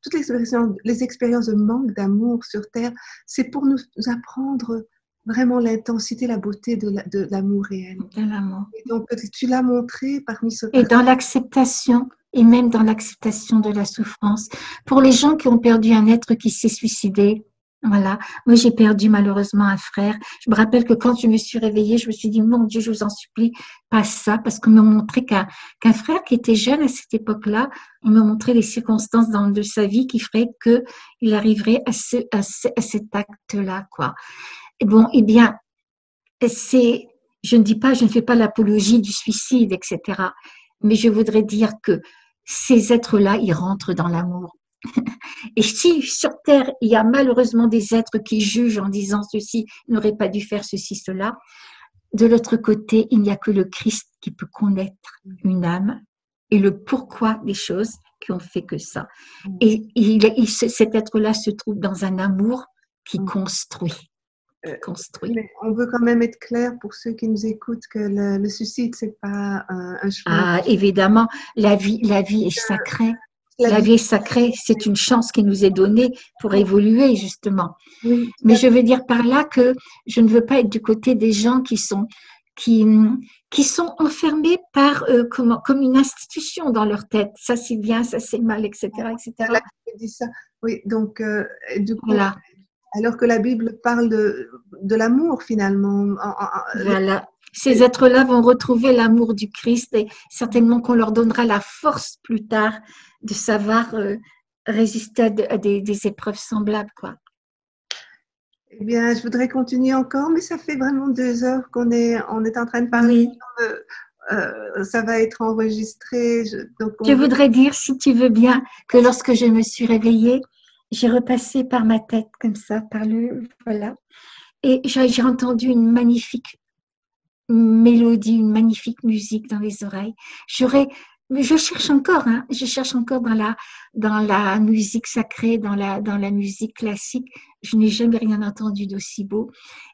toutes les expériences de manque d'amour sur Terre, c'est pour nous apprendre vraiment l'intensité, la beauté de l'amour réel. De l'amour. Et donc, tu l'as montré parmi ce. Et dans l'acceptation, et même dans l'acceptation de la souffrance. Pour les gens qui ont perdu un être qui s'est suicidé, voilà. Moi, j'ai perdu malheureusement un frère. Je me rappelle que quand je me suis réveillée, je me suis dit, mon Dieu, je vous en supplie, pas ça, parce qu'on me montrait qu'un frère qui était jeune à cette époque-là, on me montrait les circonstances de sa vie qui feraient qu'il arriverait à cet acte-là, quoi. Et bon, eh bien, je ne fais pas l'apologie du suicide, etc. Mais je voudrais dire que ces êtres-là, ils rentrent dans l'amour. Et si sur Terre, il y a malheureusement des êtres qui jugent en disant ceci n'aurait pas dû faire ceci, cela, de l'autre côté, il n'y a que le Christ qui peut connaître une âme et le pourquoi des choses qui ont fait que ça. Et cet être-là se trouve dans un amour qui construit. construit. Mais on veut quand même être clair pour ceux qui nous écoutent que le suicide, c'est pas un choix. Ah, évidemment, la vie est sacrée. La La vie, vie est sacrée, c'est une chance qui nous est donnée pour évoluer, justement. oui, Mais je veux dire par là que je ne veux pas être du côté des gens qui, qui sont enfermés par, comme une institution dans leur tête. Ça, c'est bien, ça, c'est mal, etc., elle a etc. dit ça. Oui, donc, du coup, Voilà, alors que la Bible parle de l'amour finalement. voilà. Ces êtres-là vont retrouver l'amour du Christ et certainement qu'on leur donnera la force plus tard de savoir résister à des épreuves semblables, quoi. Eh bien, je voudrais continuer encore, mais ça fait vraiment 2 heures on est en train de parler. Oui. Ça va être enregistré, donc Je on veut. voudrais dire, si tu veux bien, que lorsque je me suis réveillée, j'ai repassé par ma tête comme ça, voilà. Et j'ai entendu une magnifique mélodie, une magnifique musique dans les oreilles. Je cherche encore, hein, je cherche encore dans la musique sacrée, dans la musique classique. Je n'ai jamais rien entendu d'aussi beau.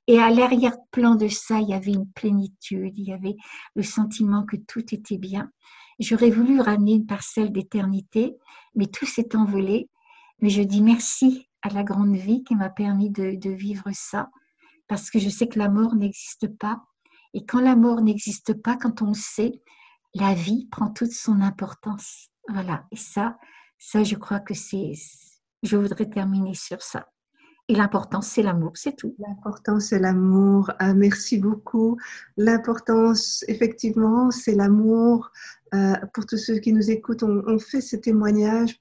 Et à l'arrière-plan de ça, il y avait une plénitude, il y avait le sentiment que tout était bien. J'aurais voulu ramener une parcelle d'éternité, mais tout s'est envolé. Mais je dis merci à la grande vie qui m'a permis de vivre ça, parce que je sais que la mort n'existe pas. Et quand la mort n'existe pas, quand on le sait, la vie prend toute son importance. Voilà. Et ça, je crois que je voudrais terminer sur ça. Et l'important, c'est l'amour, c'est tout. L'important, c'est l'amour. Merci beaucoup. L'importance, effectivement, c'est l'amour. Pour tous ceux qui nous écoutent, on fait ce témoignage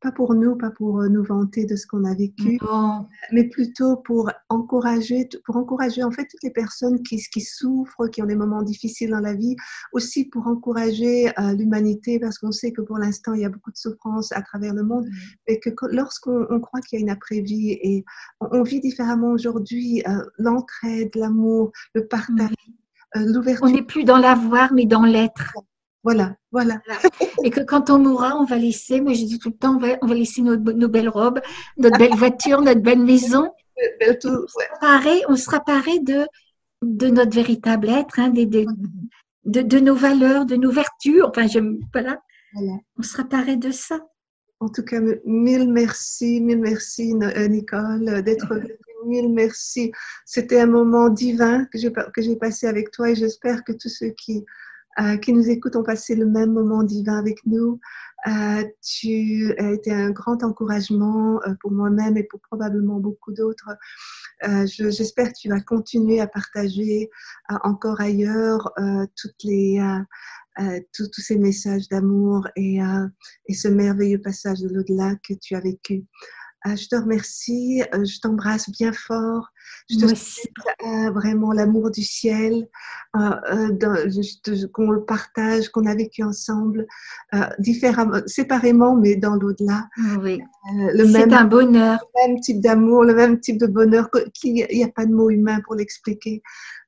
pas pour nous, pas pour nous vanter de ce qu'on a vécu, Bon, mais plutôt pour encourager en fait toutes les personnes qui souffrent, qui ont des moments difficiles dans la vie, aussi pour encourager l'humanité, parce qu'on sait que pour l'instant, il y a beaucoup de souffrance à travers le monde, et que lorsqu'on croit qu'il y a une après-vie, et on vit différemment aujourd'hui, l'entraide, l'amour, le partage, oui. On l'ouverture. n'est plus dans l'avoir, mais dans l'être. Voilà, voilà. Voilà. Et que quand on mourra, on va laisser, moi je dis tout le temps, on va laisser nos belles robes, notre belle voiture, notre belle maison. Et Ouais. on sera paré de notre véritable être, hein, de nos valeurs, de nos vertus. Enfin, voilà, Voilà. on sera paré de ça. En tout cas, mille merci, Nicole, d'être venue. Mille merci. C'était un moment divin que j'ai passé avec toi, et j'espère que tous ceux qui nous écoutent ont passé le même moment divin avec nous. Tu as été un grand encouragement pour moi-même et pour probablement beaucoup d'autres. J'espère que tu vas continuer à partager encore ailleurs tous ces messages d'amour et ce merveilleux passage de l'au-delà que tu as vécu. Je te remercie, je t'embrasse bien fort, je te Moi aussi. souhaite vraiment l'amour du ciel, qu'on le partage, qu'on a vécu ensemble, différemment, séparément, mais dans l'au-delà. Oui. Le C'est un bonheur. même type d'amour, le même type de bonheur, qu'il n'y a pas de mots humains pour l'expliquer.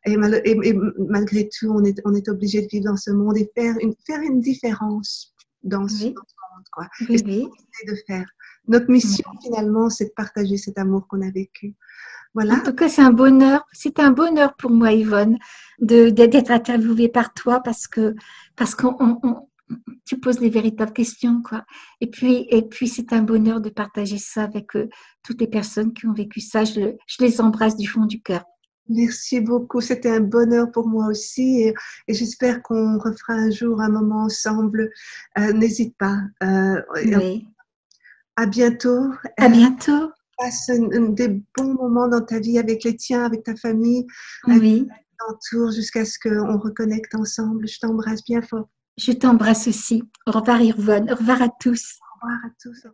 Et malgré tout, on est obligé de vivre dans ce monde et faire une différence dans ce Oui, monde, quoi. Et oui, c'est ce oui. qu'on essaie de faire. Notre mission, finalement, c'est de partager cet amour qu'on a vécu. En Voilà. tout cas, c'est un bonheur. C'est un bonheur pour moi, Yvonne, d'être interviewée par toi parce que tu poses les véritables questions, quoi. Et puis, c'est un bonheur de partager ça avec toutes les personnes qui ont vécu ça. Je les embrasse du fond du cœur. Merci beaucoup. C'était un bonheur pour moi aussi, et j'espère qu'on refera un jour un moment ensemble. N'hésite pas. Oui. À bientôt. À bientôt. Passe des bons moments dans ta vie avec les tiens, avec ta famille, avec Oui. l'entour, jusqu'à ce qu'on reconnecte ensemble. Je t'embrasse bien fort. Je t'embrasse aussi. Au revoir, Yvonne. Au revoir à tous. Au revoir à tous.